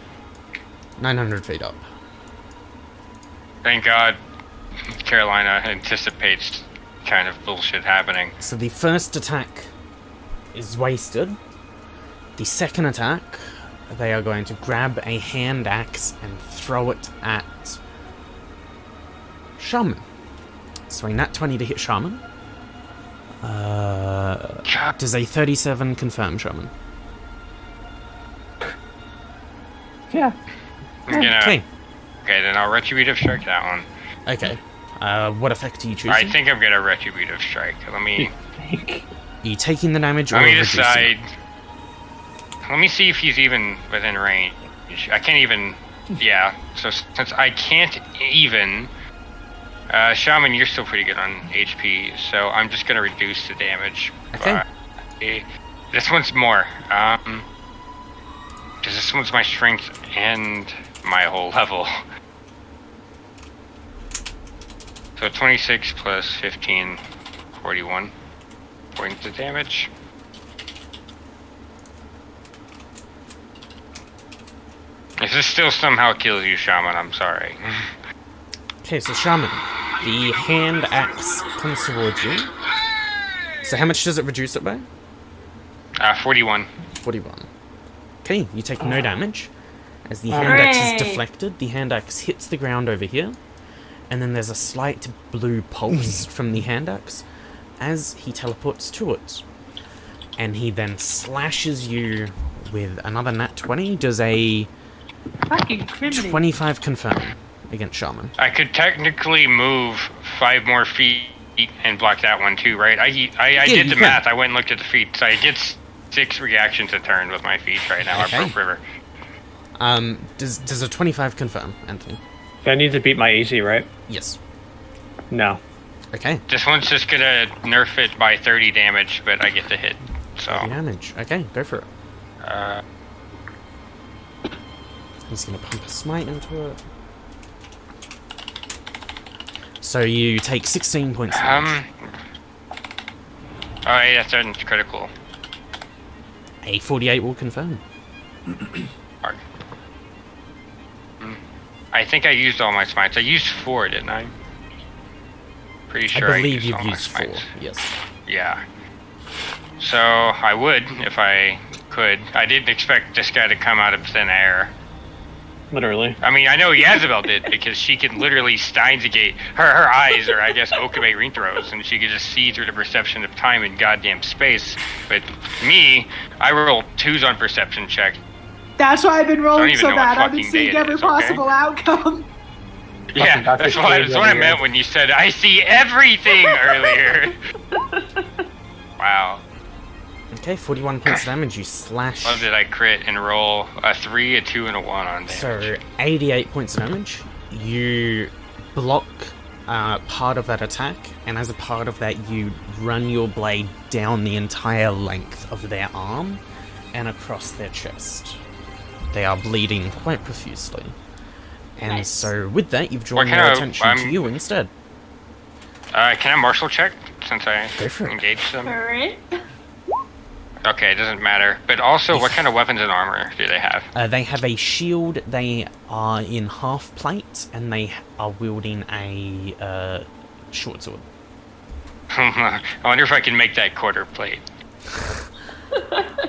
900 feet up. Thank God Carolina anticipates kind of bullshit happening. So the first attack is wasted. The second attack, they are going to grab a hand axe and throw it at Shaman. So a nat 20 to hit Shaman. God. Does a 37 confirm Shaman? Yeah. I'm gonna, Okay. okay, then I'll retributive strike that one. Okay. What effect are you choosing? I think I'm gonna retributive strike. Let me Are you taking the damage or let me reducing? decide. Let me see if he's even within range. I can't even. Yeah. So since I can't even, Shaman, you're still pretty good on HP. So I'm just gonna reduce the damage. Okay. This one's more. Because this one's my strength and my whole level. So 26 plus 15, 41 points of damage. this still somehow kills you, Shaman. I'm sorry. Okay, so Shaman, the hand axe comes towards you. So how much does it reduce it by? 41. 41. Okay, you take no damage. As the hand axe is Hooray! deflected, the hand axe hits the ground over here. And then there's a slight blue pulse from the hand axe as he teleports to it. And he then slashes you with another nat 20. Does a Fucking criminal. 25 confirm against Shaman? I could technically move 5 more feet and block that one too, right? I did you the can. math. I went and looked at the feet. So I get 6 reactions a turn with my feet right now. Okay. I broke River. Does a 25 confirm, Anthony? That needs to beat my AC, right? Yes. No. Okay. This one's just gonna nerf it by 30 damage, but I get to hit. So, Damage. Okay, go for it. uh, He's gonna pump a smite into it. So you take 16 points damage. oh yeah, that's critical. A 48 will confirm. Hard. I think I used all my smites. I used 4, didn't I? Pretty sure I believe used you've all my used 4. smites. Yes. Yeah. So I would if I could. I didn't expect this guy to come out of thin air. Literally. I mean, I know Yazabel did because she can literally Steins Gate. Her eyes are, I guess, Okabe Rinthros, and she could just see through the perception of time and goddamn space. But me, I roll 2s on perception check. That's why I've been rolling even so know what bad. I've been fucking day seeing it every is, okay? possible outcome. Yeah, that's what I meant when you said I see everything earlier. Wow. Okay, 41 points of damage. You slash. What did I crit and roll? A 3, a 2, and a 1 on damage. So 88 points of damage. You block part of that attack, and as a part of that, you run your blade down the entire length of their arm and across their chest. They are bleeding quite profusely. And Nice. so with that, you've drawn What kind your of- attention to you instead. Can I martial check since I Go for it. engaged them? Alright. Okay, it doesn't matter. But also, what kind of weapons and armor do they have? They have a shield, they are in half plate, and they are wielding a short sword. I wonder if I can make that quarter plate.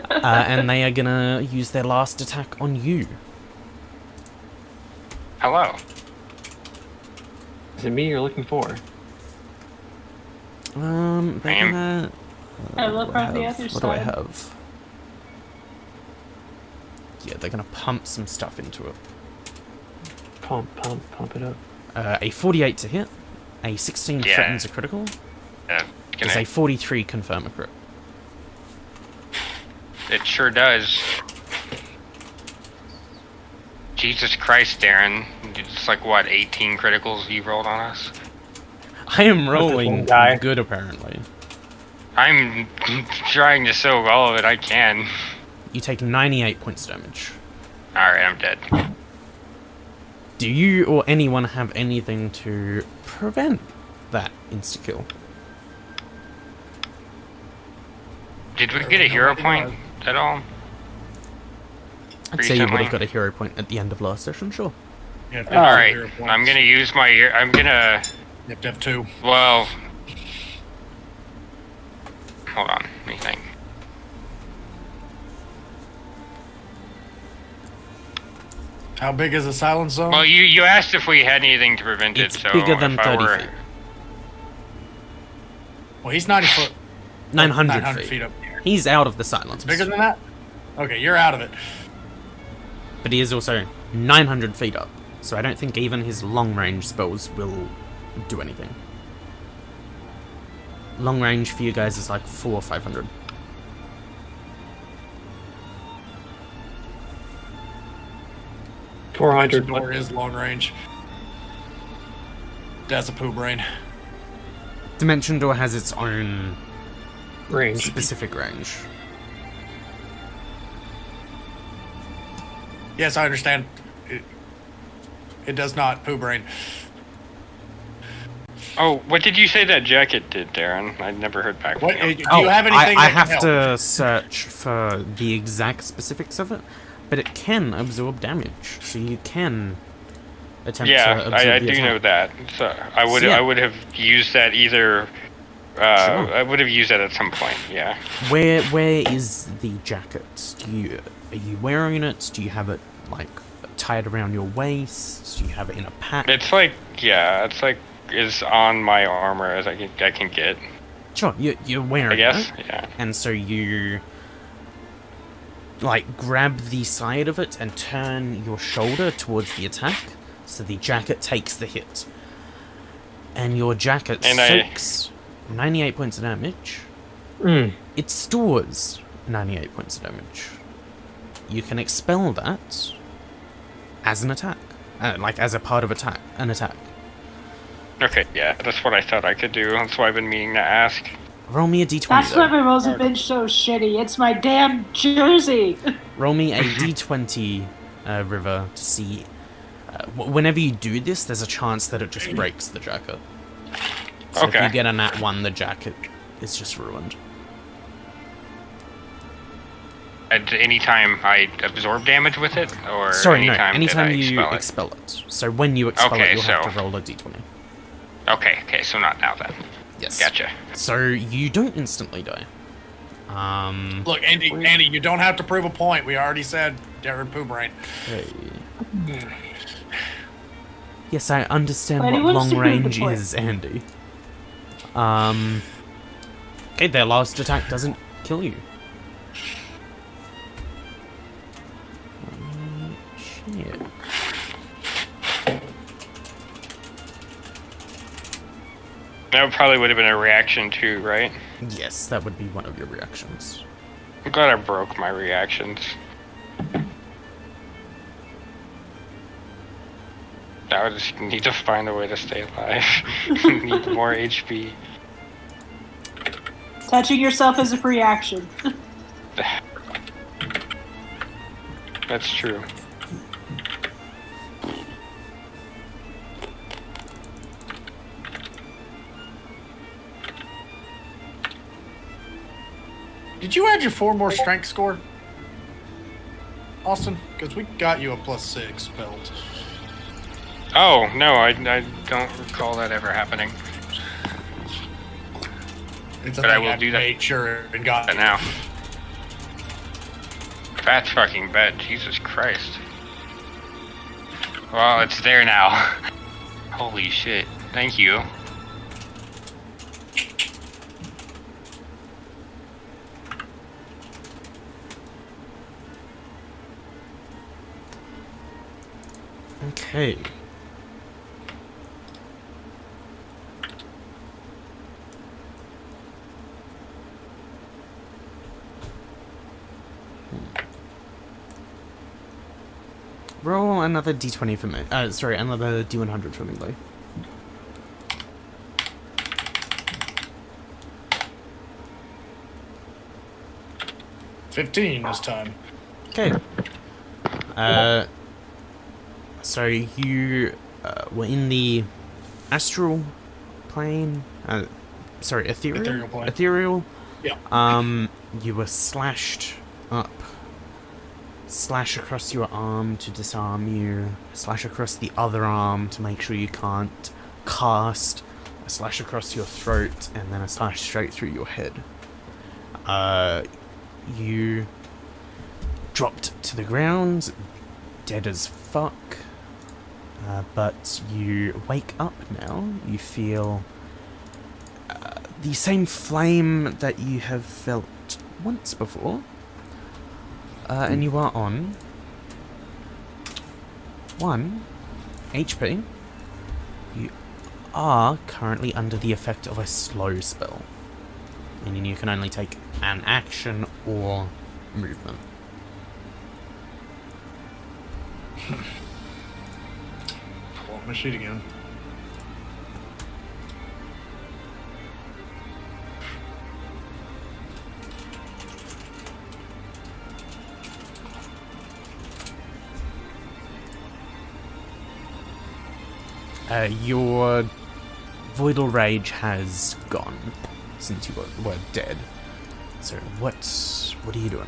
And they are gonna use their last attack on you. Hello. Is it me you're looking for? They're I am- gonna... I look what do I on the have? other What do I side. have? Yeah, they're gonna pump some stuff into it. Pump it up. A 48 to hit, a 16 Yeah. threatens a critical, Can does I- a 43 confirm a crit. It sure does. Jesus Christ, Darren. It's like, what, 18 criticals you rolled on us? I am one rolling guy. good, apparently. I'm trying to soak all of it I can. You take 98 points damage. Alright, I'm dead. Do you or anyone have anything to prevent that insta-kill? Did we get a hero point at all? I'd say you would Recently. have got a hero point at the end of last session, sure. You have to All have right, 0 points. I'm gonna use my. I'm gonna. You have to have 2. Well, hold on. Let me think. How big is the silence zone? Well, you asked if we had anything to prevent It's it, so bigger than if I 30 were, feet. Well, he's 90 foot. 900, 900 feet. up here. He's out of the silence. It's bigger than that? Okay, you're out of it. But he is also 900 feet up. So I don't think even his long range spells will do anything. Long range for you guys is like 400 or 500. The 400. door is long range. That's a poo brain. Dimension Door has its own range. specific range. Yes, I understand. It does not poo brain. Oh, what did you say that jacket did, Darren? I never heard back from What? you. Do you have anything I that have can help? to search for the exact specifics of it. but it can absorb damage, so you can attempt to Yeah, absorb I the do know attack. that. So I would So, yeah. I would have used that either. I would have used that at some point. Yeah. Where is the jacket? Are you wearing it? Do you have it like tied around your waist? Do you have it in a pack? It's like is on my armor as I can get. Sure, you're wearing I guess. it, Yeah. and so you like grab the side of it and turn your shoulder towards the attack, so the jacket takes the hit, and your jacket And soaks 98 points of damage. It stores 98 points of damage. You can expel that as an attack, like as a part of an attack. Okay. Yeah, that's what I thought I could do. That's why I've been meaning to ask. Roll me a d20. That's though. why my rolls have been so shitty. It's my damn jersey. Roll me a d20, River, to see. Whenever you do this, there's a chance that it just breaks the jacket. So if Okay. you get a nat 1, the jacket is just ruined. At any time I absorb damage with it, or Sorry, no. anytime Anytime that I you expel it? expel it. So when you expel Okay, it, you'll have so- to roll a d20. Okay, so not now then. Yes. Gotcha. So you don't instantly die. Look, Andy, you don't have to prove a point. We already said Darren Poobrain. Okay. Yes, I understand But he what wants long to prove the range point. is, Andy. Okay, their last attack doesn't kill you. Shit. That probably would have been a reaction too, right? Yes, that would be one of your reactions. I'm glad I broke my reactions. I would just need to find a way to stay alive. Need more HP. Touching yourself is a free action. That's true. Did you add your 4 more strength score, Austin? Because we got you a +6 belt. Oh, no, I don't recall that ever happening. It's a But I thing will do that. Made sure and got But now. That's fucking bad, Jesus Christ. Well, it's there now. Holy shit. Thank you. Okay. Roll another d20 for me. Sorry, another d100 for me, Lee. $15 this time. Okay. So you were in the astral plane. Sorry, ethereal. Ethereal plane. Ethereal. Yeah. You were slashed up. Slash across your arm to disarm you. Slash across the other arm to make sure you can't cast. A slash across your throat, and then a slash straight through your head. You dropped to the ground, dead as fuck. But you wake up now. You feel the same flame that you have felt once before. And you are on 1 HP. You are currently under the effect of a slow spell, meaning you can only take an action or movement. Pull up my sheet again. Your Voidal Rage has gone since you were dead. So what are you doing?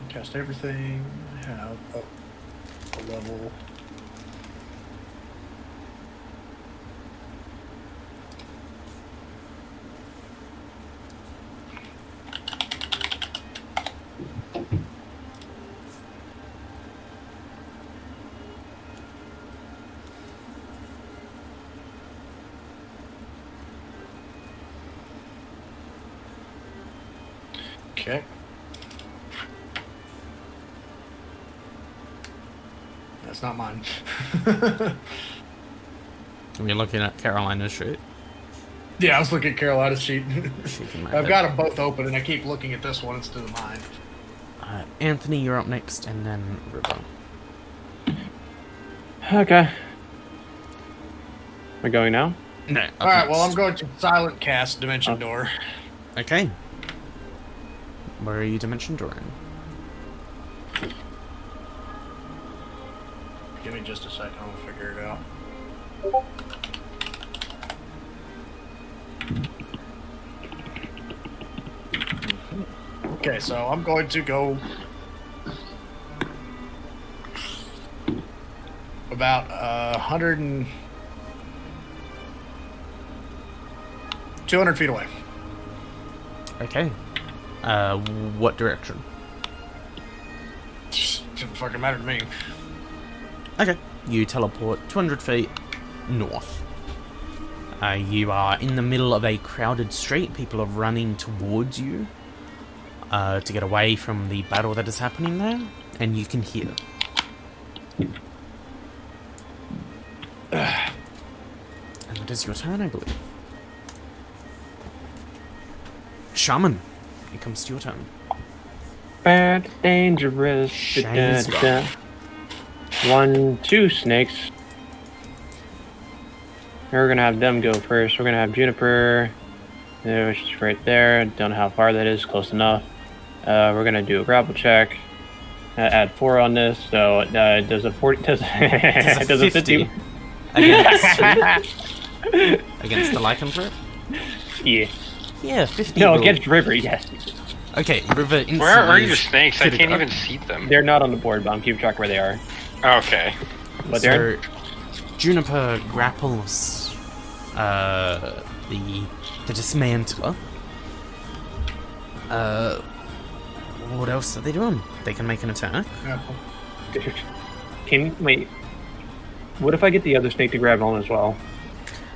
Cast everything. Have up a level. Okay. That's not mine. We're looking at Carolina's sheet. Yeah, I was looking at Carolina's sheet. She can make I've it. got them both open, and I keep looking at this one instead of mine. Anthony, you're up next, and then River. Okay. We're going now? No. up All right. Well, next. I'm going to silent cast Dimension Door. Okay. Where are you Dimension Dooring? Give me just a second. I'll figure it out. Okay, so I'm going to go about 100 and 200 feet away. Okay. What direction? Doesn't fucking matter to me. Okay. You teleport 200 feet north. You are in the middle of a crowded street. People are running towards you to get away from the battle that is happening there, and you can hear. And it is your turn, I believe. Shaman, it comes to your turn. Bad, dangerous. Shane's Da-da-da. 1, 2 snakes. We're gonna have them go first. We're gonna have Juniper, which is right there. Don't know how far that is. Close enough. We're gonna do a grapple check. Add 4 on this, so it does a 40. Does it does a 50? Against who? Against the lycanthrope? Yeah. Yeah, 50. No, will- against River. Yes. Okay, River instantly. Where are your is snakes? I fitted can't up. even see them. They're not on the board, but I'm keeping track where they are. Okay. But they're So, Juniper grapples the dismantler. What else are they doing? They can make an attack. Dude, wait? What if I get the other snake to grab on as well?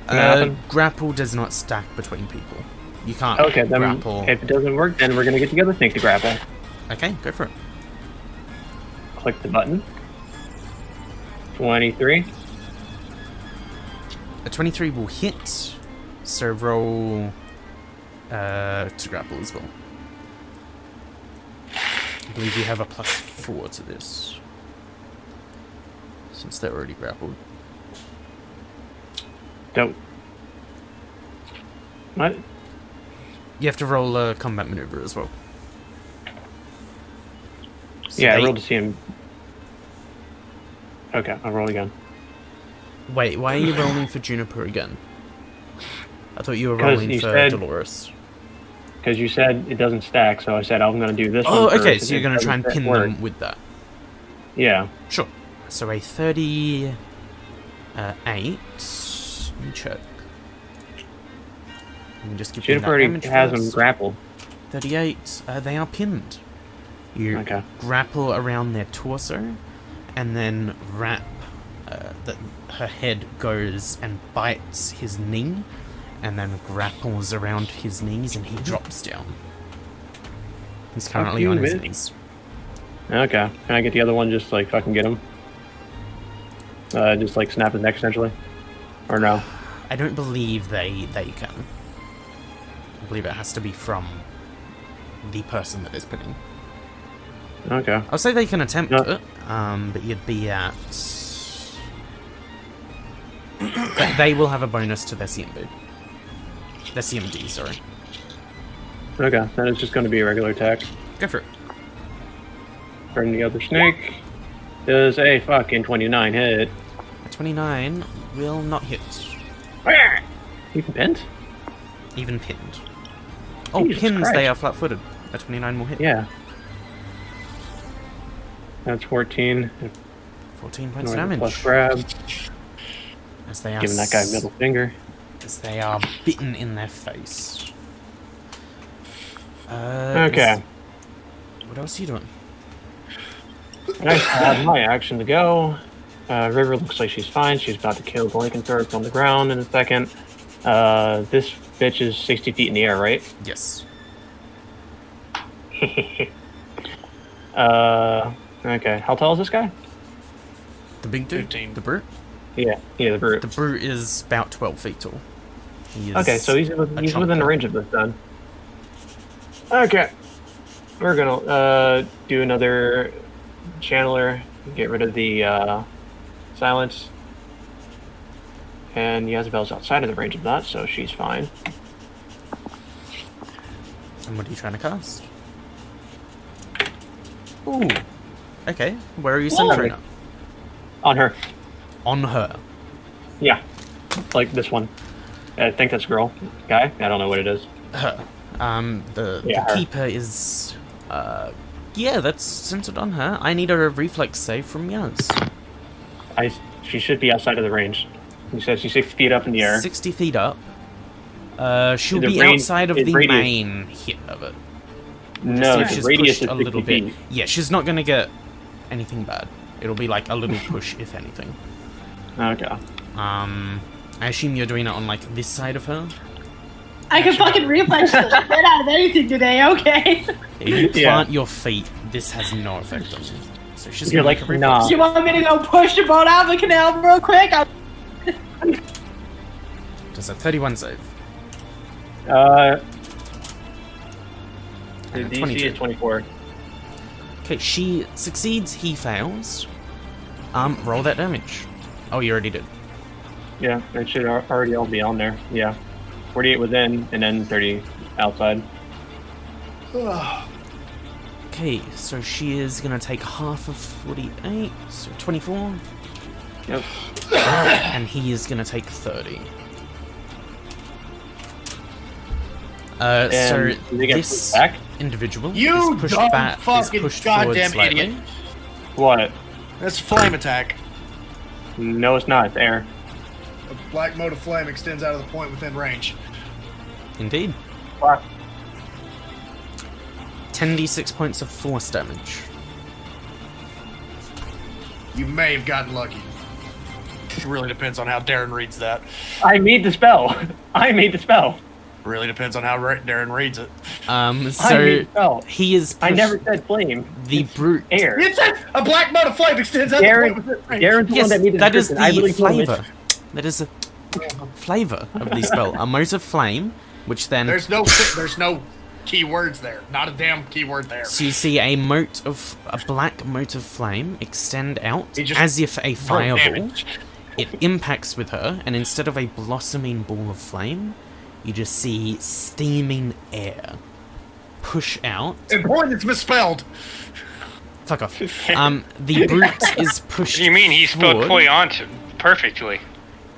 Can that happen? Grapple does not stack between people. You can't Okay, then grapple. if it doesn't work, then we're gonna get the other snake to grapple. Okay, go for it. Click the button. 23. A 23 will hit, so roll to grapple as well. I believe you have a +4 to this, since they're already grappled. Dope. What? You have to roll a combat maneuver as well. So Yeah, I they- rolled to see him. Okay, I'll roll again. Wait, why are you rolling for Juniper again? I thought you were 'Cause rolling you for said- Dolores. Because you said it doesn't stack, so I said I'm gonna do this one Oh, first, okay, and so you're it going to try and doesn't pin work. them with that. Yeah. Sure. So a 38. Let me check. Let me just give you Juniper that already damage has them first. grappled. 38. They are pinned. You Okay. grapple around their torso, and then wrap. Her head goes and bites his knee, and then grapples around his knees, and he drops down. He's currently you, on his bitch. knees. Okay. Can I get the other one just like fucking get him? Just like snap his neck essentially? Or no? I don't believe they can. I believe it has to be from the person that is pinning. Okay. I'll say they can attempt No. it, but you'd be at. They will have a bonus to their CMB. Their CMD, sorry. Okay. Then it's just gonna be a regular attack. Go for it. Burn the other snake. Does a fucking 29 hit? A 29 will not hit. Even pinned? Even pinned. Oh, Jesus pins, Christ. they are flat-footed. A 29 will hit. Yeah. That's 14. 14 points Northern damage. plus grab. As they are Giving that guy a middle finger. as they are bitten in their face. Okay. What else are you doing? I have my action to go. River looks like she's fine. She's about to kill the lycanthrope on the ground in a second. This bitch is 60 feet in the air, right? Yes. Okay. How tall is this guy? The big dude? 15. The brute? Yeah, the brute. The brute is about 12 feet tall. He is Okay, so he's a within chunk. the range of this then. Okay. We're gonna do another channeler, get rid of the silence. And Yazabel's outside of the range of that, so she's fine. And what are you trying to cast? Ooh. Okay, where are you centering it? On her. On her. Yeah. Like this one. I think that's a girl. Guy? I don't know what it is. Her. The Yeah, her. keeper is... yeah, that's centered on her. I need a reflex save from Yaz. She should be outside of the range. He says she's 6 feet up in the air. 60 feet up. She'll The be range outside of is the radius. main hit of it. No, See if the she's radius pushed is a 60 little feet. bit. Yeah, she's not gonna get anything bad. It'll be like a little push, if anything. Okay. I assume you're doing it on like this side of her. I can fucking reflex the shit out of anything today, okay? If you Yeah. plant your feet, this has no effect on you. So she's You're gonna like, make a reflex. nah. You want me to go push the boat out of the canal real quick? Does a 31 save. The And DC 22. is 24. Okay, she succeeds, he fails. Roll that damage. Oh, you already did. Yeah, it should already all be on there. Yeah. 48 within, and then 30 outside. Okay, so she is gonna take half of 48, so 24. Yep. And he is gonna take 30. So And do they get this pushed back? individual You is pushed dumb back, is fucking pushed forward goddamn slightly. idiot. What? That's flame attack. No, it's not. It's air. A black mode of flame extends out of the point within range. Indeed. Fuck. 10d6 points of force damage. You may have gotten lucky. It really depends on how Darren reads that. I made the spell. I made the spell. Really depends on how Darren reads it. I made So the spell. he is I pushed- never said flame. the brute. Air. It says a black mode of flame extends out of the Darren, point within range. Darren's the Yes, one that made the that is description. I the literally told him flavor. That is the flavor of the spell. A mote of flame, which then There's no key words there. Not a damn key word there. so you see a black mote of flame extend out He just as if a broke fireball. damage. It impacts with her, and instead of a blossoming ball of flame, you just see steaming air push out. Important, it's misspelled. Fuck off. The brute is pushed. You mean he spelled forward, Poyant perfectly?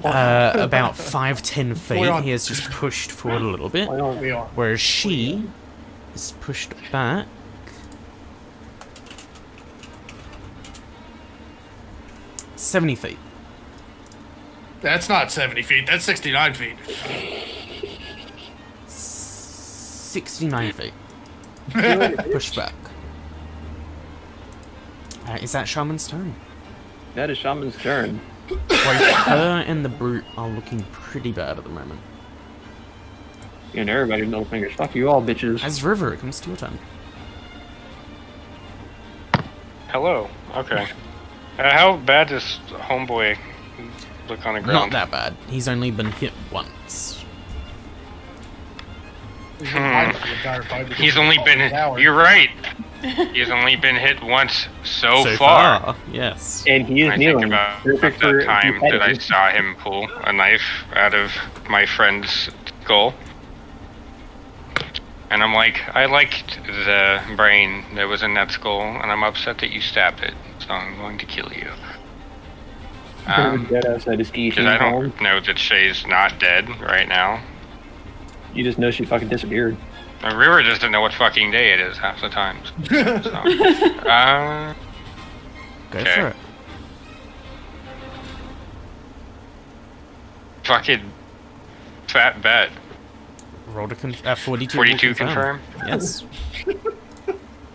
about 5-10 feet. Poyant. He is just pushed forward a little bit, We are. whereas she is pushed back. "70 feet. That's not 70 feet. That's 69 feet. 69 feet. Pushed back. Is that Shaman's turn? That is Shaman's turn. Both her and the brute are looking pretty bad at the moment. And everybody middle fingers. Fuck you all, bitches. As River, it comes to your turn. Hello. Okay. How bad does homeboy look on the Not ground? that bad. He's only been hit once. He's only been. You're right. He's only been hit once so So far. yes. And he is I think kneeling. about Perfect that for time that I beheading. saw him pull a knife out of my friend's skull. And I'm like, I liked the brain that was in that skull, and I'm upset that you stabbed it, so I'm going to kill you. Dead outside his Because I don't know that Shay's not dead right now. You just know she fucking disappeared. And River doesn't know what fucking day it is half the times. So, Go Okay. for it. fucking fat bet. Roll to 42. 42 will confirm? Yes.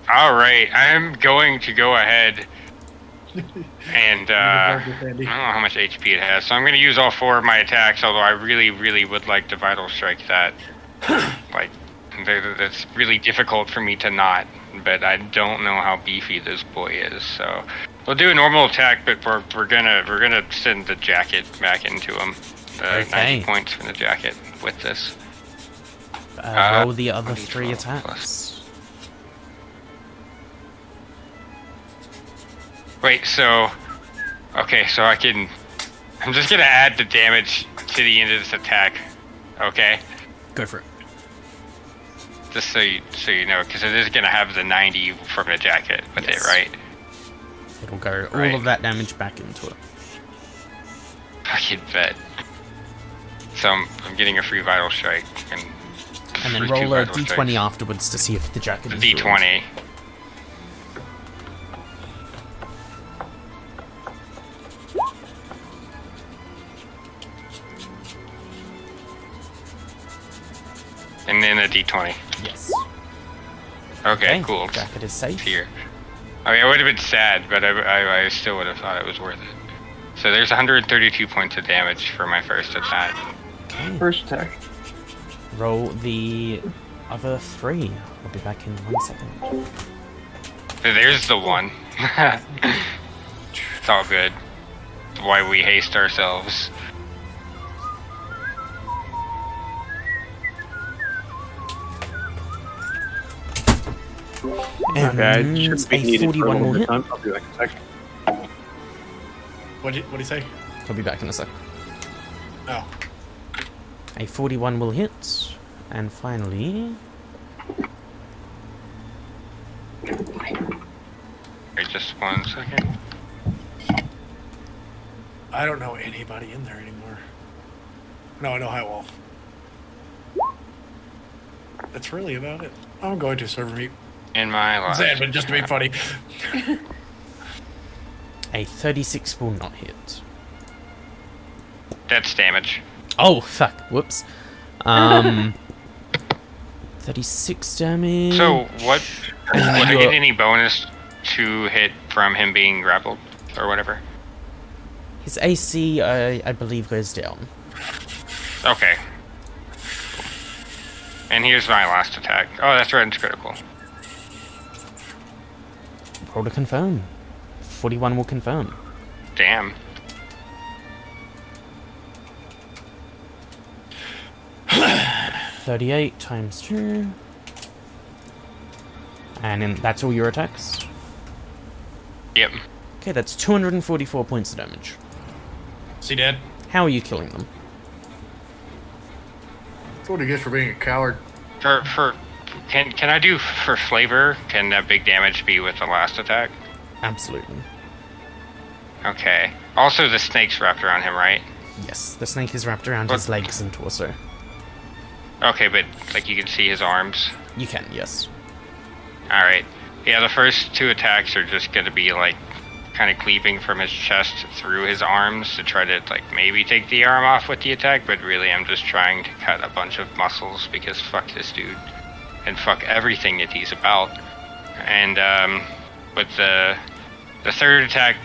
Alright, I'm going to go ahead and, I don't know how much HP it has, so I'm going to use all 4 of my attacks, although I really, really would like to Vital Strike that. Like, that's really difficult for me to not, but I don't know how beefy this boy is, so... We'll do a normal attack, but we're gonna send the jacket back into him. Okay. 90 points from the jacket with this. Roll the other 1d12 3 plus. attacks. Wait, so... Okay, so I'm just gonna add the damage to the end of this attack. Okay? Go for it. Just so you know, because it is gonna have the 90 from the jacket with Yes. it, right? It'll go all Right. of that damage back into it. Fucking bet. So I'm getting a free Vital Strike. And then free 2 roll a Vital d20 Strikes. afterwards to see if the jacket The is ruined. D20. And then a D20. Yes. Okay, cool. Jacket is safe. Here. I mean, I would have been sad, but I still would have thought it was worth it. So there's 132 points of damage for my first attack. Okay. First attack. Roll the other 3. I'll be back in 1 second. So there's the one. It's all good. Why we haste ourselves. And Okay, should be a needed for a 41 little will bit hit. of time. I'll be back in a sec. What'd he say? I'll be back in a sec. Oh. A 41 will hit. And finally... Wait just 1 second. I don't know anybody in there anymore. No, I know High Wolf. That's really about it. I'm going to server meet. In my life. But just to be funny. A 36 will not hit. That's damage. Oh, fuck. Whoops. 36 damage. So, what? Would I you're- get any bonus to hit from him being grappled? Or whatever? His AC, I believe, goes down. Okay. And here's my last attack. Oh, that's right, it's critical. Roll to confirm. 41 will confirm. Damn. $38 times 2. And then that's all your attacks? Yep. Okay, that's 244 points of damage. Is he dead? How are you killing them? That's what he gets for being a coward. Can I do for flavor? Can that big damage be with the last attack? Absolutely. Okay. Also, the snake's wrapped around him, right? Yes, the snake is wrapped around his legs and torso. Okay, but like you can see his arms. You can, yes. All right. Yeah, the first 2 attacks are just gonna be like kind of cleaving from his chest through his arms to try to like maybe take the arm off with the attack, but really I'm just trying to cut a bunch of muscles because fuck this dude and fuck everything that he's about. And with the third attack,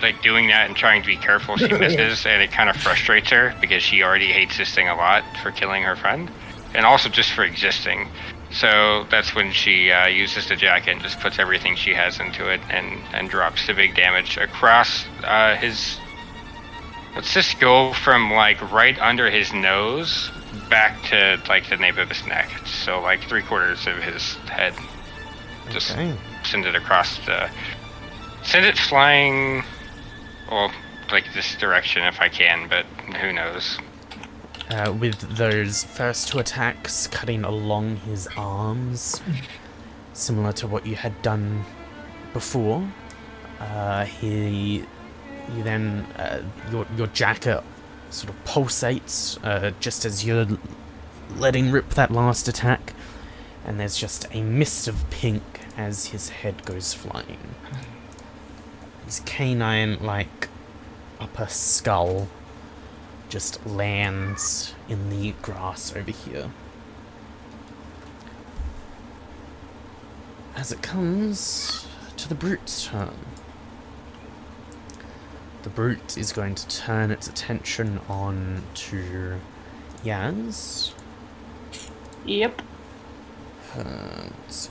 like doing that and trying to be careful, she misses, and it kind of frustrates her because she already hates this thing a lot for killing her friend, and also just for existing. So that's when she uses the jacket and just puts everything she has into it and drops the big damage across his... Let's just go from like right under his nose back to like the nape of his neck. So like 3/4 of his head. Just Okay. send it across the... Send it flying, well, like this direction if I can, but who knows. with those first 2 attacks cutting along his arms, similar to what you had done before. He then your jacket sort of pulsates just as you're letting rip that last attack, and there's just a mist of pink as his head goes flying. His canine-like upper skull just lands in the grass over here. As it comes to the brute's turn. The brute is going to turn its attention on to Yaz. Yep. Let's see.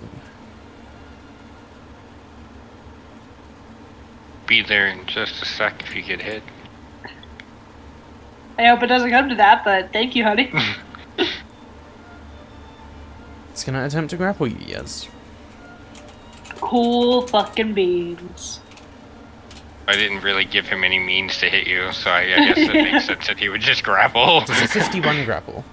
Be there in just a sec if you get hit. I hope it doesn't come to that, but thank you, honey. It's gonna attempt to grapple you, Yaz. Cool fucking beans. I didn't really give him any means to hit you, so I guess it makes sense that he would just grapple. It's a 51 grapple.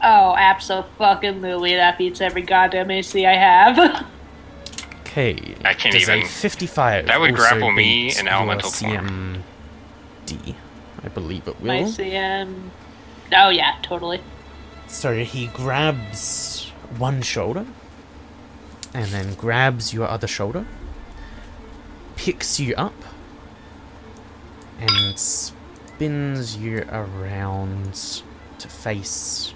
Oh, abso-fucking-lutely. That beats every goddamn AC I have. Okay. I can't does even- A 55 That would also grapple me beat in your elemental form. CMD, I believe it will. My CM... Oh, yeah, totally. So he grabs one shoulder, and then grabs your other shoulder, picks you up, and spins you around to face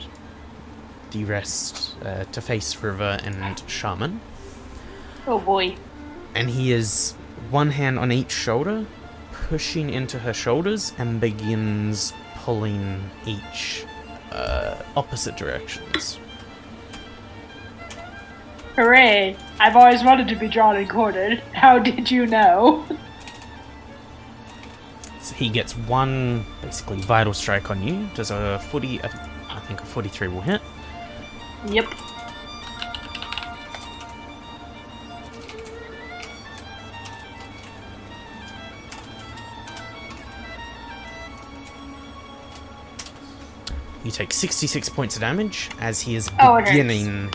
the rest, to face River and Shaman. Oh, boy. And he is one hand on each shoulder, pushing into her shoulders, and begins pulling each opposite directions. Hooray! I've always wanted to be drawn and quartered. How did you know? So he gets one, basically, vital strike on you. Does a 40, I think a 43 will hit. Yep. You take 66 points of damage as he is Oh, it hurts. beginning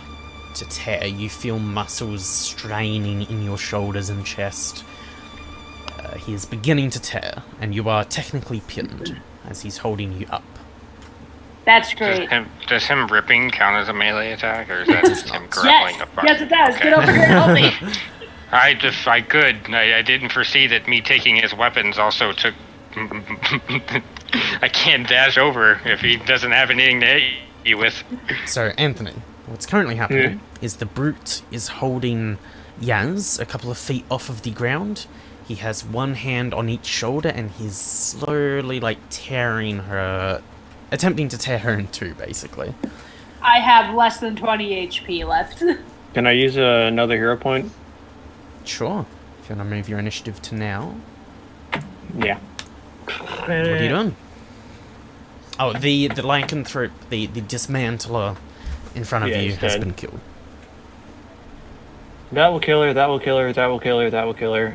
to tear. You feel muscles straining in your shoulders and chest. He is beginning to tear, and you are technically pinned as he's holding you up. That's great. Does him ripping count as a melee attack, or is that just him grappling Yes! the fuck? Yes, it does. Okay. Get over here and help me. I could. I didn't foresee that me taking his weapons also took... I can't dash over if he doesn't have anything to hit you with. So, Anthony, what's currently happening is the brute is holding Yaz a couple of feet off of the ground. He has one hand on each shoulder, and he's slowly, tearing her... attempting to tear her in two, basically. I have less than 20 HP left. Can I use another hero point? Sure. If you want to move your initiative to now. Yeah. What are you doing? Oh, the lycanthrope, the dismantler in front of Yeah, you he's has dead. been killed. That will kill her, that will kill her, that will kill her, that will kill her.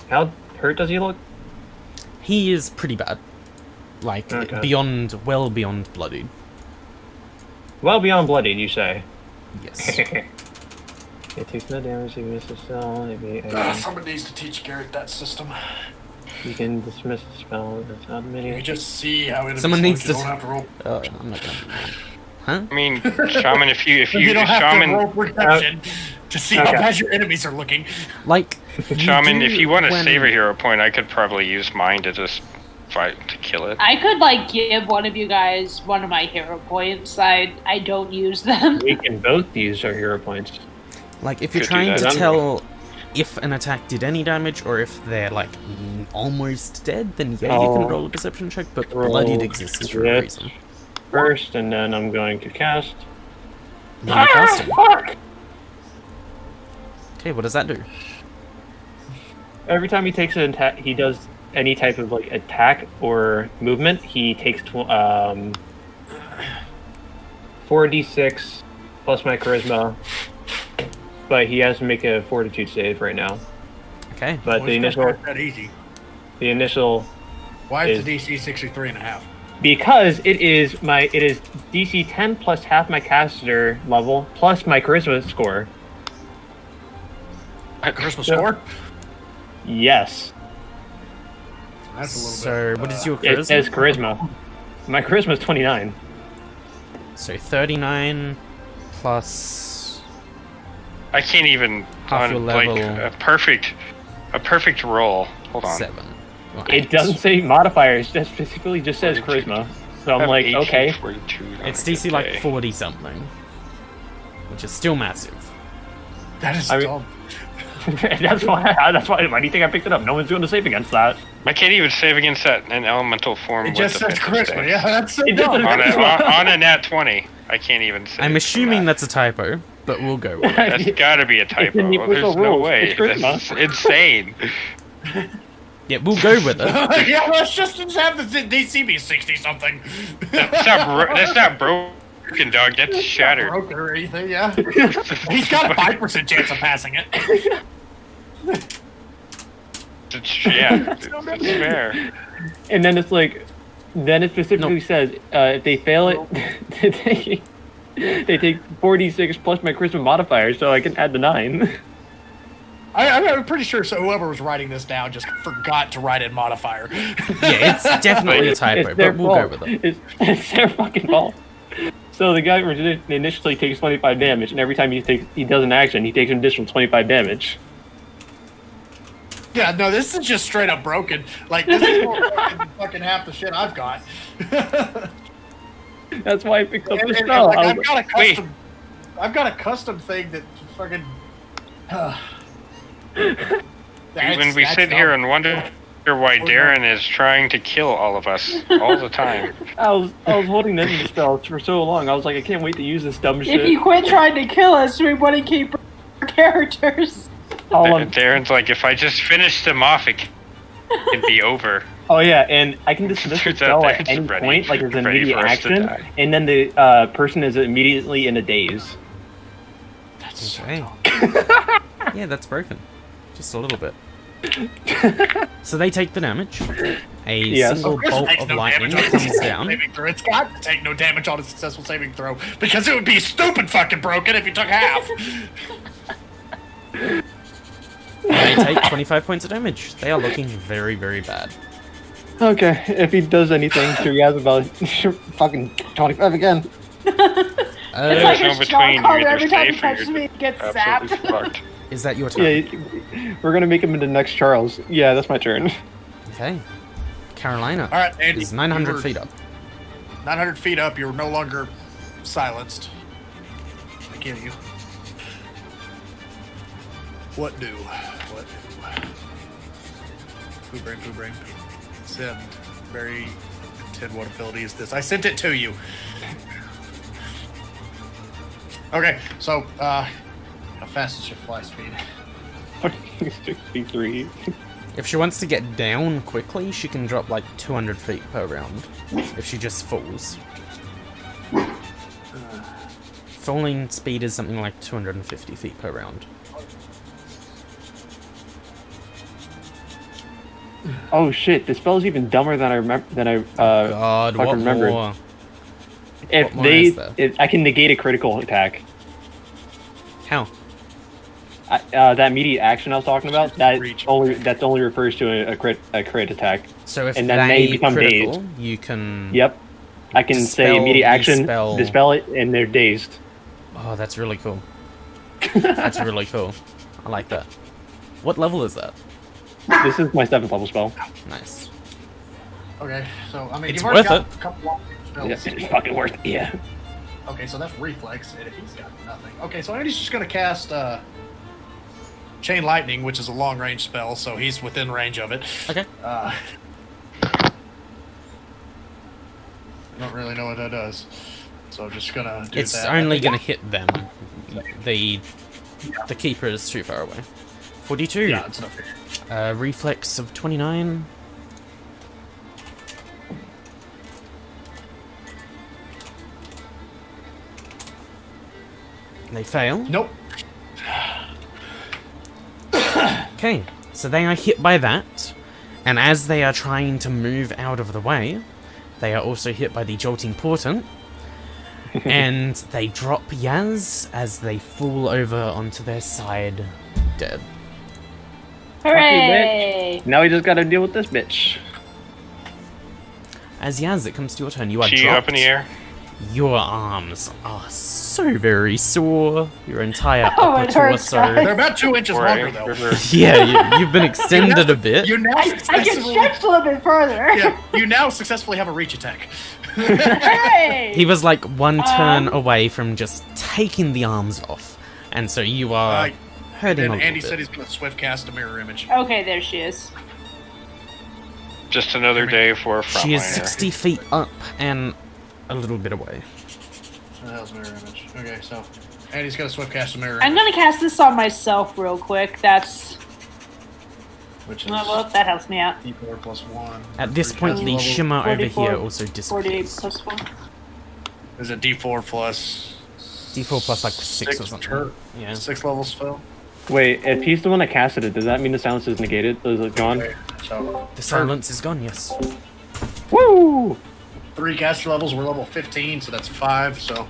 How hurt does he look? He is pretty bad. Okay. Well beyond bloodied. Well beyond bloodied, you say. Yes. It takes no damage, you miss a spell, maybe Someone needs to teach Garrett that system. you can dismiss the spell, that's not You many. just see how it Someone needs you to- don't have to roll. I'm not gonna do that. Huh? I mean, Shaman, if you You don't have Shaman, to roll perception to see how Okay. bad your enemies are looking. Shaman, if you want to when- save a hero point, I could probably use mine to just fight to kill it. I could, give one of you guys one of my hero points. I don't use them. We can both use our hero points. If you're Could do trying to that. tell if an attack did any damage or if they're almost dead, then yeah, you can Oh. roll a perception check. But Roll bloodied exists for a it. reason. First, and then I'm going to cast. You may cast it. Fuck! Okay, what does that do? Every time he takes an attack, he does any type of attack or movement. He takes 4d6 plus my charisma, but he has to make a fortitude save right now. Okay. But the initial, that easy. Why is the DC 63.5? because it is DC 10 plus half my caster level plus my charisma score. Charisma score? Yes. That's a little So, bit. what is your It charisma? says charisma. My charisma is 29. So 39 plus. I can't even Half your on like level. a perfect roll. Hold on. 7. Or It 8. doesn't say modifiers. It specifically just says charisma. So I'm like, 18, okay. 42 on It's a good DC like day. 40 something, which is still massive. That is I mean- dumb. That's why. Why do you think I picked it up? No one's doing the save against that. I can't even save against that in elemental form. It with just says defensive charisma. save. Yeah, that's so It just dumb. says- On a nat 20, I can't even save. I'm from assuming that. that's a typo, but we'll go with it. That's gotta be a typo. in the There's official no rules. way. It's charisma. That's insane. Yeah, we'll go with it. Yeah, let's just have the DC be 60 something. That's not broken, dog. That's shattered. Broken or anything, yeah. He's got a 5% chance of passing it. It's fair. And then it's like, then it specifically says if they fail it, they take 46 plus my charisma modifier, so I can add the 9. I'm pretty sure so whoever was writing this down just forgot to write in modifier. Yeah, it's definitely a typo, It's their but we'll go fault. with it. It's their fucking fault. So the guy initially takes 25 damage, and every time he does an action, he takes an additional 25 damage. Yeah, no, this is just straight up broken. Like, this is more broken than fucking half the shit I've got. That's why I picked up And- the and, spell. like, I was I've got a custom thing that fucking. When we sit here and wonder why Darren is trying to kill all of us all the time. I was holding the spell for so long. I was like, I can't wait to use this dumb shit. If you quit trying to kill us, we want to keep our characters. Darren's like, if I just finished him off, it'd be over. Oh yeah, and I can dismiss the Turns spell out at that's any ready- point, like as an ready immediate for us to action, die. and then the person is immediately in a daze. Okay. Yeah, that's broken. Just a little bit. So they take the damage. A Yes. single Of course it bolt takes of no lightning damage on a comes successful down. saving throw. It's got to take no damage on a successful saving throw because it would be stupid fucking broken if you took half. They take 25 points of damage. They are looking very, very bad. Okay, if he does anything, so he has about fucking 25 again. It's There's like no a between, strong you're card. either Every time he safe or touches you're me, it gets Absolutely zapped. fucked. Is that your turn? Yeah, we're gonna make him into next Charles. Yeah, that's my turn. Okay. Carolina All right, Andy. is 900 you were feet up. 900 feet up, you're no longer silenced. I kill you. What do? What do? Poo brain. Send. Very intend. What ability is this? I sent it to you. Okay, so, how fast is your fly speed? 63. If she wants to get down quickly, she can drop like 200 feet per round. If she just falls. Falling speed is something like 250 feet per round. Oh shit, the spell's even dumber than I remember. God, fucking what remembered. more? If what more is there? I can negate a critical attack. How? That immediate action I was talking about, Reach. that only refers to a crit attack. So if And then they they become critical, dazed. you can... Yep. I can say Dispel, immediate action, dispel. dispel it, and they're dazed. Oh, that's really cool. That's really cool. I like that. What level is that? This is my 7th level spell. Nice. Okay, so, I mean, It's you've already worth got a couple long Yeah, spells. it's fucking worth it. Yeah. Okay, so that's reflex, and if he's got nothing. Okay, so Andy's just gonna cast Chain Lightning, which is a long range spell, so he's within range of it. Okay. I don't really know what that does, so I'm just gonna do It's that. only gonna hit them. The keeper is too far away. 42. Yeah, it's enough. Reflex of 29. They fail. Nope. Okay, So they are hit by that, and as they are trying to move out of the way, they are also hit by the jolting portent, and they drop Yaz as they fall over onto their side, dead. Hooray! Now we just gotta deal with this bitch. As Yaz, it comes to your turn. You are She dropped. up in the air. Your arms are so very sore. Your entire Oh, upper it hurts, torso. guys. They're about 2 inches longer, Right. though. Yeah, you've been extended a bit. You now I get successfully, stretched a little bit further. yeah, you now successfully have a reach attack. Hooray! He was like one turn away from just taking the arms off, and so you are hurting a And little Andy bit. said he's going to swift cast a mirror image. Okay, there she is. Just another day for a She is frontliner. 60 feet up and a little bit away. What the hell's mirror image? Okay, so Andy's going to swift cast a mirror I'm image. gonna cast this on myself real quick. That's Which is well, that helps me out. D4 plus 1. At this point, the level. shimmer over 44, here also 48 disappears. plus 1. Is it D4 plus... D4 plus like 6 or something. Yeah. 6 level spell? Wait, if he's the one that casted it, does that mean the silence is negated? Is it gone? Okay, so The silence is gone, yes. Woo! 3 caster levels, we're level 15, so that's 5, so...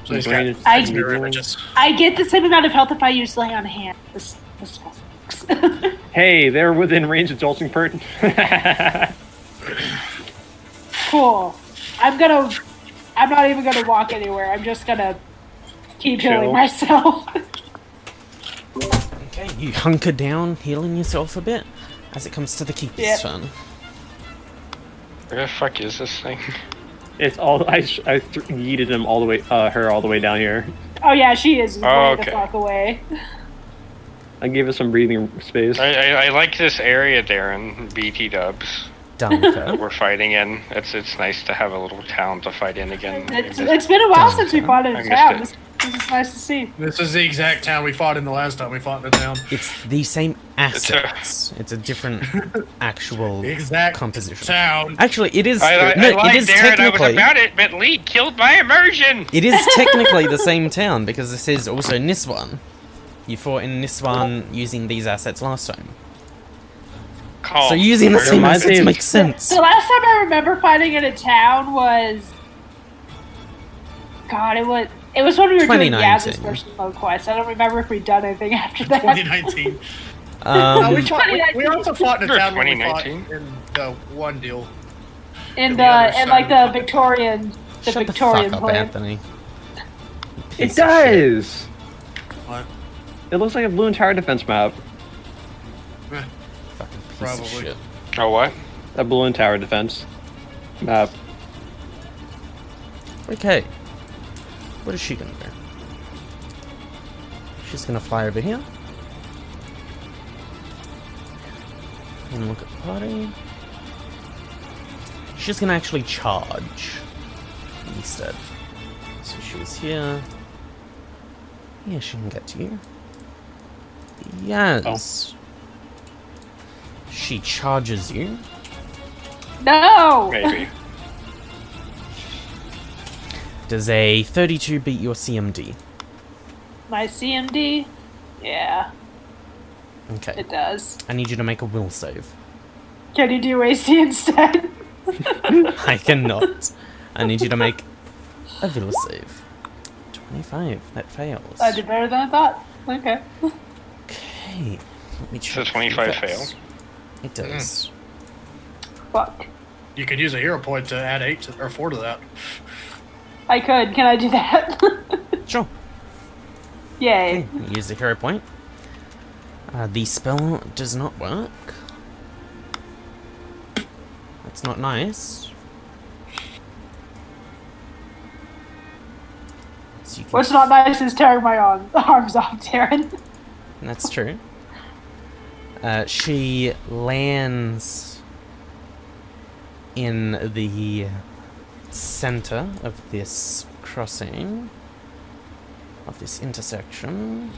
So he's got Brain is- 6 mirror images. I get the same amount of health if I use Lay on Hand. This sucks. Hey, they're within range of jolting pert. Cool. I'm not even gonna walk anywhere. I'm just gonna keep Chill. healing myself. Okay, you hunker down, healing yourself a bit, as it comes to the keeper's Yep. turn. Where the fuck is this thing? It's all I yeeted him all the way, her all the way down here. Oh yeah, she is way Oh, the okay. fuck away. I gave us some breathing space. I like this area, Darren. BT Dubs. Dunker. We're fighting in. It's nice to have a little town to fight in again. It's been a while Doesn't since we count. fought in I a missed town. it. This is nice to see. This is the exact town we fought in the last time we fought in the town. It's the same assets. It's a different actual Exact composition. town. Actually, it is. I no, lied it is there and I was technically. about it, but Lee killed my immersion! It is technically the same town because this is also Niswan. You fought in Niswan using these assets last time. Call. So using the Where same my assets team- makes sense. The last time I remember fighting in a town was, God, it was when we were doing 2019. Yaz's first mode quest. I don't remember if we'd done anything after that. 2019. No, we, Um, fought, we also fought in a Sure, town when we fought 2019. in the one deal. In the other in like side. the Victorian, shut the Victorian fuck up, plan. Anthony. You It piece of shit. does. What? It looks like a blue and tower defense map. Eh, Fucking piece of Probably. shit. Oh, what? A blue and tower defense map. Okay. What is she gonna do? She's gonna fly over here. And look at the party. She's gonna actually charge instead. So she was here. Yeah, she can get to you. Yes. She charges you. No. Maybe. Does a 32 beat your CMD? My CMD. Yeah, Okay. it does. I need you to make a will save. Can you do AC instead? I cannot. I need you to make a will save. 25. That fails. I did better than I thought. Okay. Okay. Let me Does check. the 25 if fail? that's- It does. Fuck. You could use a hero point to add 8 or 4 to that. I could. Can I do that? Sure. Yay. Okay, use the hero point. The spell does not work. That's not nice. So you can What's not nice is tearing my arms off, Darren. That's true. She lands in the center of this crossing, of this intersection,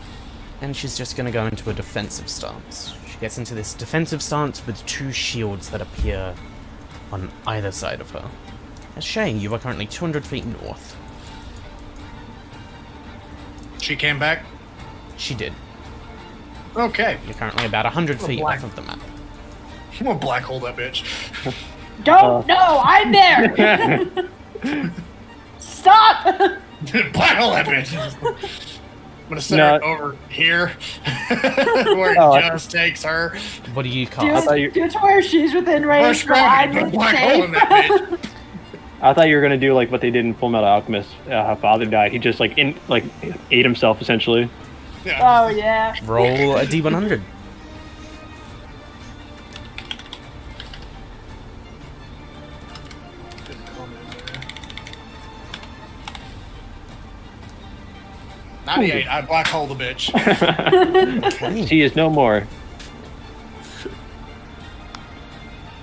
and she's just going to go into a defensive stance. She gets into this defensive stance with 2 shields that appear on either side of her. As Shay, you are currently 200 feet north. She came back. She did. Okay. You're currently about 100 feet black. off of the map. I'm gonna black hole that bitch. Don't! No, I'm there! Stop! Black hole that bitch. I'm gonna send No. her over here, where it just takes her. What do you Do cast? thought you- it to where she's within range, Bush but I'm gravity, put a black hole in safe. that bitch. I thought you were gonna do like what they did in Full Metal Alchemist. How father died. He just like ate himself essentially. Yeah. Oh, yeah. Roll a d100. Good comment there. 98. I black hole the bitch. Okay. She is no more.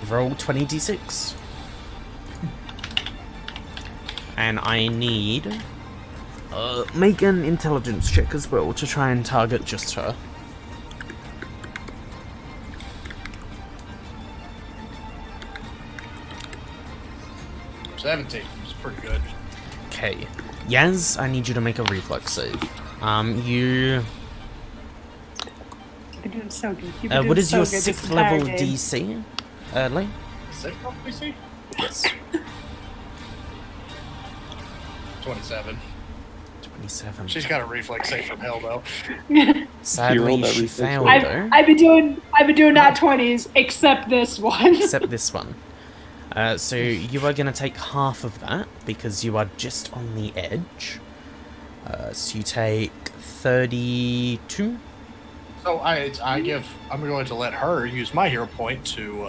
Roll 20d6. And I need... make an intelligence check as well to try and target just her. So 17. It's pretty good. Okay. Yaz, I need you to make a reflex save. You... You've been doing so good. You've been what doing is so your good this 6th entire level game. DC? Lee? 6 PC? Yes. 27. 27. She's got a reflex save from hell, though. Sadly, rolled that she reflex failed save. though. I've been doing nat 20s, except this one. Except this one. So you are going to take half of that because you are just on the edge. So you take 32. So I'm going to let her use my hero point to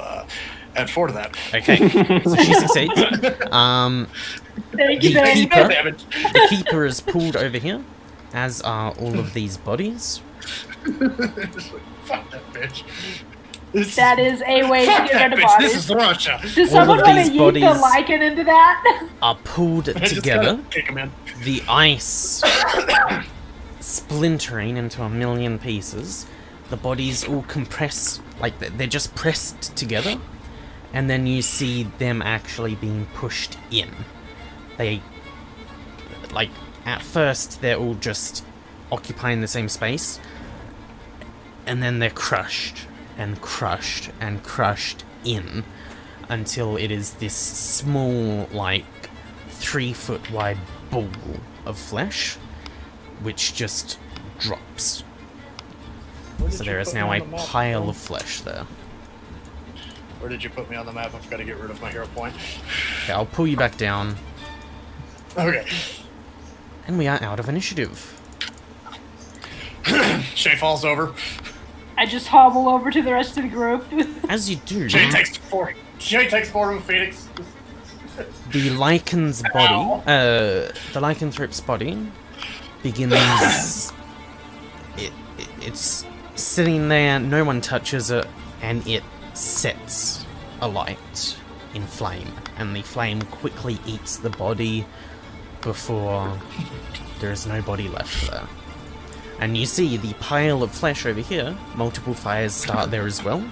add 4 to that. Okay, so she succeeds. Thank you, The Ben. keeper, Damage. the keeper is pulled over here, as are all of these bodies. Fuck that bitch. This That is a way to fuck get that rid of bitch. This bodies. is Russia. Does someone of want to these yeet bodies- the lichen into that? Are pulled I just together. gotta kick him in. The ice splintering into a million pieces. The bodies all compress, like they're just pressed together, and then you see them actually being pushed in. They, like, at first they're all just occupying the same space, and then they're crushed and crushed and crushed in until it is this small, like, 3-foot wide ball of flesh, which just drops. Where did So you there is put me now on a the map, pile Phil? of flesh there. Where did you put me on the map? I've got to get rid of my hero point. Okay, I'll pull you back down, Okay. and we are out of initiative. Shay falls over. I just hobble over to the rest of the group. As you do, Shay takes 4. Shay takes 4 of Phoenix. the lycan's body, the lycanthrope's body, begins. It's sitting there. No one touches it, and it sets alight in flame, and the flame quickly eats the body before there is no body left there. And you see the pile of flesh over here. Multiple fires start there as well,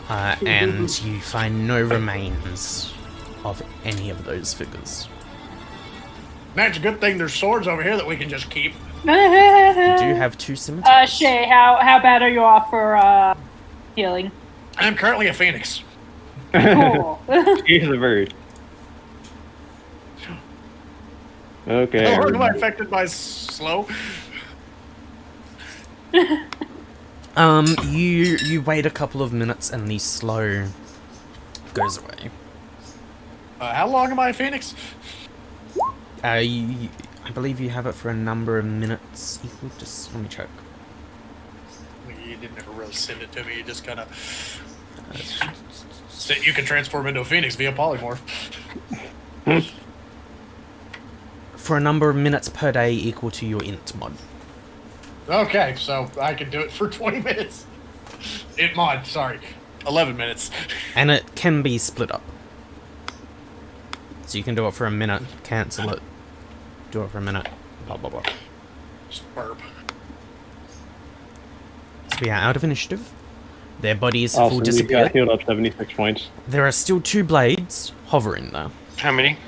and you find no remains of any of those figures. That's a good thing there's swords over here that we can just keep. You do have 2 scimitars. Shay, how bad are you off for healing? I'm currently a Phoenix. Cool. He's a bird. Okay. Or am I affected by slow? You wait a couple of minutes and the slow goes away. How long am I a Phoenix? I believe you have it for a number of minutes equal. Just let me check. You didn't ever really send it to me. You just kind of said you can transform into a Phoenix via polymorph. For a number of minutes per day equal to your int mod. Okay, so I can do it for 20 minutes. It mod, sorry. 11 minutes. And it can be split up. So you can do it for a minute, cancel it, do it for a minute, blah blah blah. Just burp. So we are out of initiative. Their bodies have all Awesome. We disappeared. got healed up 76 points. There are still 2 blades hovering there. How many?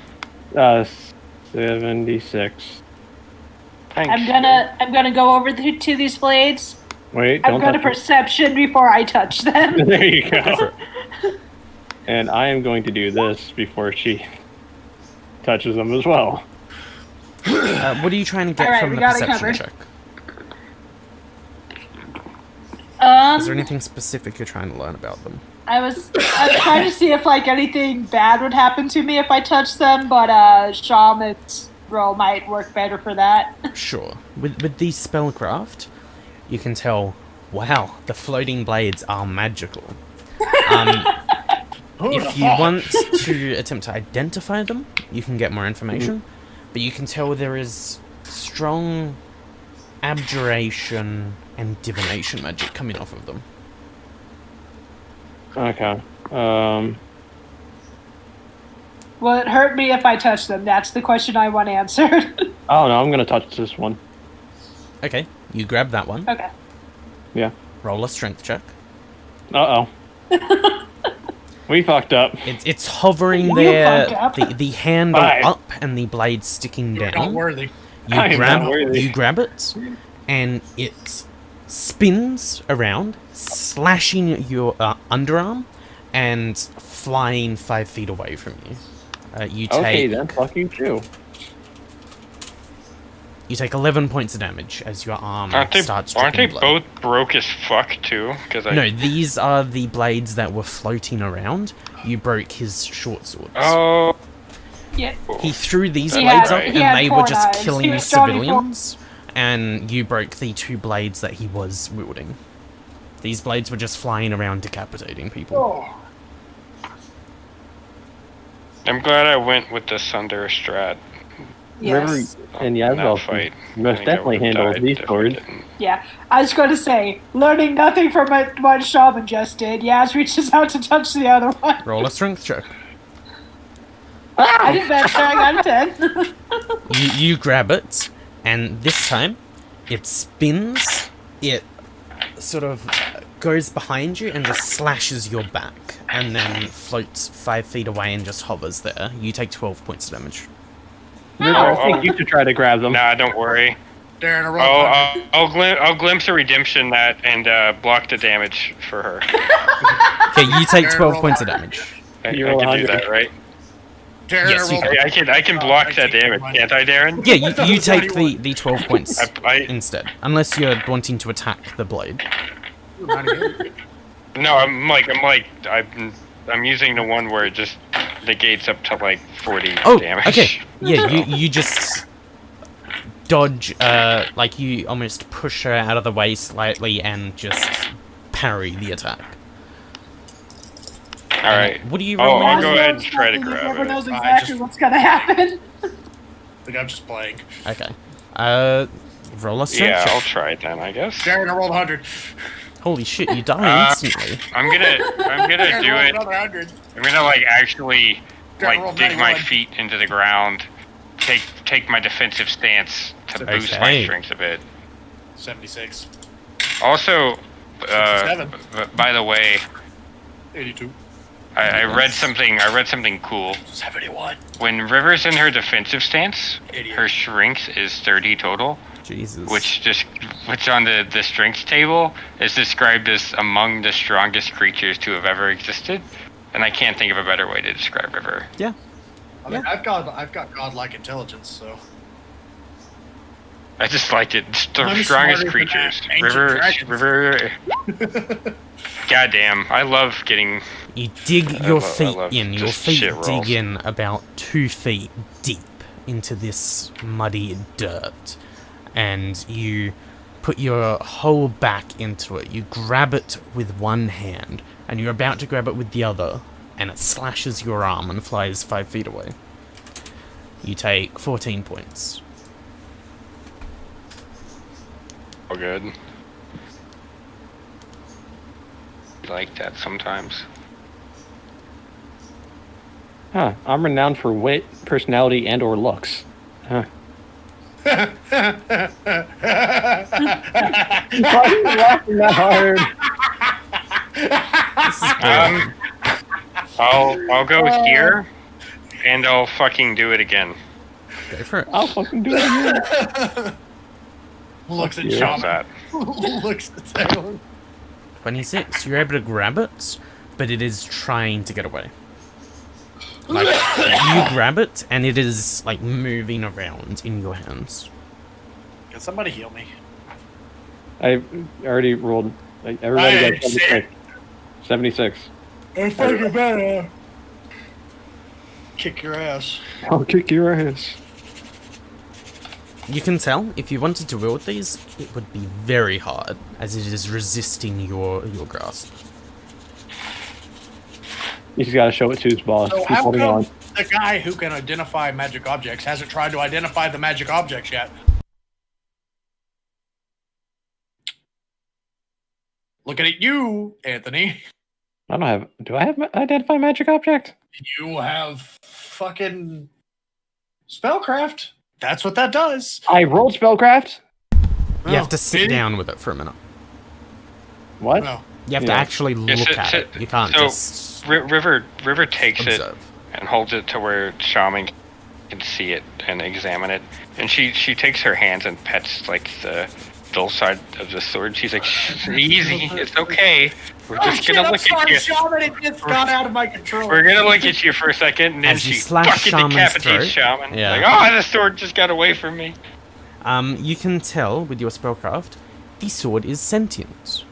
76. Thanks. I'm gonna go over to these blades, Wait, I'm don't going to touch perception before I touch them. it. There you go. And I am going to do this before she touches them as well. What are you trying to get Alright, from we the got it perception covered. check? Is there anything specific you're trying to learn about them? I was trying to see if like anything bad would happen to me if I touched them, but shaman's roll might work better for that. Sure. With the spellcraft, you can tell, wow, the floating blades are magical. If you want to attempt to identify them, you can get more information, but you can tell there is strong abjuration and divination magic coming off of them. Okay. Will it hurt me if I touch them? That's the question I want answered. Oh no, I'm gonna touch this one. Okay, you grab that one, Okay. Yeah. roll a strength check. Uh oh. We fucked up. It's hovering You there, fucked up. the handle Fine. up and the blade sticking You're not down. worthy. I am not worthy. You grab it, and it spins around, slashing your underarm, and flying 5 feet away from you. You Okay, take then fuck you too. you take 11 points of damage as your arm Aren't they starts dripping blood. both broke as fuck too? Because No, these are the blades that were floating around. You broke his short swords. Oh. Yeah. He threw these He blades had- up, he and had they 4 were just knives. He killing was Johnny civilians. And you broke the 2 blades that he was wielding. These blades were just flying around, decapitating people. Oh. I'm glad I went with the Sunder strat. River Yes. and in that Yazbel fight. I most think I definitely would've handled died these if I swords. didn't. Yeah. I was going to say, learning nothing from what Shaman just did. Yaz reaches out to touch the other one. Roll a strength check. I did better. I got a 10. You grab it, and this time it spins. It sort of goes behind you and just slashes your back, and then floats 5 feet away and just hovers there. You take 12 points of damage. River, I think you should try to grab them. Nah, don't worry. Darren, a roll. I'll glimpse a redemption that and block the damage for her. Okay, you take Darren, 12 roll points of that. damage. I You can roll do 100. that, right? Darren, Yes, a you roll. I can block that damage, can't I, Darren? Yeah, you take the 12 points I- instead. Unless you're wanting to attack the blade. No, I'm using the one where it just negates up to like 40 Oh, damage. okay. Yeah, you just dodge, like you almost push her out of the way slightly and just parry the attack. All right. What do you Oh, roll? I'll in? go ahead and try to He grab never it. knows I exactly just- what's going to happen. I think I'm just playing. Okay. Roll a strength Yeah, check. I'll try it then, I guess. Darren, I rolled 100. Holy shit, you die instantly. I'm gonna Darren do rolled it. another 100. I'm gonna like actually Darren rolled like dig my 91. feet into the ground, take my defensive stance to boost my Okay. strength a bit. 76. Also, 67. by the way, 82. I read something. I read something cool. 71. When River's in her defensive stance, Idiot. her strength is 30 total, Jesus. which on the strength table is described as among the strongest creatures to have ever existed. And I can't think of a better way to describe River. Yeah. I mean, I've got godlike intelligence, so. I just like it. It's the I'm strongest smarter than creatures. that ancient River. Goddamn, I love getting. You dig your I feet love in. Your just feet shit rolls. dig in about 2 feet deep into this muddy dirt. And you put your whole back into it. You grab it with one hand, and you're about to grab it with the other, and it slashes your arm and flies 5 feet away. You take 14 points. Oh, good. Like that sometimes. Huh. I'm renowned for wit, personality, and or looks. Huh. Why are you laughing that hard? I'll go here, and I'll fucking do it again. Go for it. I'll fucking do it again. Looks at Yeah. What's Shaman. that? Looks at Taylor. 26, you're able to grab it, but it is trying to get away. Like, you grab it, and it is, like, moving around in your hands. Can somebody heal me? I already rolled. Like, everybody Hey, got 76. 76. I fucking better kick your ass. I'll kick your ass. You can tell, if you wanted to wield these, it would be very hard, as it is resisting your grasp. You just gotta show it to his boss. So He's how holding come on. the guy who can identify magic objects hasn't tried to identify the magic objects yet? Looking at you, Anthony. I don't have. Do I have identify magic object? You have fucking spellcraft. That's what that does. I rolled spellcraft. You have to sit did he? down with it for a minute. What? No. You have to Yeah. actually look at it. You can't so just River takes it observe. and holds it to where Shaman can see it and examine it. And she takes her hands and pets like the dull side of the sword. She's like, easy, it's okay. We're just gonna look at you. Shaman, it just got out of my control. We're gonna look at you for a second, and then As you she slash fucking Shaman's decapitates throat. Shaman. Yeah. Like, oh, the sword just got away from me. You can tell with your spellcraft, the sword is sentient.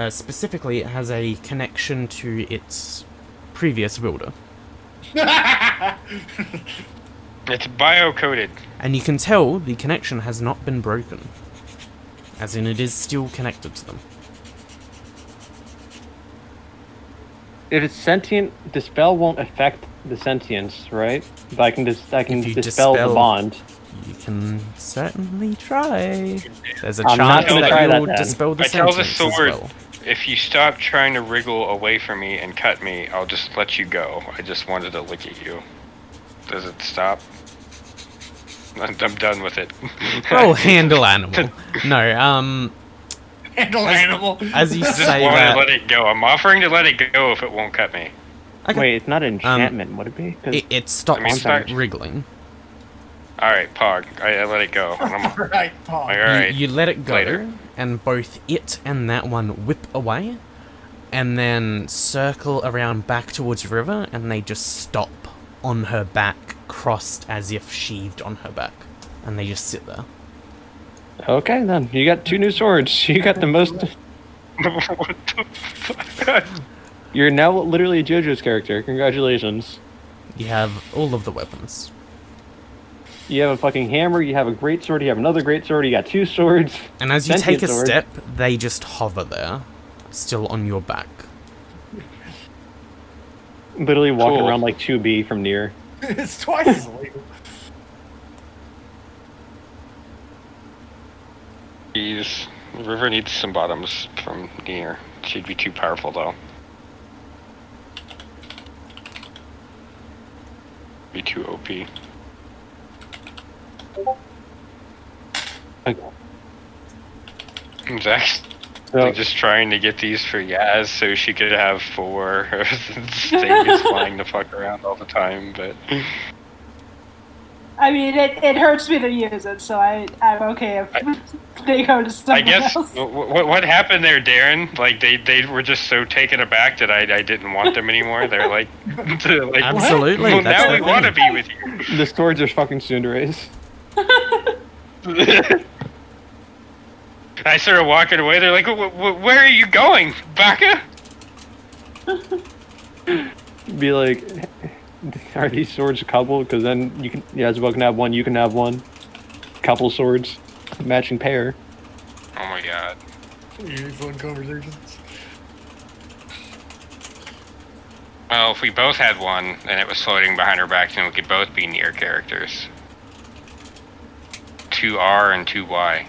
Specifically, it has a connection to its previous wielder. It's bio-coded. And you can tell the connection has not been broken. As in, it is still connected to them. If it's sentient, the spell won't affect the sentience, right? But I can If you dispel the dispel- bond. You can certainly try. There's a I'm not chance gonna that try that you'll then. dispel the I tell the sentience as sword, well. if you stop trying to wriggle away from me and cut me, I'll just let you go. I just wanted to look at you. Does it stop? I'm done with it. Oh, handle animal. No, Handle animal. as you I just say want to that, let it go. I'm offering to let it go if it won't cut me. okay, Wait, it's not enchantment, would it be? 'Cause it stops I mean, sorry. wriggling. Alright, Pog. I let it go. I'm, Right, Paul. alright. You let it go, Later. and both it and that one whip away, and then circle around back towards River, and they just stop on her back, crossed as if sheathed on her back, and they just sit there. Okay, then you got 2 new swords. You got the most. What the fuck? You're now literally a JoJo's character. Congratulations. You have all of the weapons. You have a fucking hammer. You have a great sword. You have another great sword. You got 2 swords. And as you Sentient take a sword. step, they just hover there, still on your back. Literally walking Cool. around like 2B from near. It's twice as legal. Jeez. River needs some bottoms from near. She'd be too powerful though. Be too OP. Zach's So, just trying to get these for Yaz so she could have 4. Xavier's flying the fuck around all the time, but I mean, it hurts me to use it, so I'm okay if they go to I someone guess else. what happened there, Darren? Like they were just so taken aback that I didn't want them anymore. They're like, Absolutely, Well, that's now the we want to thing. be with you. the swords are fucking tsunderes. I started walking away. They're like, "Where are you going, Baka?" Be like, are these swords a couple? Because then you can, Yazbel can have one, you can have one. Couple swords, matching pair. Oh my god. Really fun conversations. Well, if we both had one and it was floating behind our backs, then we could both be near characters. 2R and 2Y.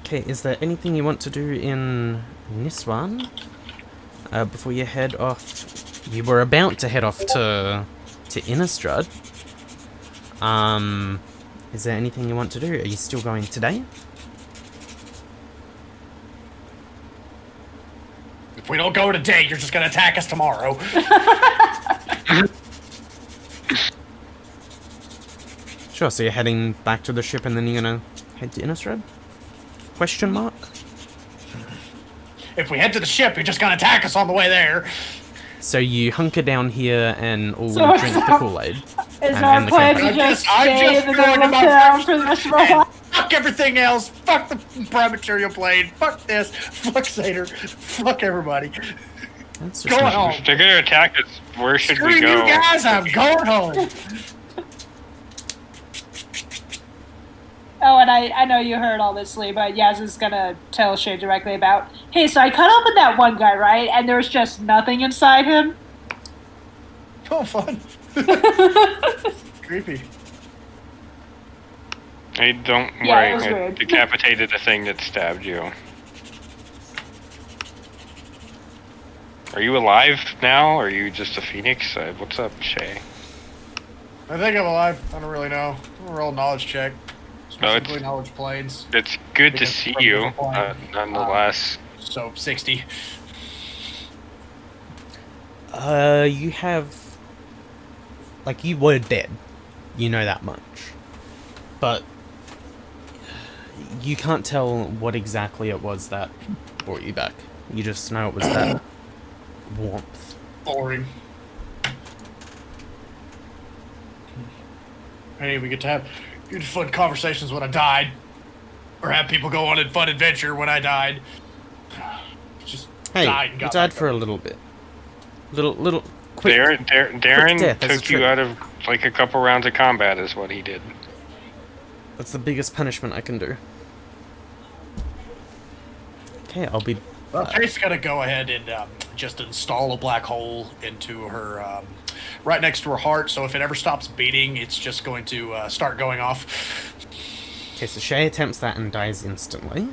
Okay, is there anything you want to do in this one? Before you head off, you were about to head off to Innistrad. Is there anything you want to do? Are you still going today? If we don't go today, you're just gonna attack us tomorrow. Sure, so you're heading back to the ship and then you're gonna head to Innistrad? Question mark? If we head to the ship, you're just gonna attack us on the way there. So you hunker down here and all So drink the Kool-Aid. Is And our end the plan campaign. to just I'm stay just in the going middle of about town for the rest of our life? Fuck everything else. Fuck the Prime Material Blade. Fuck this. Fuck Seder. Fuck everybody. That's just Going not- home. If they're gonna attack us, where should Screw we you go? guys, I'm going home. Oh, and I know you heard all this, Lee, but Yaz is gonna tell Shay directly about, hey, so I cut open that one guy, right? And there's just nothing inside him. Oh, fun. Creepy. Hey, don't Yeah, it worry. was I weird. decapitated the thing that stabbed you. Are you alive now, or are you just a phoenix? What's up, Shay? I think I'm alive. I don't really know. I'll roll a knowledge check. No, Specifically it's- knowledge planes. It's good to Because see from you, the point, nonetheless. So 60. You have... Like, you were dead. You know that much. But... You can't tell what exactly it was that brought you back. You just know it was that warmth. Boring. Hey, we get to have good fun conversations when I died. Or have people go on a fun adventure when I died. Just Hey, died and you got died back for up. a little bit. Little... Quick. Darren death as a took you trick. out of like a couple rounds of combat, is what he did. That's the biggest punishment I can do. Okay, I'll be... Well, Kate's gonna go ahead and just install a black hole into her, right next to her heart. So if it ever stops beating, it's just going to start going off. Okay, so Shay attempts that and dies instantly.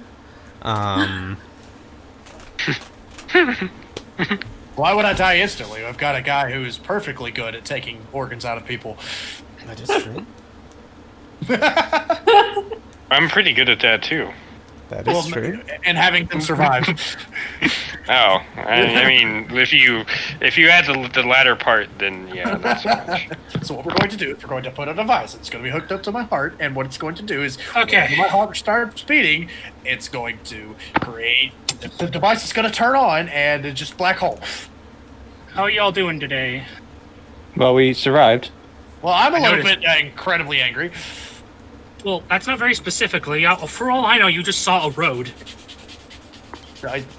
Why would I die instantly? I've got a guy who's perfectly good at taking organs out of people. That is true. I'm pretty good at that too. That is true. And having them survive. Oh, I mean, if you add the latter part, then yeah, not so much. So what we're going to do is we're going to put a device. It's going to be hooked up to my heart, and what it's going to do is, Okay. when my heart starts beating, it's going to create the device is going to turn on, and it's just black hole. How are y'all doing today? Well, we survived. Well, I'm a I little noticed. bit incredibly angry. Well, that's not very specifically. For all I know, you just saw a road.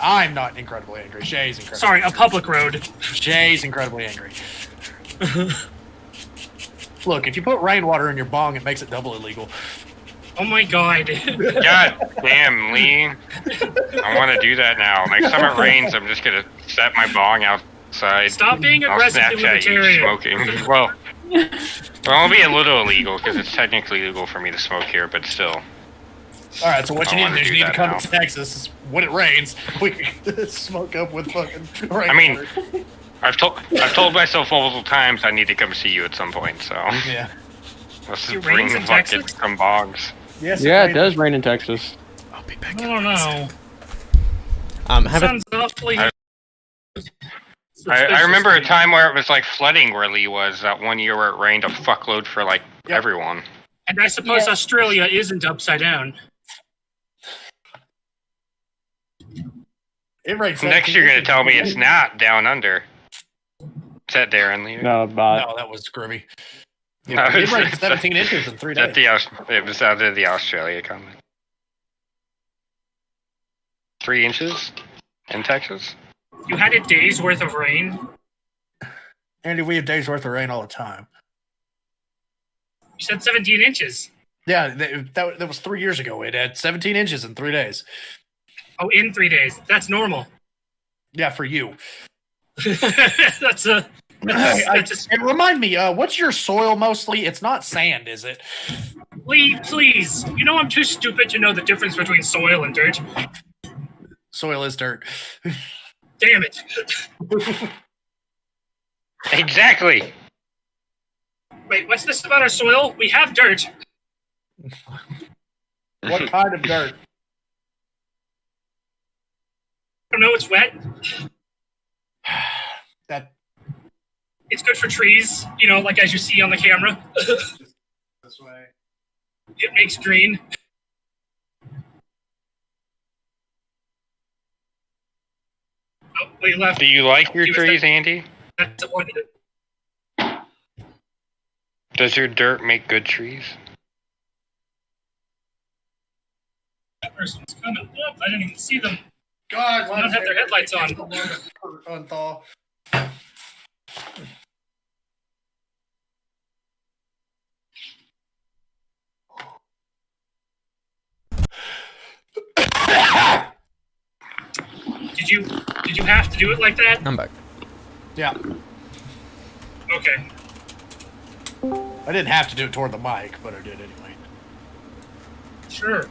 I'm not incredibly angry. Shay's incredibly. Sorry, a public road. Shay's incredibly angry. Look, if you put rainwater in your bong, it makes it double illegal. Oh my god. God damn, Lee. I want to do that now. Next time it rains, I'm just gonna set my bong outside. Stop being I'll aggressively Snapchat you libertarian. smoking. Well, it'll be a little illegal because it's technically legal for me to smoke here, but still. All right, so what you I need to wanna do is do you need to that come now. to Texas is when it rains. We can smoke up with fucking rainwater. I mean, I've told myself multiple times I need to come see you at some point. So yeah. let's just It bring rains in fucking Texas? some bongs. Yes. Yeah, it rains. does rain in Texas. I'll be back. I don't know. Have a... Sounds awfully. I remember a time where it was like flooding where Lee was that one year where it rained a fuckload for like Yep. everyone. And I suppose Yeah. Australia isn't upside down. It rains. Next 17 you're gonna inches. tell me it's not down under. Is that Darren Lee? No, but No, that was Grimmy. No, It it's- rained 17 inches in 3 That days. it was out of the Australia comment. 3 inches in Texas? You had a day's worth of rain. Andy, we have days worth of rain all the time. You said 17 inches. Yeah, that was 3 years ago. It had 17 inches in 3 days. Oh, in 3 days. That's normal. Yeah, for you. That's a. And remind me, what's your soil mostly? It's not sand, is it? Lee, please. You know I'm too stupid to know the difference between soil and dirt. Soil is dirt. Damn it. Exactly. Wait, what's this about our soil? We have dirt. What kind of dirt? I don't know, it's wet. It's good for trees, you know, like as you see on the camera. This way. It makes green. Oh, we left. Do you like your trees, Andy? That's the one. Does your dirt make good trees? That person's coming. Oh, I didn't even see them. God, They don't have their headlights on. Unthaw. Did you have to do it like that? I'm back. Yeah. Okay. I didn't have to do it toward the mic, but I did anyway. Sure.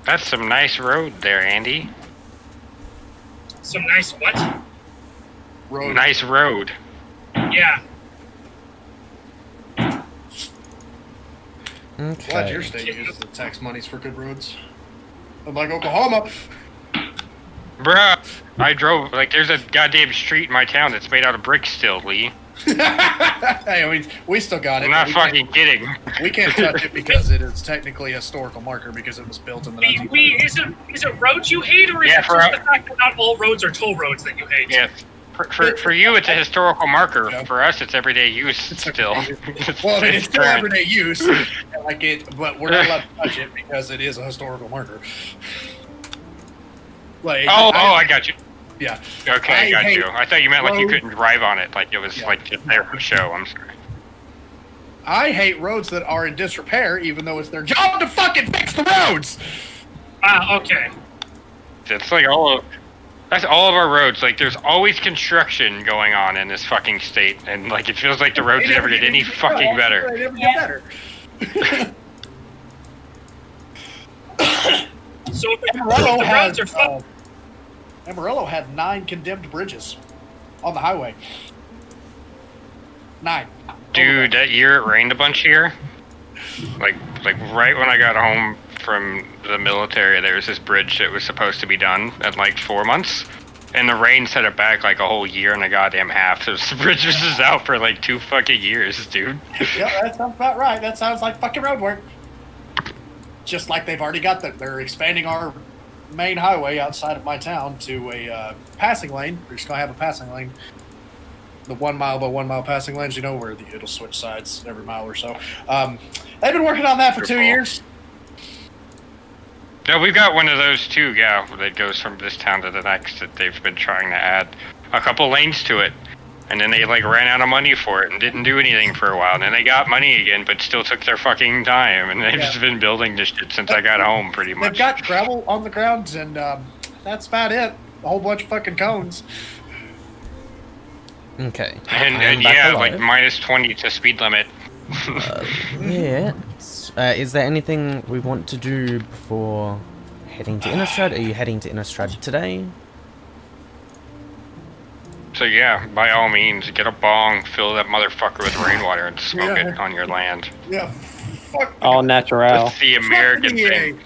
That's some nice road there, Andy. Some nice what? Road. Nice road. Yeah. Glad your Okay. state uses the tax monies for good roads. Unlike Oklahoma. Bruh, I drove, like, there's a goddamn street in my town that's made out of bricks still, Lee. Hey, we still got it. I'm not We fucking kidding. We can't touch it because it is technically a historical marker because it was built in the 1900s. Is it roads you hate, or is Yeah, it for just the fact that not all roads are toll roads that you hate? Yeah, for you, it's a historical marker. Yeah. For us, it's everyday use still. Well, I mean, it's still current. everyday use, like it, but we're not allowed to touch it because it is a historical marker. Like, I got you. Yeah. Okay, I I got hate you. I thought you meant like you roads. couldn't drive on it, like it was Yeah. like just there for show. I'm sorry. I hate roads that are in disrepair, even though it's their job to fucking fix the roads. Ah, okay. It's like that's all of our roads. Like there's always construction going on in this fucking state, and like it feels like the roads They never get any fucking better. They never get better. So if Amarillo the had roads are fucked. Amarillo had 9 condemned bridges on the highway. 9. Dude, that year it rained a bunch here. Like right when I got home from the military, there was this bridge that was supposed to be done in like 4 months, and the rain set it back like a whole year and a goddamn half. So the bridge was just out for like 2 fucking years, dude. Yeah, that sounds about right. That sounds like fucking road work. Just like they've already got that. They're expanding our main highway outside of my town to a passing lane. We're just gonna have a passing lane. The 1 mile by 1 mile passing lanes, you know, where it'll switch sides every mile or so. They've been working on that for 2 years. No, we've got one of those too, yeah, that goes from this town to the next that they've been trying to add a couple lanes to it. And then they like ran out of money for it and didn't do anything for a while. And then they got money again, but still took their fucking time. And they've just been building this shit since I got home, pretty much. They've got gravel on the ground, and that's about it. A whole bunch of fucking cones. Okay. And I'm back yeah, alive. like minus 20 to speed limit. Yeah. Is there anything we want to do before heading to Innistrad? Are you heading to Innistrad today? So yeah, by all means, get a bong, fill that motherfucker with rainwater, and smoke Yeah. it on your land. Yeah, fuck. All natural. That's the American thing.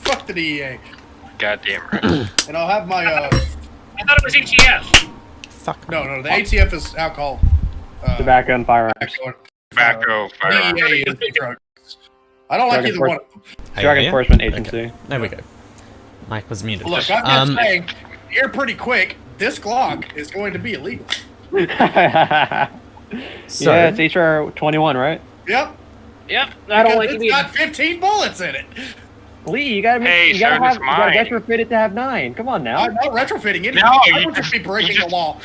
Fuck the DEA. Goddamn right. And I'll have my I thought it was ATF. Fuck. no, the ATF is alcohol. Tobacco and firearms. Tobacco, firearms. DEA is drugs. I don't like Drug either one of them. Drug yeah? Enforcement Okay. Agency. There we go. Mike was muted. Look, I'm just saying, here pretty quick, this Glock is going to be illegal. So, Yeah, it's HR 21, right? Yep. Yep. I don't Because like it's it. got 15 bullets in it. Lee, you gotta make, Hey, you gotta so does have, you gotta mine. retrofit it to have 9. Come on now. I'm not retrofitting it. No, I you would just be just- breaking you the just- law.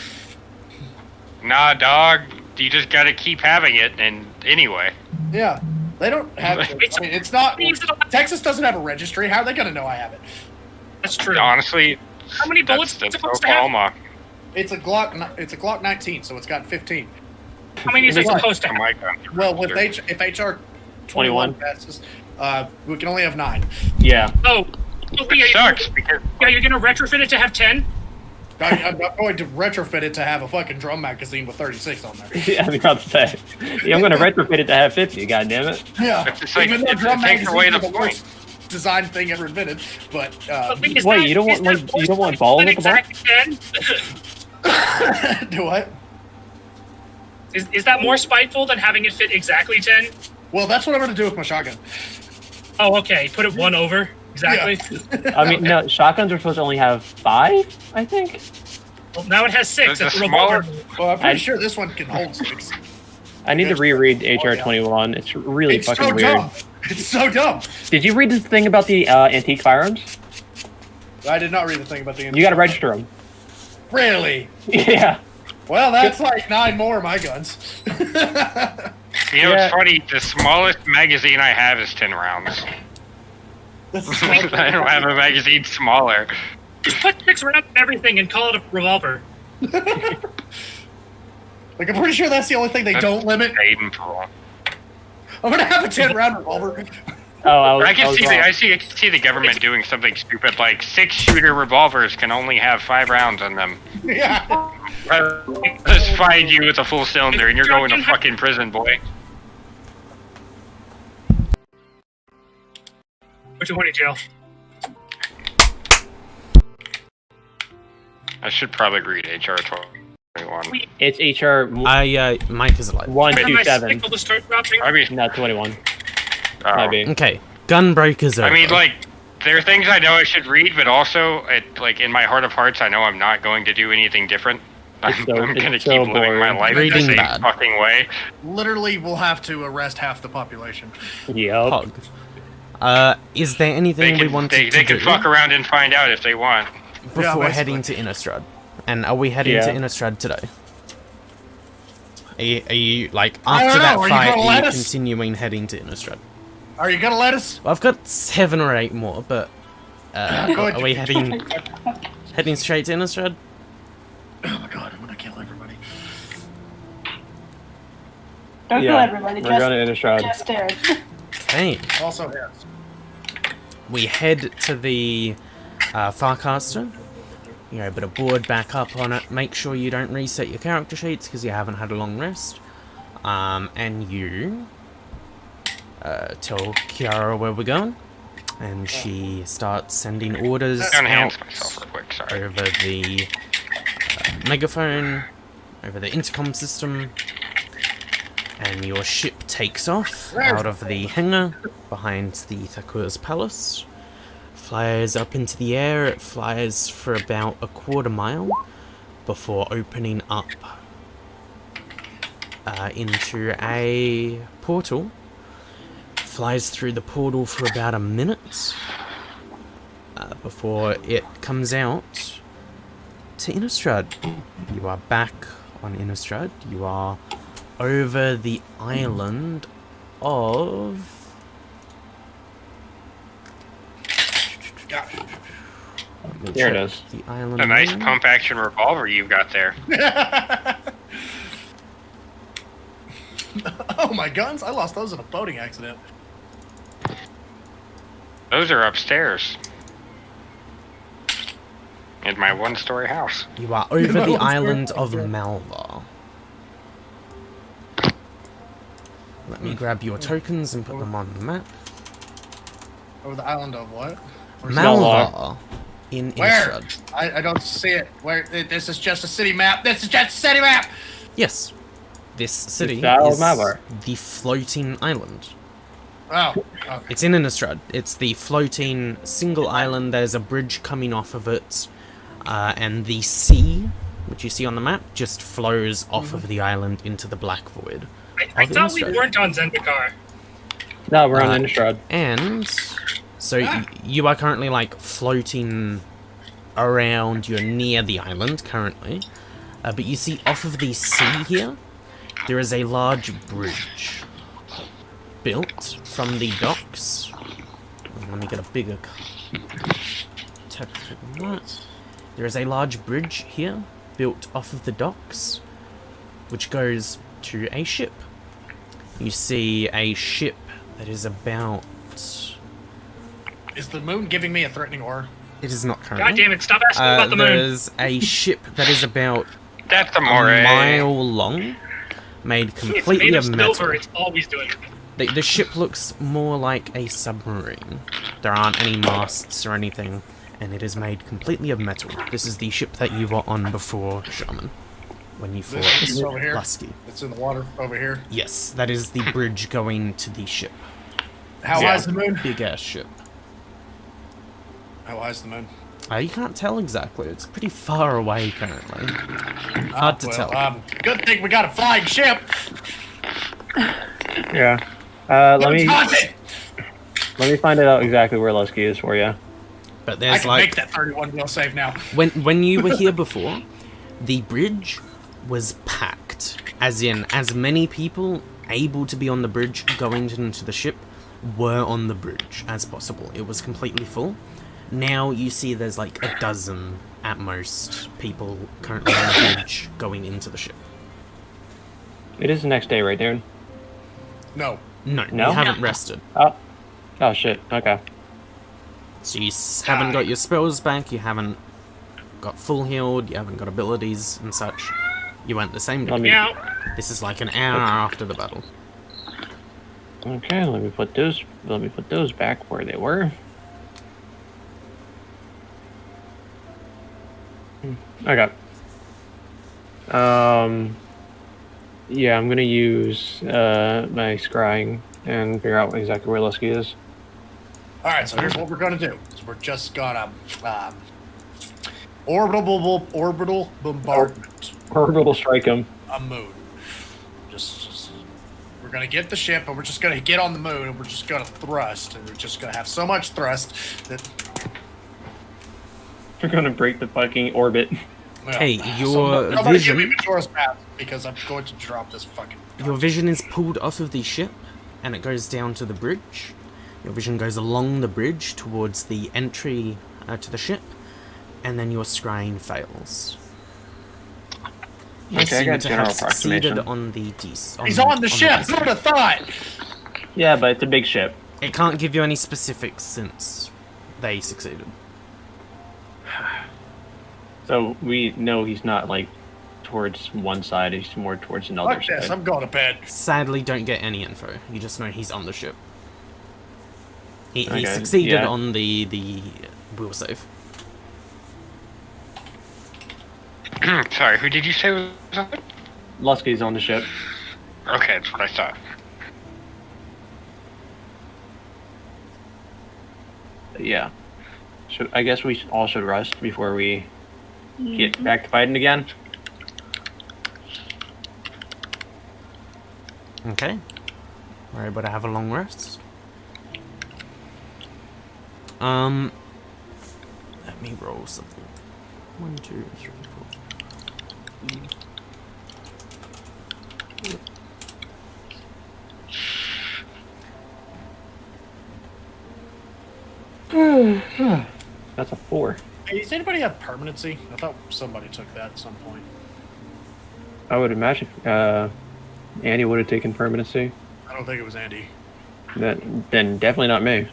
Nah, dog. You just gotta keep having it, and anyway. Yeah. They don't have. I mean, it's not. Means that- Texas doesn't have a registry. How are they going to know I have it? That's true. Honestly, How many bullets that's is it supposed to have? Oklahoma. It's a Glock. It's a Glock 19, so it's got 15. How many is it supposed to Oh have? my god. Well, with if HR 21 passes, we can only have 9. Yeah. Oh, so Lee, It sucks because yeah, you're gonna retrofit it to have 10? I'm not going to retrofit it to have a fucking drum magazine with 36 on there. Yeah, I was about to say. Yeah, I'm gonna retrofit it to have 50. God damn it. Yeah. It's like- Even though it drum takes away magazines the are worst design thing ever invented, but But Lee, is Wait, that- you don't is want, that like, you don't want voice balls split at the bottom? exactly 10? Do what? Is that more spiteful than having it fit exactly 10? Well, that's what I'm going to do with my shotgun. Oh, okay. Put it one over. Exactly. Yeah. I mean, no, shotguns are supposed to only have 5, I think. Well, now it has 6. The It's a revolver. Well, I'm pretty sure this one can hold 6. I need to reread HR 21. It's really It's fucking so weird. dumb. It's so dumb. Did you read this thing about the antique firearms? I did not read the thing about the. You got to register them. Really? Yeah. Well, that's like 9 more of my guns. You know, Yeah. it's funny. The smallest magazine I have is 10 rounds. That's the smart I don't have a magazine smaller. Just put 6 rounds in everything and call it a revolver. Like, I'm pretty sure that's the only thing they don't limit. Painful. I'm gonna have a 10-round revolver. Oh, I can was see wrong. I can see the government doing something stupid like 6-shooter revolvers can only have 5 rounds on them. Yeah. Just find you with a full cylinder and you're going to fucking prison, boy. Put you in jail. I should probably read HR 21. It's HR Mike is alive. Have my 127. signal to start dropping? I mean, Not 21. oh. Might be. Okay, Gunbreaker's over. I mean, like, there are things I know I should read, but also, like, in my heart of hearts, I know I'm not going to do anything different. I'm It's going to so keep living my boring. life Reading the same bad. fucking way. Literally, we'll have to arrest half the population. Yep. Hog. Is there anything They we wanted can, to they do can fuck around and find out if they want. before basically. heading to Innistrad? And are we heading Yeah. to Innistrad today? Are you like, I after don't that know, are you fight, gonna are let you us? continuing heading to Innistrad? Are you gonna let us? Well, I've got 7 or 8 more, but Go ahead. are we heading straight to Innistrad? Oh my god, I'm gonna kill everybody. Don't Yeah, kill everybody. we're going to Innistrad. Just Derek. Okay. Also, yes. We head to the Farcaster. You're able to board back up on it. Make sure you don't reset your character sheets because you haven't had a long rest. And you tell Kiara where we're going. And she starts sending orders I'm gonna out enhance myself real quick, sorry. over the megaphone, over the intercom system. And your ship takes off out of the hangar behind the Thakur's palace. Flies up into the air. It flies for about a quarter mile before opening up into a portal. Flies through the portal for about a minute before it comes out to Innistrad. You are back on Innistrad. You are over the island of... There it is. The island A nice name? pump action revolver you've got there. Oh, my guns? I lost those in a boating accident. Those are upstairs. In my 1-story house. You are over the island of Malvar. Let me grab your tokens and put them on the map. Over the island of what? Malvar in Where? Innistrad. I don't see it. Where? This is just a city map. This is just a city map. Yes. This city the Isle of is Malvar. the floating island. Oh. Okay. It's in Innistrad. It's the floating single island. There's a bridge coming off of it. And the sea, which you see on the map, just flows off of the island into the Black Void. I Of thought we Innistrad. weren't on Zendikar. No, we're on Uh, Innistrad. And so you are currently like floating around. You're near the island currently, but you see off of the sea here, there is a large bridge built from the docks. Let me get a bigger texture than that. There is a large bridge here built off of the docks, which goes to a ship. You see a ship that is about... Is the moon giving me a threatening aura? It is not God currently. damn it, stop asking about the moon. There's a ship that is about That's the a moray. mile long, made It's completely made of of metal. silver, it's always doing it. The ship looks more like a submarine. There aren't any masts or anything, and it is made completely of metal. This is the ship that you were on before, Shaman, when you fought This is over here. Lusky. It's in the water over here. Yes, that is the bridge going to the ship. How high is the moon? Big ass ship. How high is the moon? You can't tell exactly. It's pretty far away currently. Hard to tell. Good thing we got a flying ship. Yeah. Let me find out exactly where Lusky is for you. But I there's can like make that 31 real safe now. when you were here before, the bridge was packed. As in, as many people able to be on the bridge going into the ship were on the bridge as possible. It was completely full. Now you see there's like a dozen at most people currently on the bridge going into the ship. It is the next day, right, dude? No. No, No? you haven't rested. Oh shit. Okay. So you haven't got your spells back, you haven't got full healed, you haven't got abilities and such. You went the same day. Yeah. This is like an hour after the battle. Okay. Let me put those back where they were. Okay. Yeah, I'm gonna use my scrying and figure out exactly where Lusky is. All right, so here's what we're gonna do. So we're just gonna orbital bombardment. Orbital strike him. A moon. Just we're gonna get the ship, and we're just gonna get on the moon, and we're just gonna thrust, and we're just gonna have so much thrust that. We're gonna break the fucking orbit. Hey, your nobody give vision- me Majora's Mask because I'm going to drop this fucking. Your vision is pulled off of the ship, and it goes down to the bridge. Your vision goes along the bridge towards the entry to the ship, and then your scrying fails. You Okay, I seem got to general have succeeded approximation. on the He's on the ship. Who would have thought? Yeah, but it's a big ship. It can't give you any specifics since they succeeded. So we know he's not like towards one side, he's more towards another Fuck this. side. I'm going to bed. Sadly, don't get any info. You just know he's on the ship. He Okay, succeeded yeah. on the will save. Sorry, who did you say was on it? Lusky's on the ship. Okay, that's what I thought. Yeah. I guess we all should rest before we get back to fighting again. Okay. We're able to have a long rest. Let me roll something. 1, 2, 3, 4. That's a 4. Hey, does anybody have permanency? I thought somebody took that at some point. I would imagine Andy would have taken permanency. I don't think it was Andy. Then definitely not me.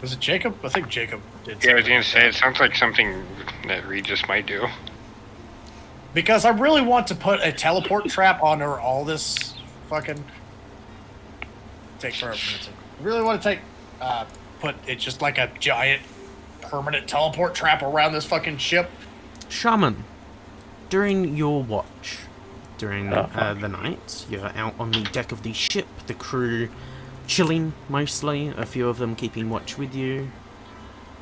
Was it Jacob? I think Jacob did. Yeah, I was something gonna like say, that. it sounds like something that Regis might do. Because I really want to put a teleport trap on her. All this fucking take permanency. I really want to take put it just like a giant permanent teleport trap around this fucking ship. Shaman, during your watch, during Oh, fuck. the night, you're out on the deck of the ship, the crew chilling mostly, a few of them keeping watch with you.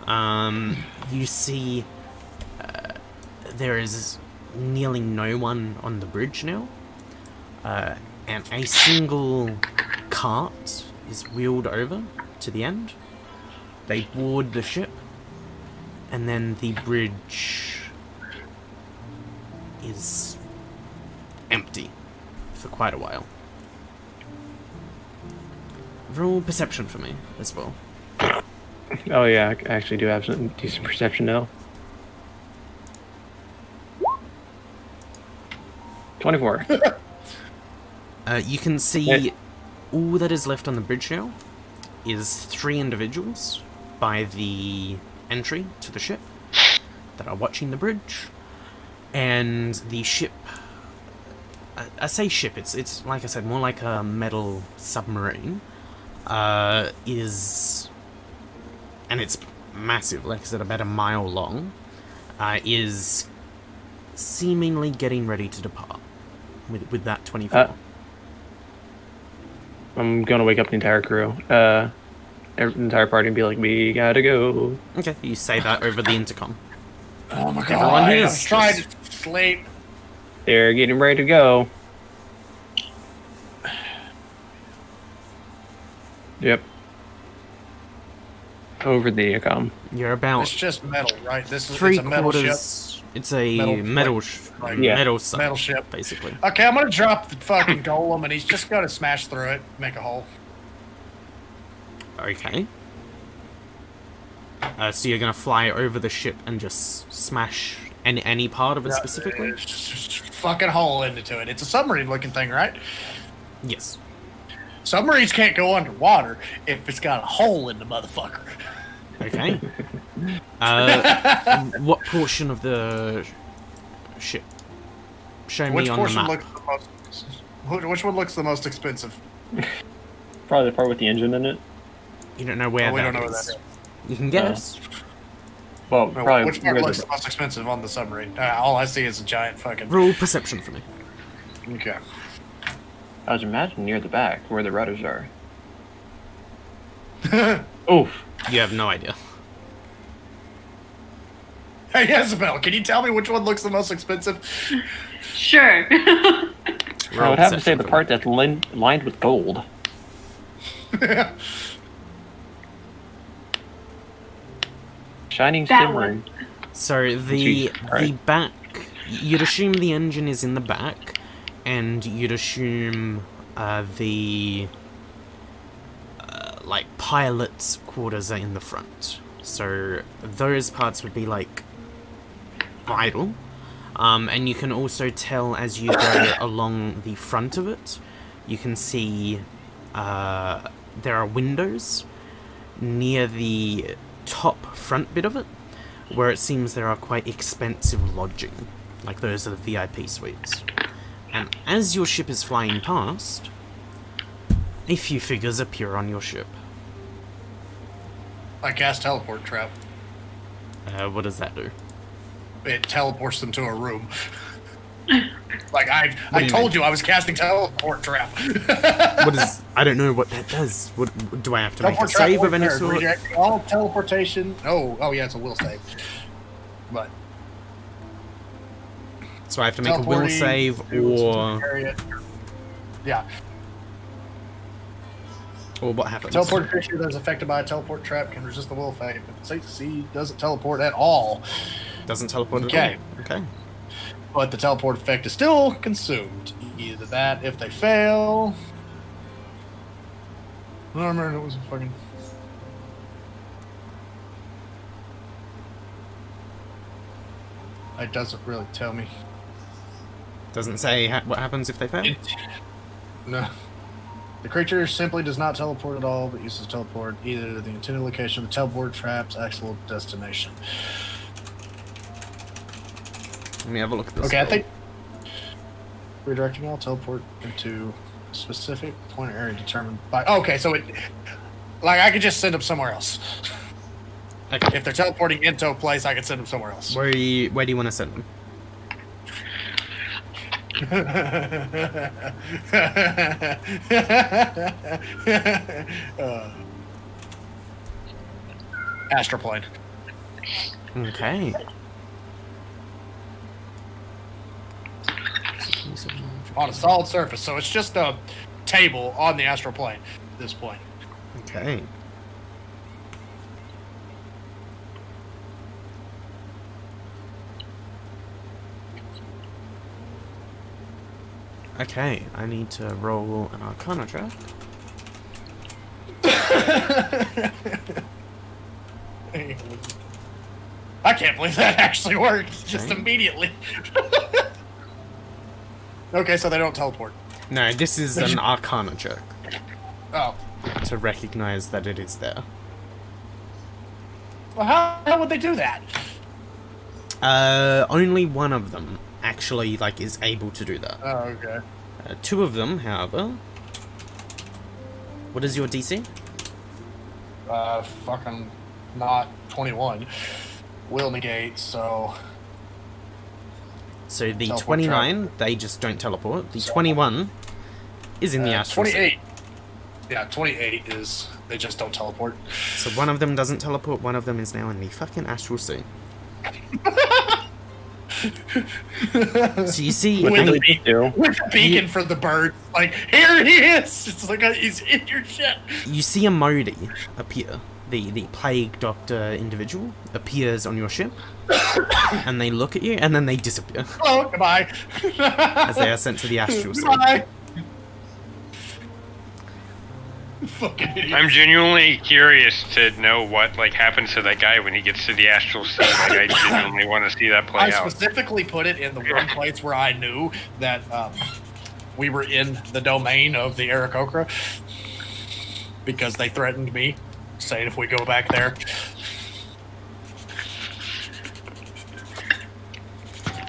You see there is nearly no one on the bridge now, and a single cart is wheeled over to the end. They board the ship, and then the bridge is empty for quite a while. Roll perception for me as well. Oh yeah, I actually do have some decent perception now. 24. You can see all that is left on the bridge now is 3 individuals by the entry to the ship that are watching the bridge, and the ship. I say ship. It's like I said, more like a metal submarine. And it's massive, like I said, about a mile long, is seemingly getting ready to depart with that 24. I'm gonna wake up the entire crew, the entire party, and be like, "We gotta go." Okay, you say that over the intercom. Oh my Everyone god, I'm hears trying this. to sleep. They're getting ready to go. Yep. Over the intercom. You're about It's just metal, right? This is three it's a metal ship. quarters. It's a Metal metal, plate, like- Yeah. metal sub, Metal ship. basically. Okay, I'm gonna drop the fucking golem, and he's just gonna smash through it, make a hole. Okay. So you're gonna fly over the ship and just smash any part of it specifically? Just fucking hole into it. It's a submarine-looking thing, right? Yes. Submarines can't go underwater if it's got a hole in the motherfucker. Okay. What portion of the ship? Show Which me on the portion map. looks the most? Which one looks the most expensive? Probably the part with the engine in it. You don't know where Oh, we that don't know where is. that is. You can guess. Well, No, probably. which part where looks the- the most expensive on the submarine? All I see is a giant fucking. Roll perception for me. Okay. I was imagining near the back where the rudders are. Oof. You have no idea. Hey, Isabel, can you tell me which one looks the most expensive? Sure. I Roll would have to say perception the for part that's lined with gold. Shining That Simmering. me. So the Jeez, alright. back, you'd assume the engine is in the back, and you'd assume the like pilot's quarters are in the front. So those parts would be like vital. And you can also tell as you go along the front of it, you can see there are windows near the top front bit of it, where it seems there are quite expensive lodging, like those are the VIP suites. And as your ship is flying past, a few figures appear on your ship. I cast teleport trap. What does that do? It teleports them to a room. Like do I you told you, I was casting teleport trap. What is? I don't know what that does. What do I have to make a Teleport trap save of any ordinary, sort? reject all teleportation. Oh yeah, it's a will save. But So I have to make a will teleporting save to a specific or area. Yeah, what happens? teleport creature that is affected by a teleport trap can resist the will save. If it's safe to see, doesn't teleport at all. Doesn't teleport Okay. at all. Okay. But the teleport effect is still consumed. Either that, if they fail. I don't remember. It was a fucking. It doesn't really tell me. Doesn't say what happens if they fail. No. The creature simply does not teleport at all, but uses teleport either to the intended location of the teleport trap's actual destination. Let me have a look at this. Okay, I roll. think redirecting all teleport into a specific point or area determined by. Okay, so it, like, I could just send them somewhere else. Okay. If they're teleporting into a place, I could send them somewhere else. Where do you want to send them? Astroplane. Okay. On a solid surface, so it's just a table on the astral plane at this point. Okay. Okay, I need to roll an Arcana check. I can't believe that actually worked just Okay. immediately. Okay, so they don't teleport. No, this is an Arcana check Oh. to recognize that it is there. Well, how would they do that? Only one of them actually is able to do that. Oh, okay. Two of them, however. What is your DC? Fucking not 21 will negate, so... So the Teleport 29, they just don't teleport. The 21 is in the astral sea. 28. Yeah, 28 is... They just don't teleport. So one of them doesn't teleport, one of them is now in the fucking astral sea. So you see, With a- the do. With the beacon for the bird. Like, here he is! It's like he's in your shit. you see a Modi appear. The plague doctor individual appears on your ship, and they look at you, and then they disappear Oh, goodbye. as they are sent to the astral sea. Goodbye. Fucking idiot. I'm genuinely curious to know what like happens to that guy when he gets to the astral sea. Like, I genuinely want to see that play I out. specifically put it in the one place where I knew that we were in the domain of the Aarakocra because they threatened me, saying if we go back there.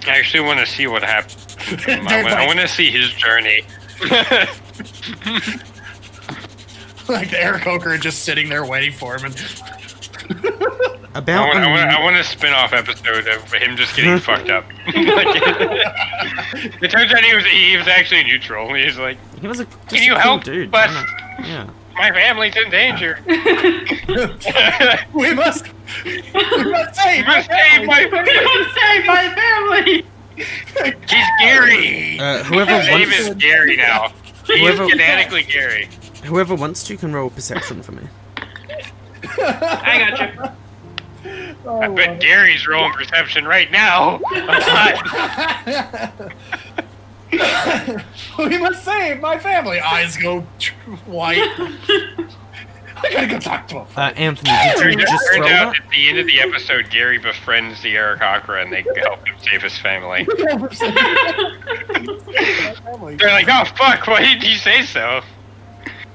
I actually want to see what happens. They're I like- want to see his journey. Like the Aarakocra just sitting there waiting for him. And About I want a spin-off episode of him just getting fucked up. It turns out he was actually neutral. He was like, he was a "Can you cool help dude. us? Yeah. My family's in danger." we must save my Save my Save my family! He's Gary. Whoever His name wants, is Gary now. He is Whoever- genetically Gary. whoever wants to can roll perception for me. I got you. I bet Gary's rolling perception right now. We must save my family. Eyes go white. I gotta go talk to him. Anthony, did you Turns just roll out that? at the end of the episode, Gary befriends the Aarakocra and they help him save his family. They're like, "Oh fuck! Why did you say so?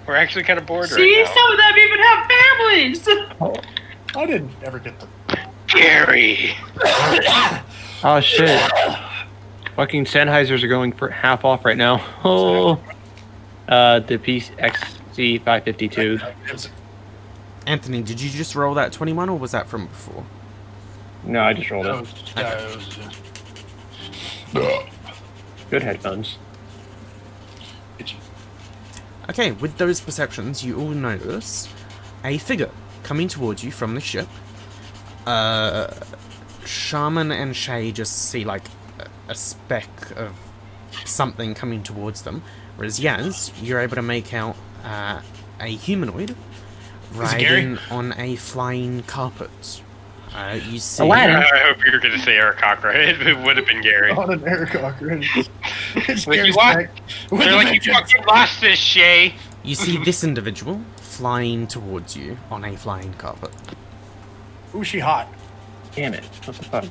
We're actually kind of bored See, right some of them even have families! I didn't ever get the. now." Gary. Oh shit. Fucking Sennheisers are going for half off right now. Oh. The piece XC552. Anthony, did you just roll that 21 or was that from before? No, I just rolled it. Good headphones. Okay, with those perceptions, you all notice a figure coming towards you from the ship. Shaman and Shay just see like a speck of something coming towards them, whereas Yaz, you're able to make out a humanoid it Gary? riding on a flying carpet. You see. Aladdin. I hope you're going to say Aarakocra. It would have been Gary. On an Aarakocra. It's Like, you Gary's lost- back with They're a like, "You vengeance. fucking lost this, Shay." You see this individual flying towards you on a flying carpet. Ooh, she hot. Damn it. What the fuck?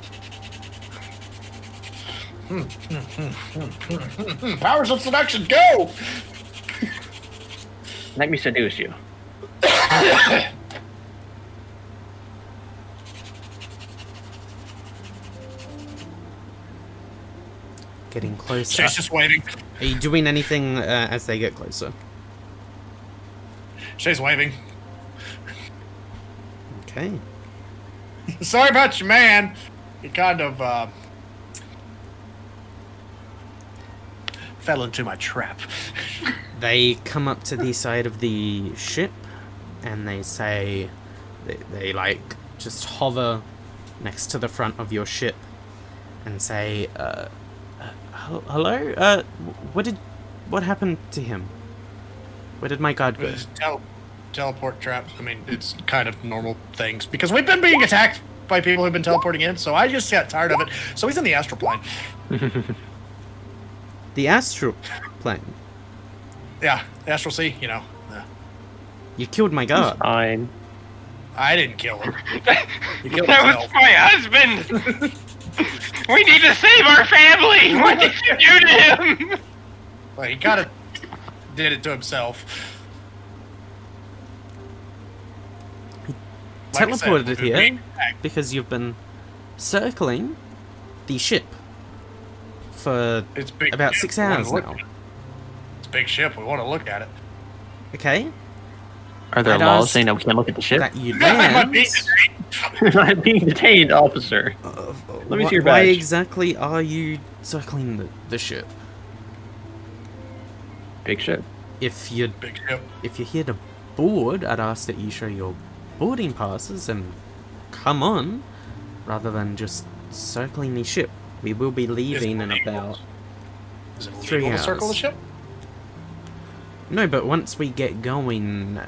Powers of seduction, go! Let me seduce you. Getting closer. She's just waving. Are you doing anything as they get closer? She's waving. Okay. Sorry about your man. He kind of fell into my trap. They come up to the side of the ship and they say, they like just hover next to the front of your ship and say, hello? What happened to him? Where did my guard go? It's teleport trap. I mean, it's kind of normal things because we've been being attacked by people who've been teleporting in, so I just got tired of it. So he's in the astral plane. The astral plane. Yeah, the astral sea, you know. You killed my guard. Fine. I didn't kill him. He killed That was himself. my husband. We need to save our family. What did you do to him? Well, he kind of did it to himself. Like I said, Teleported we've been here being attacked. because you've been circling the ship for It's big about ship. 6 We wanna hours look now. at it. It's a big ship. We want to look at it. Okay. Are there I'd laws ask saying that we can't look at the ship? that you I'm land. I'm being detained, officer. Let me see your Why badge. exactly are you circling the ship? Big ship. If you're Big ship. if you're here to board, I'd ask that you show your boarding passes and come on, rather than just circling the ship. We will be leaving in about... Is it 3 illegal to circle the hours. ship? No, but once we get going,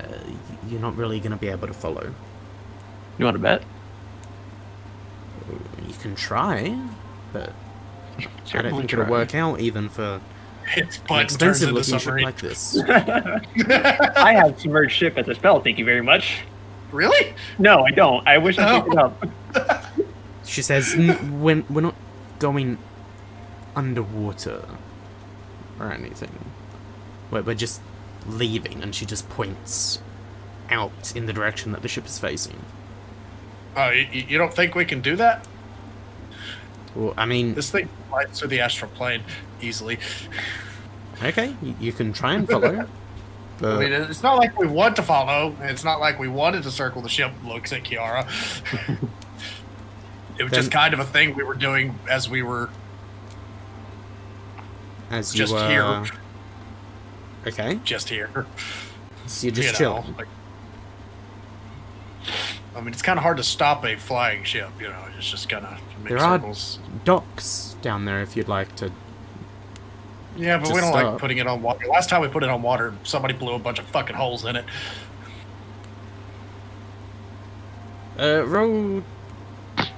you're not really going to be able to follow. You want to bet? You can try, but I don't Certainly think it'll try. work out even for Its an butt turns expensive into looking ship submarine. like this. I have submerged ship as a spell, thank you very much. Really? No, I don't. I wish I Oh. picked it up. She says, we're not going underwater or anything. We're just leaving, and she just points out in the direction that the ship is facing. Oh, you don't think we can do that? Well, I mean, This thing flies through the astral plane easily. okay, you can try and follow. But I mean, it's not like we want to follow. It's not like we wanted to circle the ship. Looks at Kiara. It was just Then- kind of a thing we were doing as we were as you just were... here. Okay, just here. so you're just You know, chilling. like- I mean, it's kind of hard to stop a flying ship. You know, it's just gonna make There are circles. docks down there if you'd like to. Yeah, but we just don't stop. like putting it on water. Last time we put it on water, somebody blew a bunch of fucking holes in it. Roll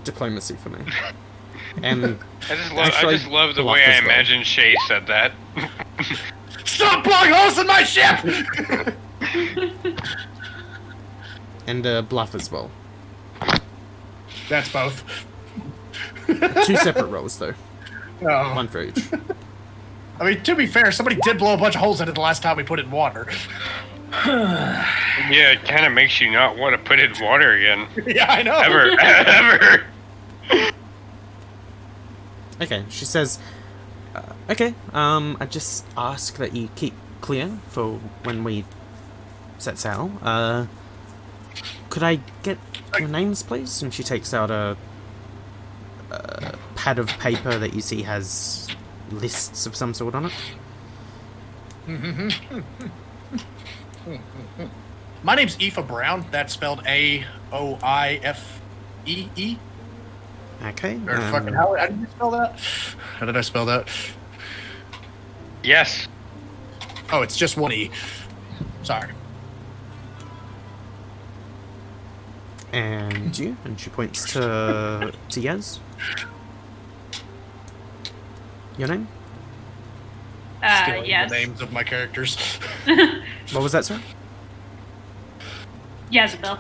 diplomacy for me. And I Actually, just love the bluff way I as well. imagine Shay said that. Stop blowing holes in my ship! bluff as well. That's both. 2 separate rolls though, Oh. one for each. I mean, to be fair, somebody did blow a bunch of holes in it the last time we put it in water. Yeah, it kind of makes you not want to put it in water again. Yeah, I know. Ever. Ever. Okay, she says, okay, I just ask that you keep clear for when we set sail. Could I get your names, please? And she takes out a pad of paper that you see has lists of some sort on it. My name's Aoife Brown. That's spelled A-O-I-F-E-E. Okay. Or fucking how did you spell that? How did I spell that? Yes. Oh, it's just one E. Sorry. And you? And she points to Yaz. Your name? Stealing Yes. the names of my characters. What was that, sir? Jezebel.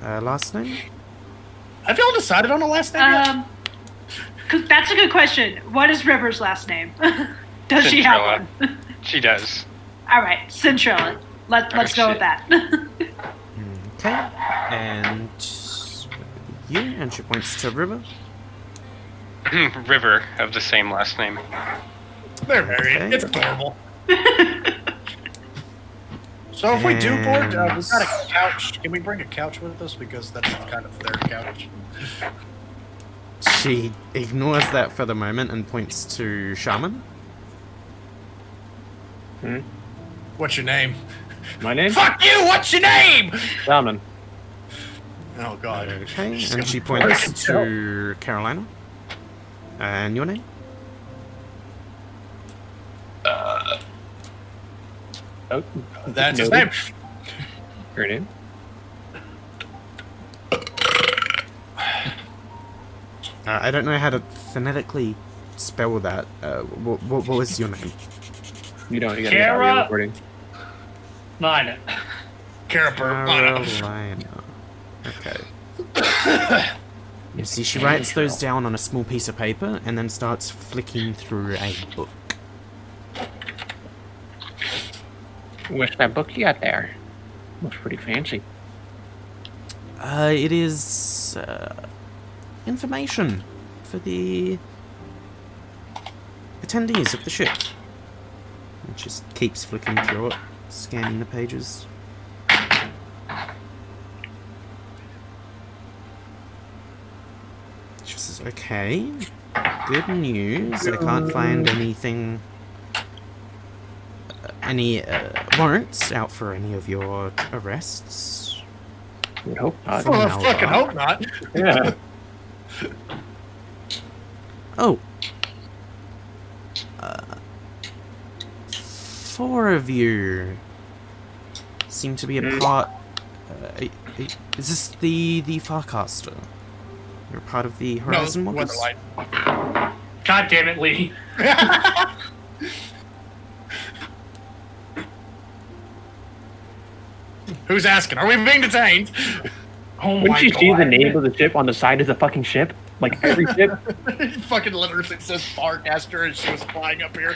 Last name? Have y'all decided on a last name yet? 'Cause that's a good question. What is River's last name? Does she have Cinderella. one? She does. All right, Cinderella. Let's go with shit. that. Okay. And you? And she points to River. River have the same last name. They're married. Okay. It's adorable. So if we do board, we got a couch. Can we bring a couch with us? Because that's kind of their couch. She ignores that for the moment and points to Shaman. What's your name? My name? Fuck you! What's your name? Salmon. Oh God. Okay. She's And gonna she fucking points to Carolina. And your name? Oh, That's his noted. name. Her name? I don't know how to phonetically spell that. What was your name? You don't. You gotta get audio Kara. recording. Mine. Carolina. Okay. You see, she writes those down on a small piece of paper and then starts flicking through a book. What's that book you got there? Looks pretty fancy. It is information for the attendees of the ship. It just keeps flicking through it, scanning the pages. Okay. Good news. I can't find anything. Any warrants out for any of your arrests. I hope not. Well, I Now, fucking hope not. Yeah. Oh. 4 of you seem to be a part. Is this the Farcaster? You're part of the Horizon Walkers? Weatherlight. God damn it, Lee. Who's asking? Are we being detained? Oh Wouldn't my you god. see the name of the ship on the side of the fucking ship? Like every ship? Fucking literally says Farcaster and she was flying up here.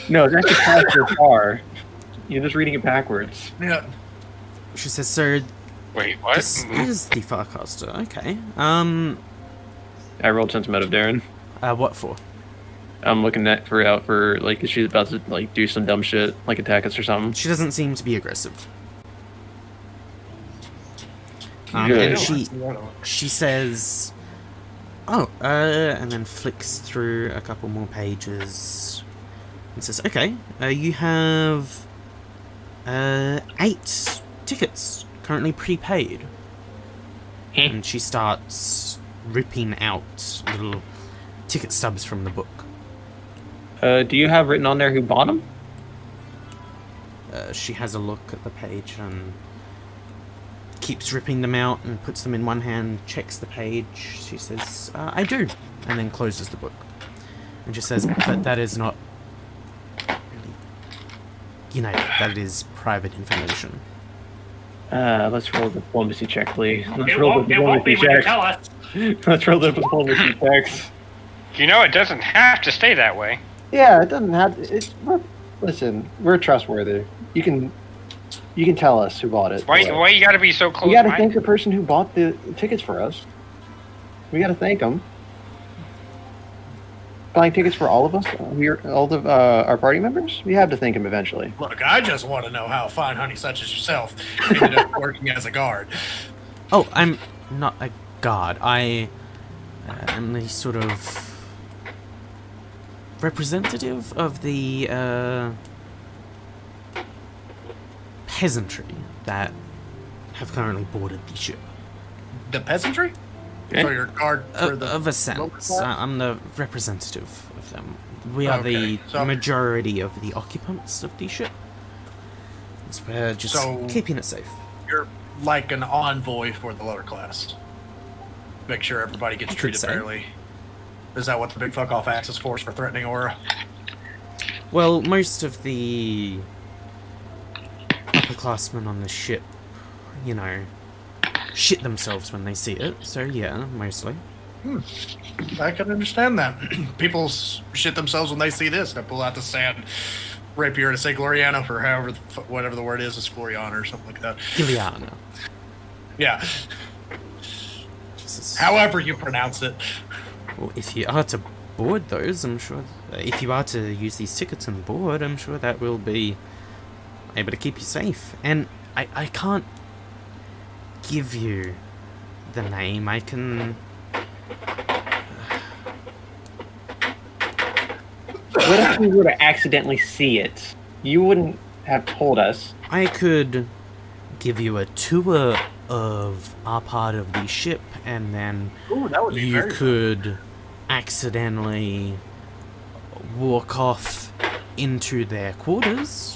No, it's actually past your car. You're just reading it backwards. Yeah. She says, "Sir, Wait, what? this is the Farcaster." Okay. I rolled sense motive, Darren. What for? I'm looking out for like if she's about to like do some dumb shit, like attack us or something. She doesn't seem to be aggressive. Good. And she says, "Oh," and then flicks through a couple more pages and says, "Okay, you have 8 tickets currently prepaid." And she starts ripping out little ticket stubs from the book. Do you have written on there who bought them? She has a look at the page and keeps ripping them out and puts them in one hand, checks the page. She says, "I do," and then closes the book. And just says, "But that is not really, that is private information." Let's roll the diplomacy check, please. Let's It roll the won't be diplomacy when you check. tell us. Let's roll the diplomacy checks. It doesn't have to stay that way. Yeah, it doesn't have. Listen, we're trustworthy. You can tell us who bought it. Why you gotta be so close? We gotta thank the person who bought the tickets for us. We gotta thank them. Buying tickets for all of us, all of our party members. We have to thank him eventually. Look, I just want to know how fine honey such as yourself ended up working as a guard. Oh, I'm not a guard. I am the sort of representative of the peasantry that have currently boarded the ship. The peasantry? Okay. So you're a guard for the Of a local sense. class? I'm the representative of them. We are Okay, the so- majority of the occupants of the ship. So we're just So- keeping it safe. You're like an envoy for the lower class. Make sure everybody gets I could treated say. fairly. Is that what the big fuck off axe is for threatening Aura? Well, most of the upperclassmen on the ship, shit themselves when they see it. So yeah, mostly. I can understand that. People shit themselves when they see this. They pull out the sand rapier to say Gloriana, or however, whatever the word is Gloriana or something like that. Giliana. Yeah. Jesus. However you pronounce it. Well, if you are to board those, I'm sure. If you are to use these tickets on board, I'm sure that will be able to keep you safe. And I can't give you the name. I can. What if we were to accidentally see it? You wouldn't have told us. I could give you a tour of our part of the ship, and then Ooh, that would be you very could accidentally walk off into their quarters.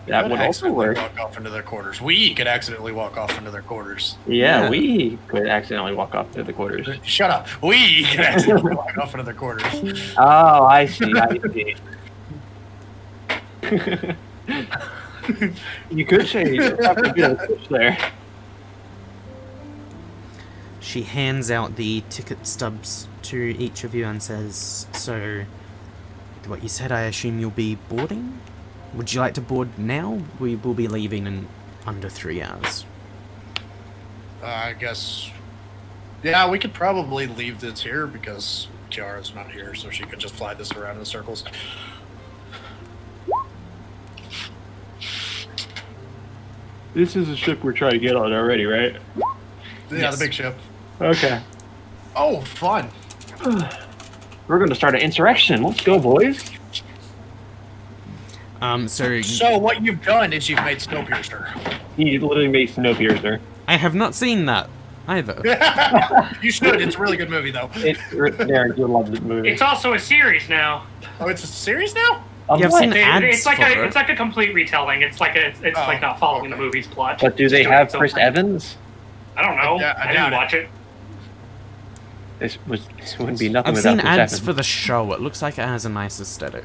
That Could would also accidentally work. Walk off into their quarters. We could accidentally walk off into their quarters. Yeah, Yeah. we could accidentally walk off to the quarters. Shut up. We could accidentally walk off into their quarters. Oh, I see. I see. You could say there. She hands out the ticket stubs to each of you and says, "So, what you said, I assume you'll be boarding? Would you like to board now? We will be leaving in under 3 hours." I guess. Yeah, we could probably leave this here because Kiara's not here, so she could just fly this around in circles. This is a ship we're trying to get on already, right? Yeah, Yes. the big ship. Okay. Oh, fun. We're going to start an insurrection. Let's go, boys. So what you've done is you've made Snowpiercer. He literally made Snowpiercer. I have not seen that either. You should. It's a really good movie, though. Derek, you'll love this movie. It's also a series now. Oh, it's a series now? Yeah, I've seen It- ads it's like for a it. it's like a complete retelling. It's like like not following the movie's plot. But do they Just doing have its own Chris thing. Evans? I don't know. I I doubt didn't it. watch it. This wouldn't be nothing I've without seen Chris ads Evans. for the show. It looks like it has a nice aesthetic.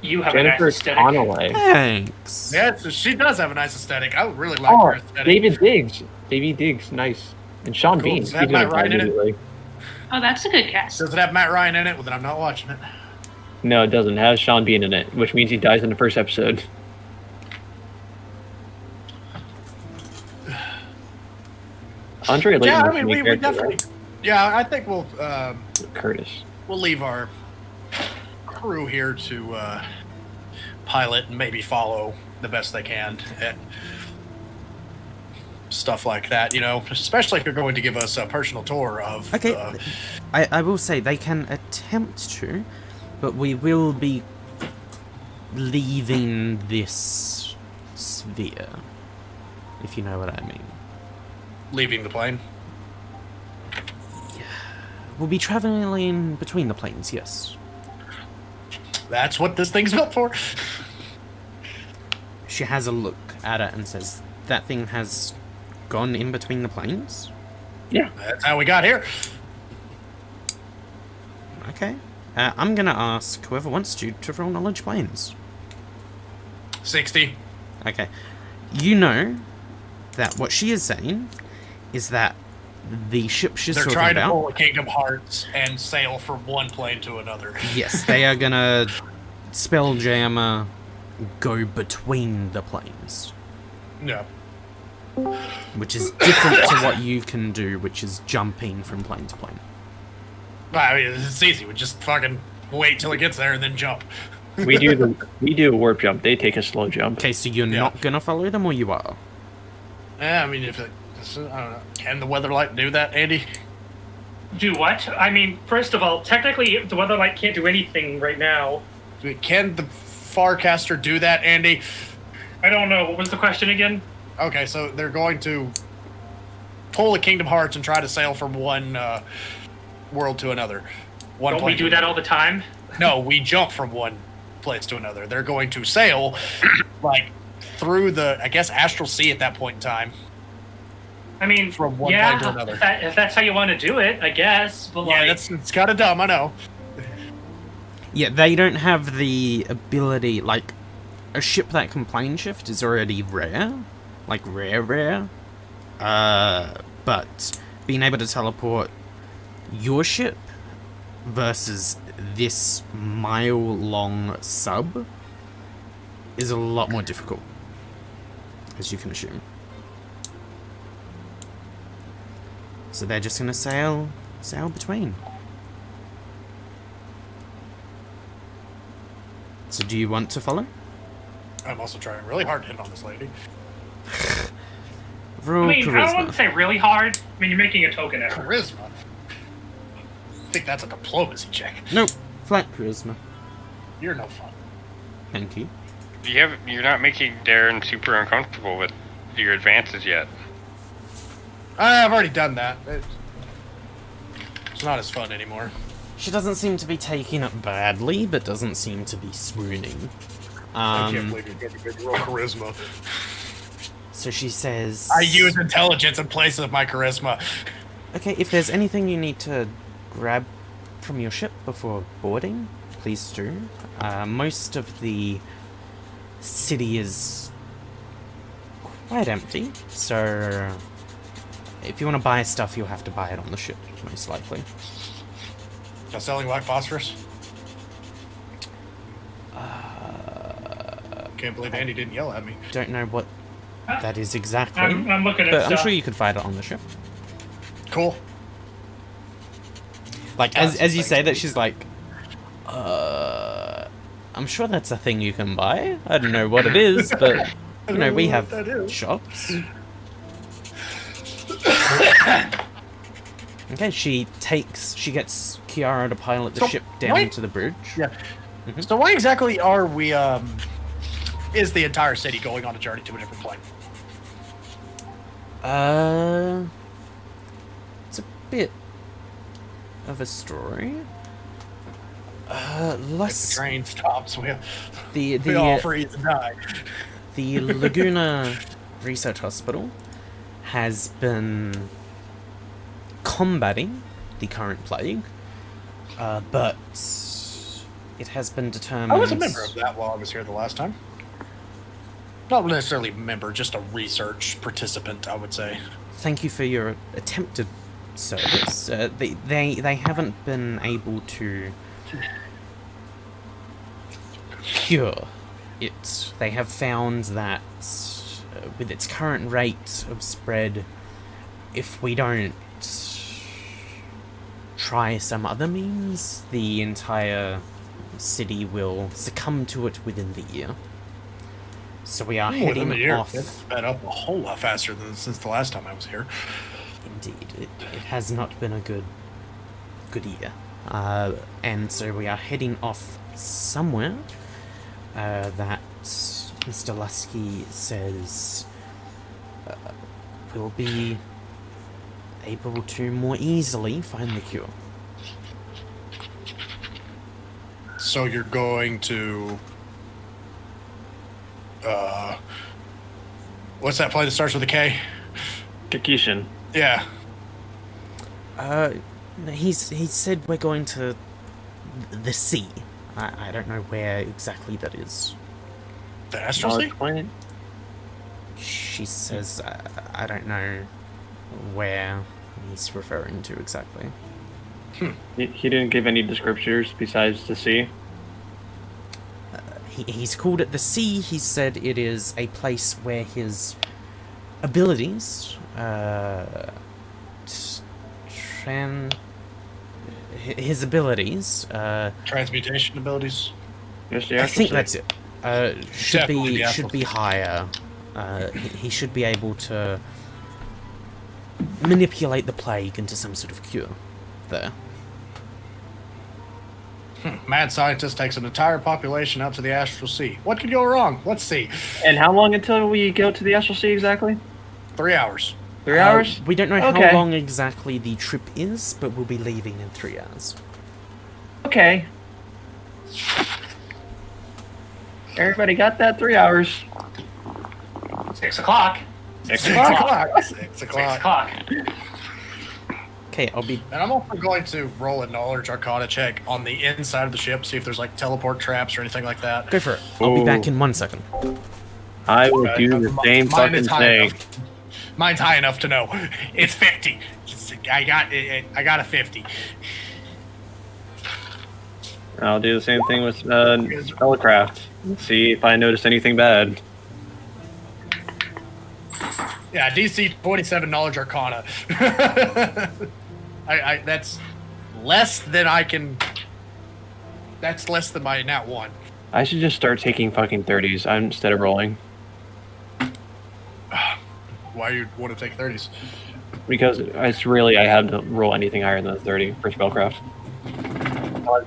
You have Jennifer a nice aesthetic. Connelly. Thanks. Yeah, she does have a nice aesthetic. I would really like Oh, her aesthetic. David Diggs. David Diggs, nice. And Sean Cool. Bean. Does it have Matt Ryan in it? Oh, that's a good cast. Does it have Matt Ryan in it? Well, then I'm not watching it. No, it doesn't. It has Sean Bean in it, which means he dies in the first episode. Andre Layton Yeah, I was mean, the main we character, definitely. right? Yeah, I think we'll Curtis. leave our crew here to pilot and maybe follow the best they can at stuff like that. You know, especially if you're going to give us a personal tour of. Okay, I will say they can attempt to, but we will be leaving this sphere, if you know what I mean. Leaving the plane. We'll be traveling between the planes, yes. That's what this thing's built for. She has a look at it and says, that thing has gone in between the planes? That's how we got here. Okay. I'm gonna ask whoever wants to roll knowledge planes. 60. Okay. You know that what she is saying is that the ship she's They're talking trying to about... pull a Kingdom Hearts and sail from one plane to another. Yes, they are gonna Spelljammer go between the planes, No. which is different to what you can do, which is jumping from plane to plane. I mean, it's easy. We just fucking wait till it gets there and then jump. We do a warp jump. They take a slow jump. Okay, so you're not gonna follow them, or you are? Yeah, I mean, if it, I don't know. Can the Weatherlight do that, Andy? Do what? I mean, first of all, technically, the Weatherlight can't do anything right now. Can the Farcaster do that, Andy? I don't know. What was the question again? Okay, so they're going to pull the Kingdom Hearts and try to sail from one world to another. One Don't we plane do to that another. all the time? No, we jump from one place to another. They're going to sail, like, through the, I guess, Astral Sea at that point in time. I mean, From one yeah, plane to another. if that's how you want to do it, I guess. But Yeah, like, it's kind of dumb, I know. Yeah, they don't have the ability, like, a ship that can plane shift is already rare. Like, rare. But being able to teleport your ship versus this mile-long sub is a lot more difficult, as you can assume. So they're just gonna sail between. So do you want to follow? I'm also trying really hard to hit on this lady. Roll I mean, I charisma. wouldn't say really hard. I mean, you're making a token effort. Charisma? I think that's a diplomacy check. Nope. Flat charisma. You're no fun. Thank you. You're not making Darren super uncomfortable with your advances yet. I've already done that. It's not as fun anymore. She doesn't seem to be taking it badly, but doesn't seem to be swooning. I can't believe you're getting big roll charisma. So she says... I use intelligence in place of my charisma. Okay, if there's anything you need to grab from your ship before boarding, please do. Most of the city is quite empty, so if you want to buy stuff, you'll have to buy it on the ship, most likely. Now selling black phosphorus? Can't believe Andy didn't yell at me. Don't know what that is exactly, I'm looking at but I'm stuff. sure you could find it on the ship. Cool. Like, That's as you the say thing. that, she's like, I'm sure that's a thing you can buy. I don't know what it is, but, you know, we have shops. Okay, she gets Kiara to pilot the So, ship down wait. to the bridge. Yeah. So why exactly are we? Is the entire city going on a journey to a different plane? It's a bit of a story. If the Less train stops, we the all freeze and die. the Laguna Research Hospital has been combating the current plague, but it has been determined. I was a member of that while I was here the last time. Not necessarily a member, just a research participant, I would say. Thank you for your attempted service. They haven't been able to cure it. They have found that with its current rate of spread, if we don't try some other means, the entire city will succumb to it within the year. So we are heading off. It's sped up a whole lot faster than since the last time I was here. Indeed, it has not been a good year. And so we are heading off somewhere that Mr. Lusky says will be able to more easily find the cure. So you're going to... what's that play that starts with a K? Kakishin. Yeah. He said we're going to the sea. I don't know where exactly that is. The Astral Sea? Planet? She says I don't know where he's referring to exactly. He didn't give any descriptors besides the sea. He's called it the sea. He said it is a place where his abilities, his abilities, Transmutation abilities? Just the I Astral think Sea. that's it. Definitely the Should be Astral higher. He should be able to manipulate the plague into some sort of cure. There. Mad scientist takes an entire population out to the Astral Sea. What could go wrong? Let's see. And how long until we go to the Astral Sea exactly? 3 hours. 3 hours? We don't know Okay. how long exactly the trip is, but we'll be leaving in 3 hours. Okay. Everybody got that? 3 hours. 6 o'clock. 6 6 o'clock. o'clock. 6 6 o'clock. o'clock. Okay, I'll be. And I'm also going to roll a knowledge arcana check on the inside of the ship, see if there's like teleport traps or anything like that. Go for it. I'll be back Ooh. in 1 second. I will do the same Mine fucking is high thing. enough. Mine's high enough to know. It's 50. I got a 50. I'll do the same thing with spellcraft. See if I notice anything bad. Yeah, DC 27 knowledge arcana. I that's less than I can. That's less than my nat 1. I should just start taking fucking 30s instead of rolling. Why you want to take 30s? Because it's really, I have to roll anything higher than a 30 for spellcraft.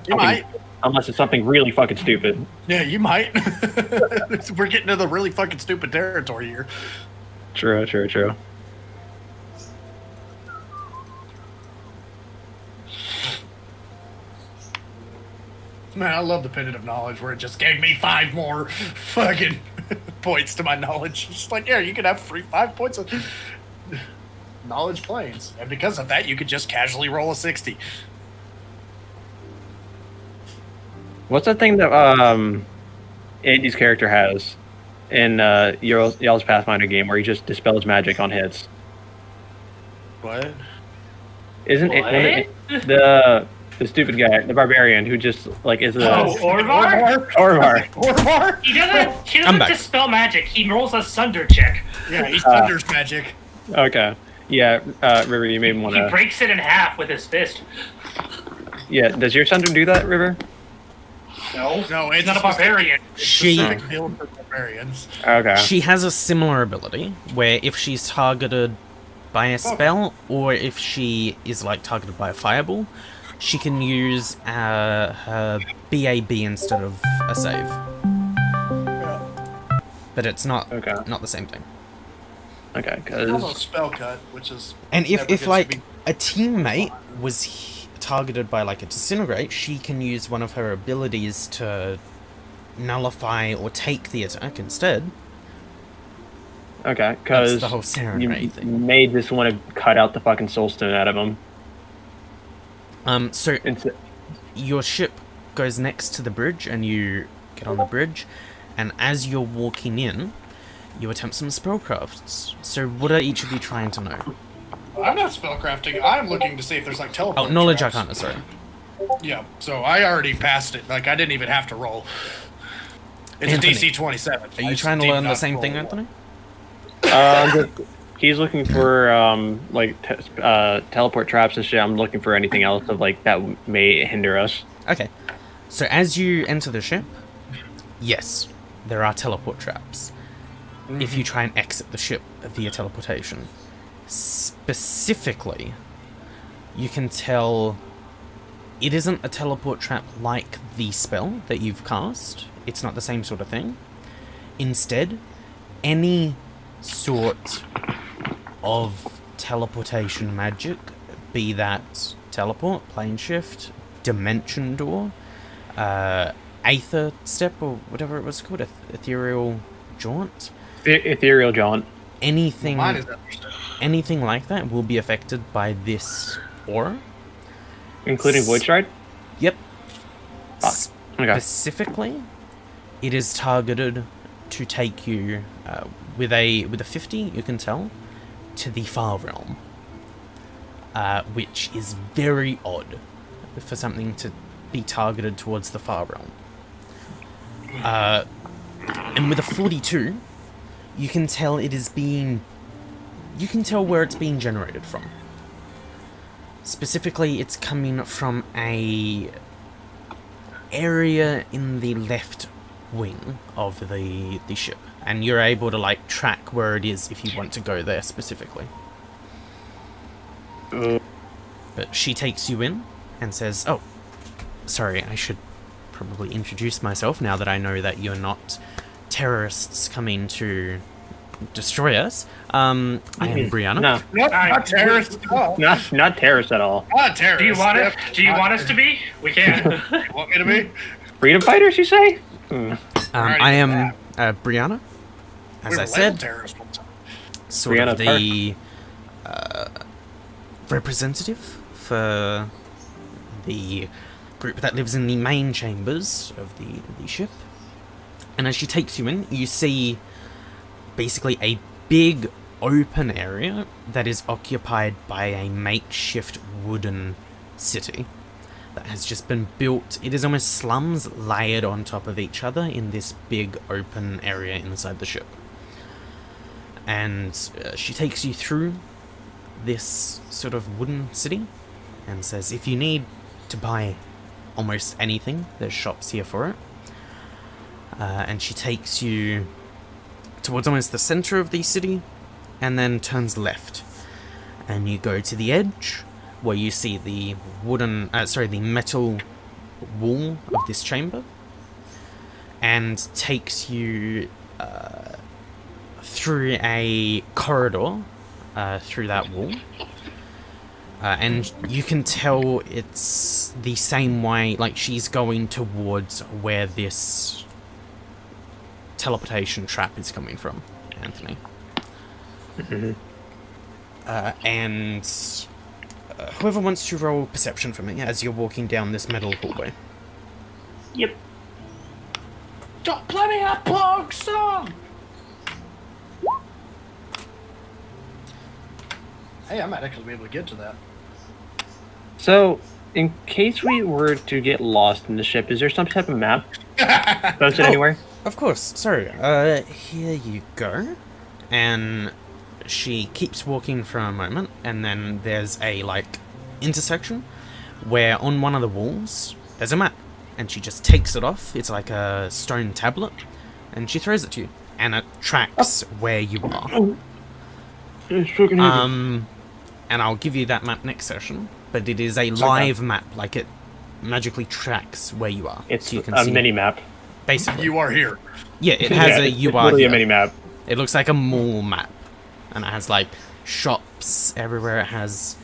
You might. Unless it's something really fucking stupid. Yeah, you might. We're getting to the really fucking stupid territory here. True. Man, I love the Pendant of Knowledge where it just gave me 5 more fucking points to my knowledge. It's just like, yeah, you can have 5 points of knowledge planes. And because of that, you could just casually roll a 60. What's that thing that Andy's character has in y'all's Pathfinder game where he just dispels magic on hits? What? Isn't What? it the stupid guy, the barbarian who just like is a Oh, Orvar? Orvar? Orvar? He I'm doesn't back. dispel magic. He rolls a sunder check. Yeah, he thunders magic. Okay. Yeah, River, you may want He to. breaks it in half with his fist. Yeah, does your Sunder do that, River? No, it's He's not a barbarian. She specific build for barbarians. Okay. has a similar ability where if she's targeted by a spell, or if she is like targeted by a fireball, she can use her BAB instead of a save. But it's not the same thing. Okay, Also because spell cut, which is. And never if gets to like be- a teammate was targeted by like a disintegrate, she can use one of her abilities to nullify or take the attack instead. okay, That's because the whole Saren you Ray thing. made this want to cut out the fucking soulstone out of him. So It's, your ship goes next to the bridge, and you get on the bridge, and as you're walking in, you attempt some spellcrafts. So what are each of you trying to know? I'm not spellcrafting. I'm looking to see if there's like teleport. Oh, knowledge traps. arcana, sorry. Yeah, so I already passed it. Like I didn't even have to roll. It's Anthony, a DC 27. Are you trying to learn the same thing, Anthony? he's looking for teleport traps and shit. I'm looking for anything else of like that may hinder us. Okay. So as you enter the ship, yes, there are teleport traps. If you try and exit the ship via teleportation. Specifically, you can tell it isn't a teleport trap like the spell that you've cast. It's not the same sort of thing. Instead, any sort of teleportation magic, be that teleport, plane shift, dimension door, aether step, or whatever it was called, ethereal jaunt, Ethereal jaunt. anything Mine is understood. anything like that will be affected by this aura. Including Void Stride? Yep. Fuck. Okay. Specifically, it is targeted to take you with a 50. You can tell to the Far Realm, which is very odd for something to be targeted towards the Far Realm. And with a 42, you can tell it is being. You can tell where it's being generated from. Specifically, it's coming from a area in the left wing of the ship, and you're able to like track where it is if you want to go there specifically. But she takes you in and says, "Oh, sorry, I should probably introduce myself now that I know that you're not terrorists coming to destroy us. I am Brianna." No, Nope, not terrorist at all. not terrorist at all. Not terrorist. Do you want Yep. it? Do you want us to be? We can. You want me to be? Freedom fighters, you say? I am Brianna. As We I were said, labeled terrorists one time. sort of Brianna's the representative for the group that lives in the main chambers of the ship. And as she takes you in, you see basically a big open area that is occupied by a makeshift wooden city that has just been built. It is almost slums layered on top of each other in this big open area inside the ship. And she takes you through this sort of wooden city and says, if you need to buy almost anything, there's shops here for it. And she takes you towards almost the center of the city and then turns left. And you go to the edge where you see the the metal wall of this chamber, and takes you through a corridor through that wall. And you can tell it's the same way, like she's going towards where this teleportation trap is coming from, Anthony. And whoever wants to roll perception for me as you're walking down this metal hallway. Yep. Don't play me a punk song! Hey, I might actually be able to get to that. So, in case we were to get lost in the ship, is there some type of map posted anywhere? Of course, sorry. Here you go. And she keeps walking for a moment, and then there's a, like, intersection where on one of the walls there's a map. And she just takes it off. It's like a stone tablet. And she throws it to you. And it tracks where you are. And I'll give you that map next session, but it is a live map, like it magically tracks where you are. It's so you can a see mini map. basically. You are here. Yeah, it has a you are literally here. a mini map. It looks like a mall map, and it has like shops everywhere. It has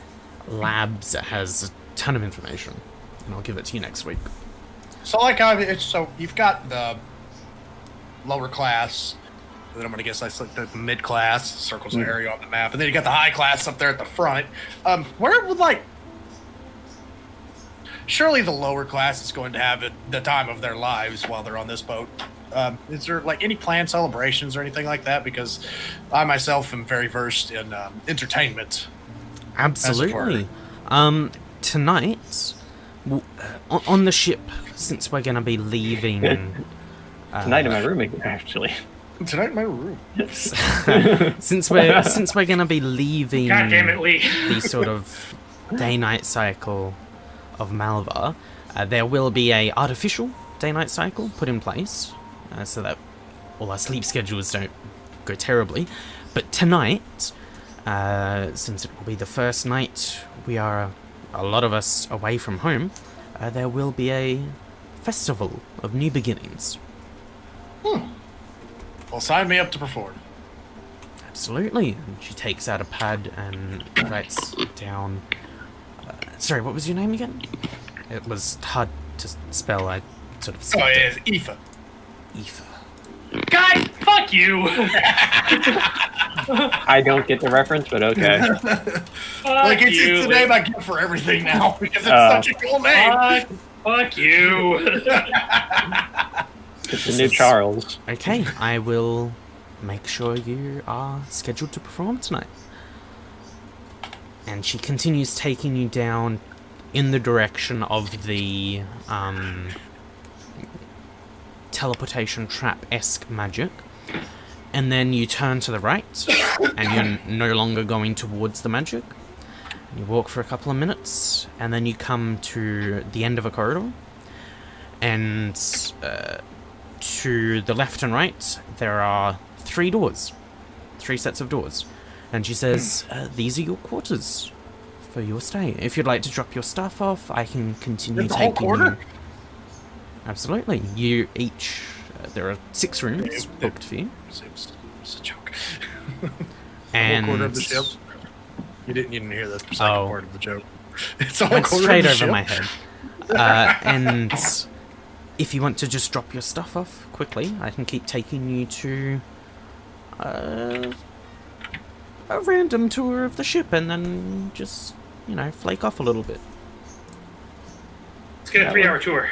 labs. It has a ton of information, and I'll give it to you next week. So so you've got the lower class. Then I'm gonna guess that's like the mid class circles an area on the map, and then you got the high class up there at the front. Where would like? Surely the lower class is going to have the time of their lives while they're on this boat. Is there like any planned celebrations or anything like that? Because I myself am very versed in entertainment. Absolutely. Tonight, on the ship, since we're gonna be leaving. Tonight in my room, actually. Tonight in my room. since we're gonna be leaving God damn it, Lee. the sort of day-night cycle of Malvar, there will be a artificial day-night cycle put in place, so that all our sleep schedules don't go terribly. But tonight, since it will be the first night we are, a lot of us, away from home, there will be a festival of new beginnings. Well, sign me up to perform. Absolutely. And she takes out a pad and writes down... sorry, what was your name again? It was hard to spell. I sort of... Oh, it is Aoife. Aoife. God, fuck you! I don't get the reference, but okay. Like it's the name I get for everything now because it's such a cool name. Fuck you! It's the new Charles. Okay, I will make sure you are scheduled to perform tonight. And she continues taking you down in the direction of the teleportation trap-esque magic. And then you turn to the right, and you're no longer going towards the magic. You walk for a couple of minutes, and then you come to the end of a corridor. And to the left and right, there are 3 doors. 3 sets of doors. And she says, these are your quarters for your stay. If you'd like to drop your stuff off, I can continue That's the whole taking quarter? you. Absolutely. You each... there are 6 rooms booked for you. It's a joke. And... Whole quarter of the ship. You didn't hear the second Oh. part of the joke. It's a whole Went quarter straight of over the my ship. head. And if you want to just drop your stuff off quickly, I can keep taking you to a random tour of the ship and then just, you know, flake off a little bit. Let's get a 3-hour tour.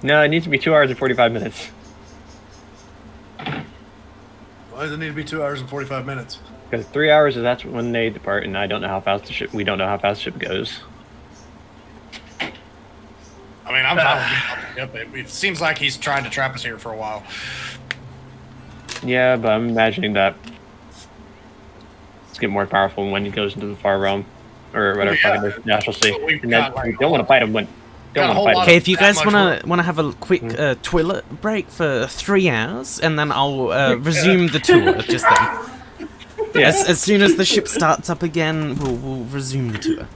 No, it needs to be 2 hours and 45 minutes. Why does it need to be 2 hours and 45 minutes? Because 3 hours is that's when they depart, and I don't know how fast the ship. We don't know how fast the ship goes. I mean, I'm fine with it. It seems like he's trying to trap us here for a while. Yeah, but I'm imagining that it's getting more powerful when he goes into the far realm, or whatever. Yeah. Fucking natural state. But we've And got, then like, we don't want to fight him when. got a Don't whole want to lot fight Okay, him. if you that guys much wanna have a quick toilet break for 3 hours, and then I'll resume the tour just then. Yeah. As soon as the ship starts up again, we'll resume the tour.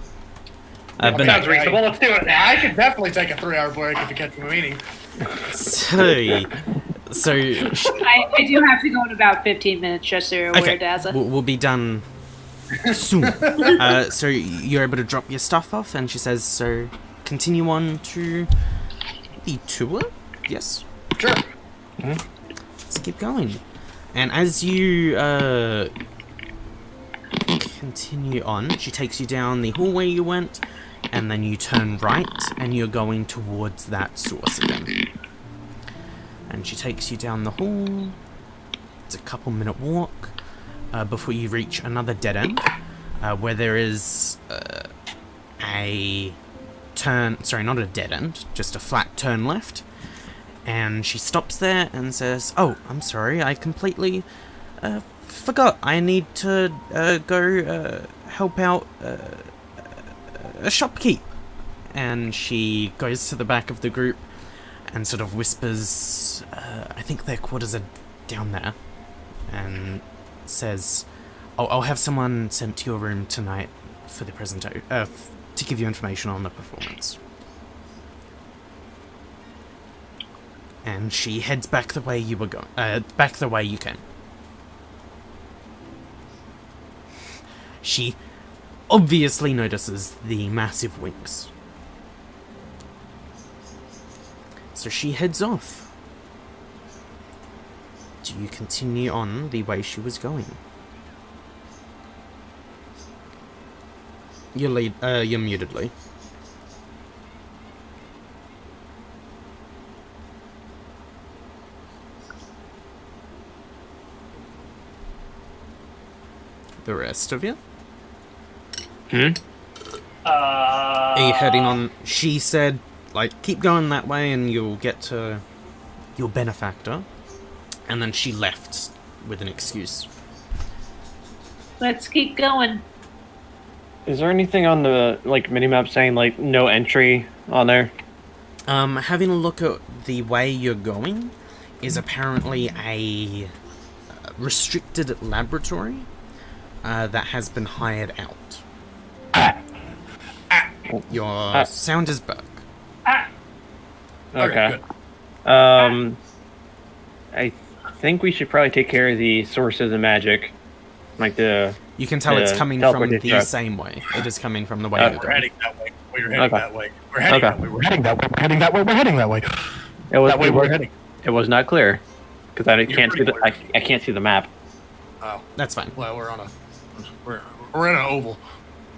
But no, Sounds reasonable. Let's do it now. I could definitely take a 3-hour break if you catch my meaning. so I do have to go in about 15 minutes, just so you're aware, okay, Daza. we'll be done soon. So you're able to drop your stuff off, and she says, so continue on to the tour? Yes? Sure. Let's keep going. And as you continue on, she takes you down the hallway you went, and then you turn right, and you're going towards that source again. And she takes you down the hall. It's a couple-minute walk before you reach another dead end, where there is a turn. Sorry, not a dead end, just a flat turn left. And she stops there and says, "Oh, I'm sorry, I completely forgot. I need to go help out a shopkeep." And she goes to the back of the group and sort of whispers, "I think their quarters are down there," and says, I'll have someone sent to your room tonight for the presentation, to give you information on the performance. And she heads back the way you were going, back the way you came. She obviously notices the massive wings. So she heads off. Do you continue on the way she was going? You're muted, Lee. The rest of you? Are you heading on? She said, like, keep going that way and you'll get to your benefactor. And then she left with an excuse. Let's keep going. Is there anything on the minimap saying no entry on there? Having a look at the way you're going is apparently a restricted laboratory that has been hired out. Your sound is back. Okay. Good. I think we should probably take care of the sources of magic, You can tell it's coming from teleportation the truck. same way. It is coming from the way you're We're going. heading that way. We're heading Okay. that way. We're heading Okay. that way. We're heading that way. We're heading that way. We're heading that way. It was, That way we're heading. It was not clear because I can't see pretty the clear. I can't see the map. Oh, That's fine. well, we're in an oval.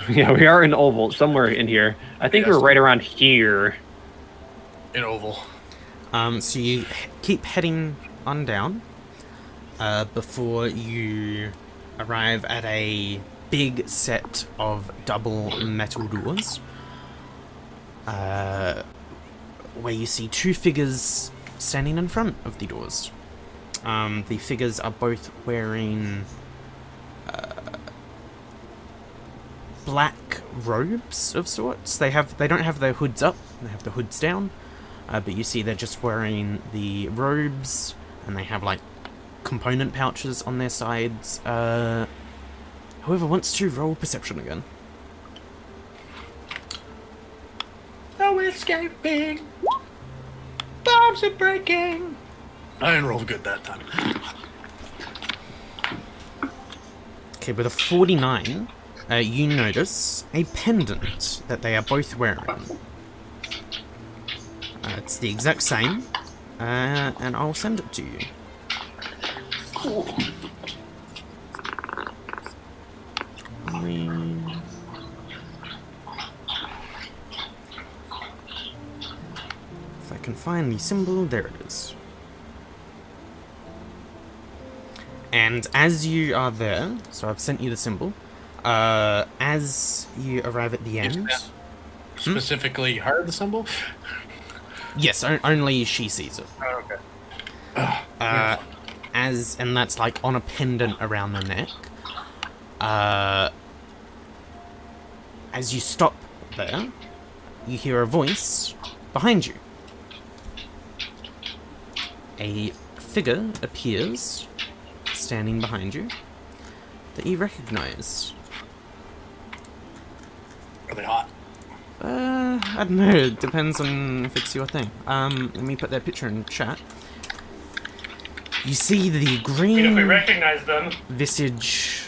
Yeah, we are in oval somewhere in here. I think Yes. we're right around here. In oval. So you keep heading on down before you arrive at a big set of double metal doors where you see two figures standing in front of the doors. The figures are both wearing black robes of sorts. They don't have their hoods up, they have the hoods down. But you see they're just wearing the robes, and they have component pouches on their sides. Whoever wants to roll perception again. No escaping. Bombs are breaking. I didn't roll good that time. Okay, with a 49, you notice a pendant that they are both wearing. It's the exact same, and I'll send it to you. If I can find the symbol, there it is. And as you are there, so I've sent you the symbol, as you arrive at the end... Specifically, her the symbol. Yes, only she sees it. Oh, okay. And that's on a pendant around the neck. As you stop there, you hear a voice behind you. A figure appears, standing behind you, that you recognize. Are they hot? I don't know, it depends on if it's your thing. Let me put their picture in chat. You see the If we green recognize them, visage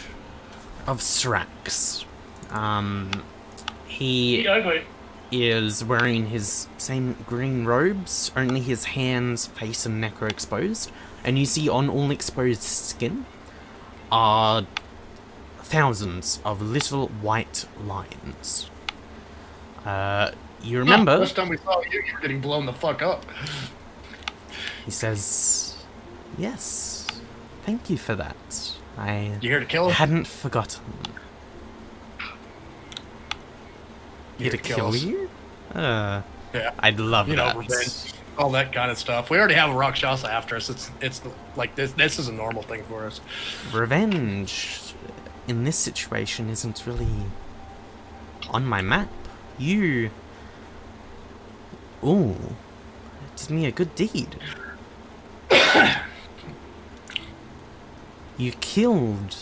of Srax. be He ugly. is wearing his same green robes, only his hands, face, and neck are exposed. And you see on all exposed skin are thousands of little white lines. You remember, Last time we saw you, you were getting blown the fuck up. he says, yes, thank you for that. I You here to kill him? hadn't forgotten. Here to kill us? you? Yeah. I'd love You know, that. revenge, all that kind of stuff. We already have a Rakshasa after us. It's like this. This is a normal thing for us. Revenge in this situation isn't really on my map. You... Ooh, did me a good deed. You killed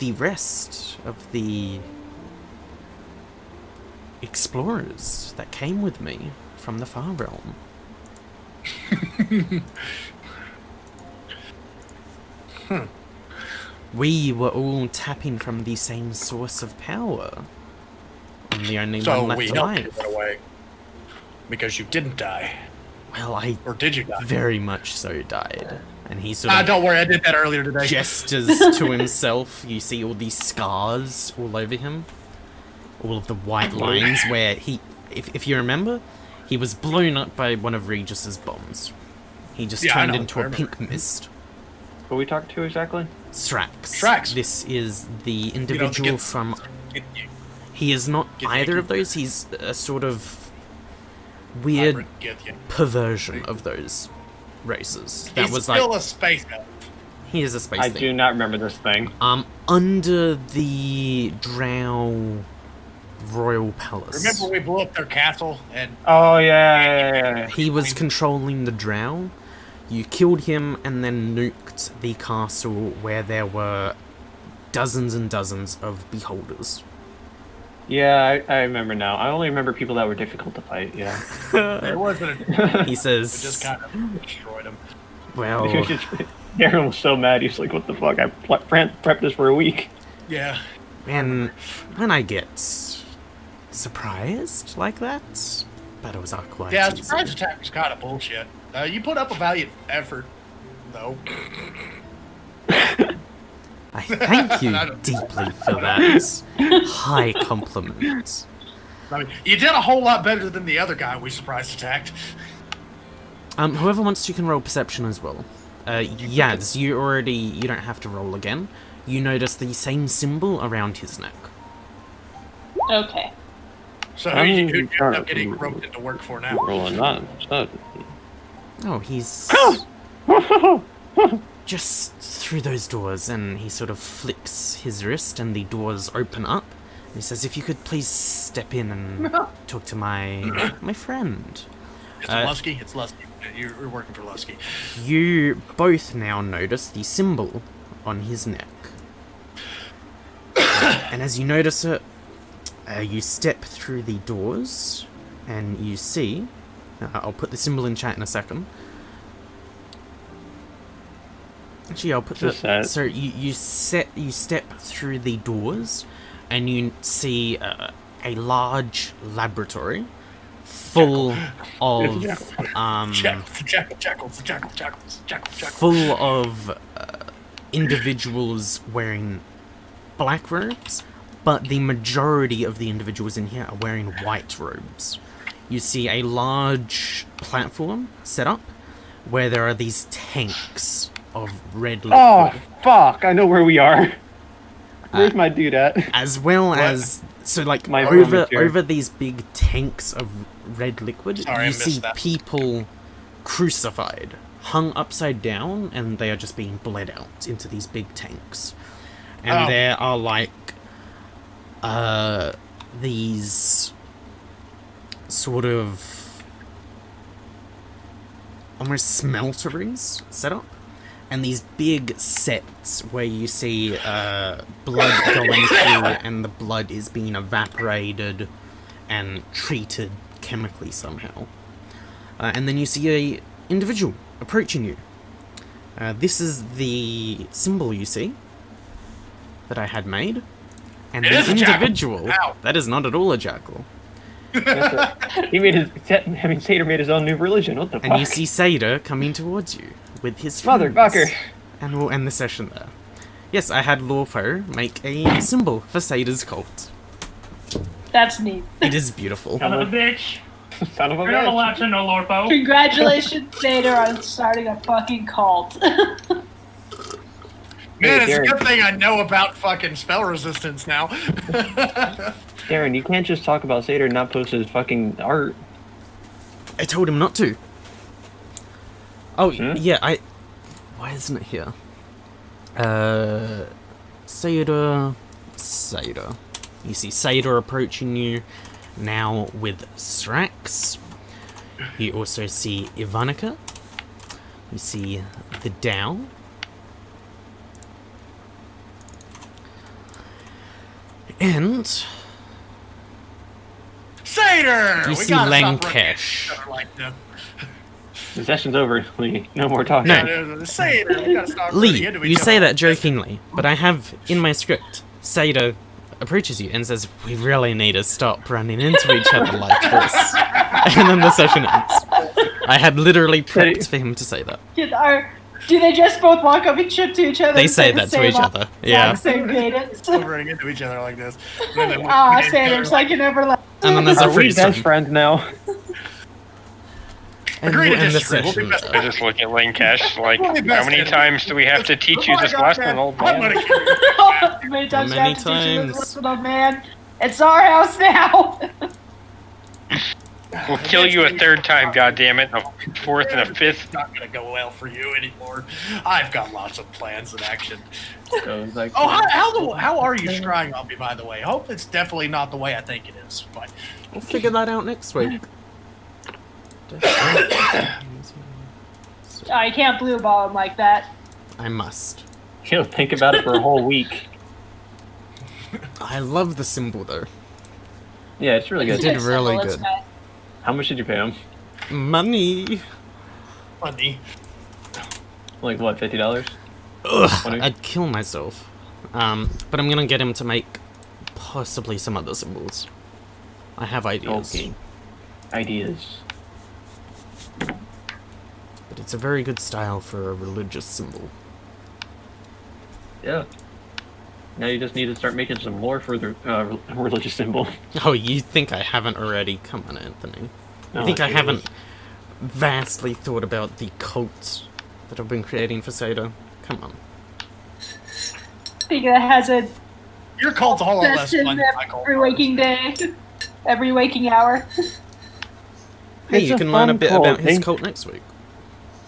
the rest of the explorers that came with me from the Far Realm. We were all tapping from the same source of power. I'm the only So one we left helped you alive. get away because you didn't die, Well, I or did you die? very much so died. And he sort of Don't worry, I did that earlier today. gestures to himself. You see all these scars all over him. All of the white lines where he... If you remember, he was blown up by one of Regis's bombs. He just Yeah, I turned know, into I a remember. pink mist. Who we talked to exactly? Strax. Strax. This is the You know, individual get- from... get- He is not get- either of those. He's a sort of weird get you. perversion of those races. That He's was still like... a space elf. He is a space I thing. do not remember this thing. Under the Drow Royal Palace. Remember we blew up their castle and Oh yeah. He was controlling the Drow. You killed him and then nuked the castle where there were dozens and dozens of beholders. Yeah, I remember now. I only remember people that were difficult to fight. Yeah. it wasn't. It He says, just kind of destroyed him. well, Darren was so mad. He's like, "What the fuck? I prepped this for a week." Yeah. man, when I get surprised like that, battles are quite Yeah, easy. surprise attack was kind of bullshit. You put up a valiant effort, though. I thank you I don't- deeply for that high compliment. I mean, you did a whole lot better than the other guy we surprise attacked. Whoever wants to can roll perception as well. Yaz, you don't have to roll again. You notice the same symbol around his neck. Okay. So I'm who you end trying up to getting roped into work for now? Rolling on. Oh, he's just through those doors, and he sort of flicks his wrist, and the doors open up. And he says, "If you could please step in and talk to my friend." It's Lusky. It's Lusky. You're working for Lusky. You both now notice the symbol on his neck, and as you notice it, you step through the doors, and you see. I'll put the symbol in chat in a second. Actually, I'll put Just the. that. So you step through the doors, and you see a large laboratory full of Jackals. full of individuals wearing black robes, but the majority of the individuals in here are wearing white robes. You see a large platform set up where there are these tanks of red liquid, Oh fuck! I know where we are. Where's my dude at? as well as like My over room is here. over these big tanks of red liquid. Sorry, I you missed see that. people crucified, hung upside down, and they are just being bled out into these big tanks. And Oh. there are like these sort of almost smelterings set up, and these big sets where you see blood going through, and the blood is being evaporated and treated chemically somehow. And then you see a individual approaching you. This is the symbol you see that I had made, and It the is a jackal. individual Ow. that is not at all a jackal. He made his. I mean, Seder made his own new religion. What the fuck? And you see Seder coming towards you with his friends. Motherfucker. And we'll end the session there. Yes, I had Lorpo make a symbol for Seder's cult. That's neat. It is beautiful. Son of a bitch. Son of a You're not bitch. allowed to know Lorpo. Congratulations, Vader, on starting a fucking cult. Man, it's a Derek. good thing I know about fucking spell resistance now. Darren, you can't just talk about Seder and not post his fucking art. I told him not to. Oh, Hmm? yeah, why isn't it here? Seder. You see Seder approaching you now with Strax. You also see Ivanica. You see the Dow. And Seder! You We see gotta stop Lankesh. running each other like this. The session's over, Lee. No more talking. No. Seder, we gotta stop running Lee, into you each say other. that jokingly, but I have in my script, Sato approaches you and says, "We really need to stop running into each other like this." And then the session ends. I had literally prepped for him to say that. Do they just both walk up and shit to each other? They and say the that to same each other. Yeah. Same cadence. We're running into each other like this. And then we- Ah, we- Sanders, like you never left. And then there's a Are we freeze best time. friends now? And Agree to we'll end the disagree. We'll be session. best I just look at Lankesh like, We'll be how best many friends. times do we have to teach you Oh my this God, lesson, man. old I'm man? gonna kill you. Many times Many I have to teach you times. this lesson, old man. It's our house now. We'll kill you a third time, goddammit, a fourth and a fifth. It's not gonna go well for you anymore. I've got lots of plans in action. So it's like, Oh, how are you scrying on me, by the way? Hope it's definitely not the way I think it is, but We'll figure that out next week. I can't blue ball him like that. I must. You'll think about it for a whole week. I love the symbol though. Yeah, it's really You good. did It's really it's good. nice. How much did you pay him? Money. funny. Like what, $50? Ugh, 20? I'd kill myself. But I'm gonna get him to make possibly some other symbols. I have ideas. Okay. Ideas. But it's a very good style for a religious symbol. Yeah. Now you just need to start making some more for the religious symbol. Oh, you think I haven't already? Come on, Anthony. You Oh, think I geez. haven't vastly thought about the cults that I've been creating for Sato? Come on. I think that has a Your cult's a whole lot less session fun than my cult. every waking day, every waking hour. Hey, It's you a can learn a fun bit cult. about his They- cult next week.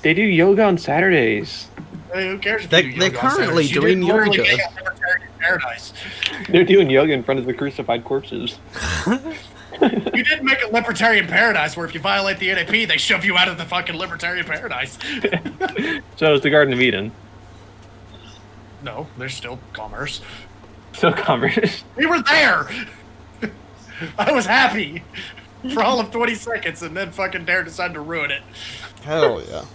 They do yoga on Saturdays. Hey, who cares if They're- you do they're yoga on currently Saturdays? You doing did literally yoga. hang out Libertarian Paradise. They're doing yoga in front of the crucified corpses. You did make a Libertarian Paradise where if you violate the NAP, they shove you out of the fucking Libertarian Paradise. So it's the Garden of Eden. No, there's still commerce. So commerce. We were there! I was happy for all of 20 seconds and then fucking Dare decided to ruin it. Hell yeah.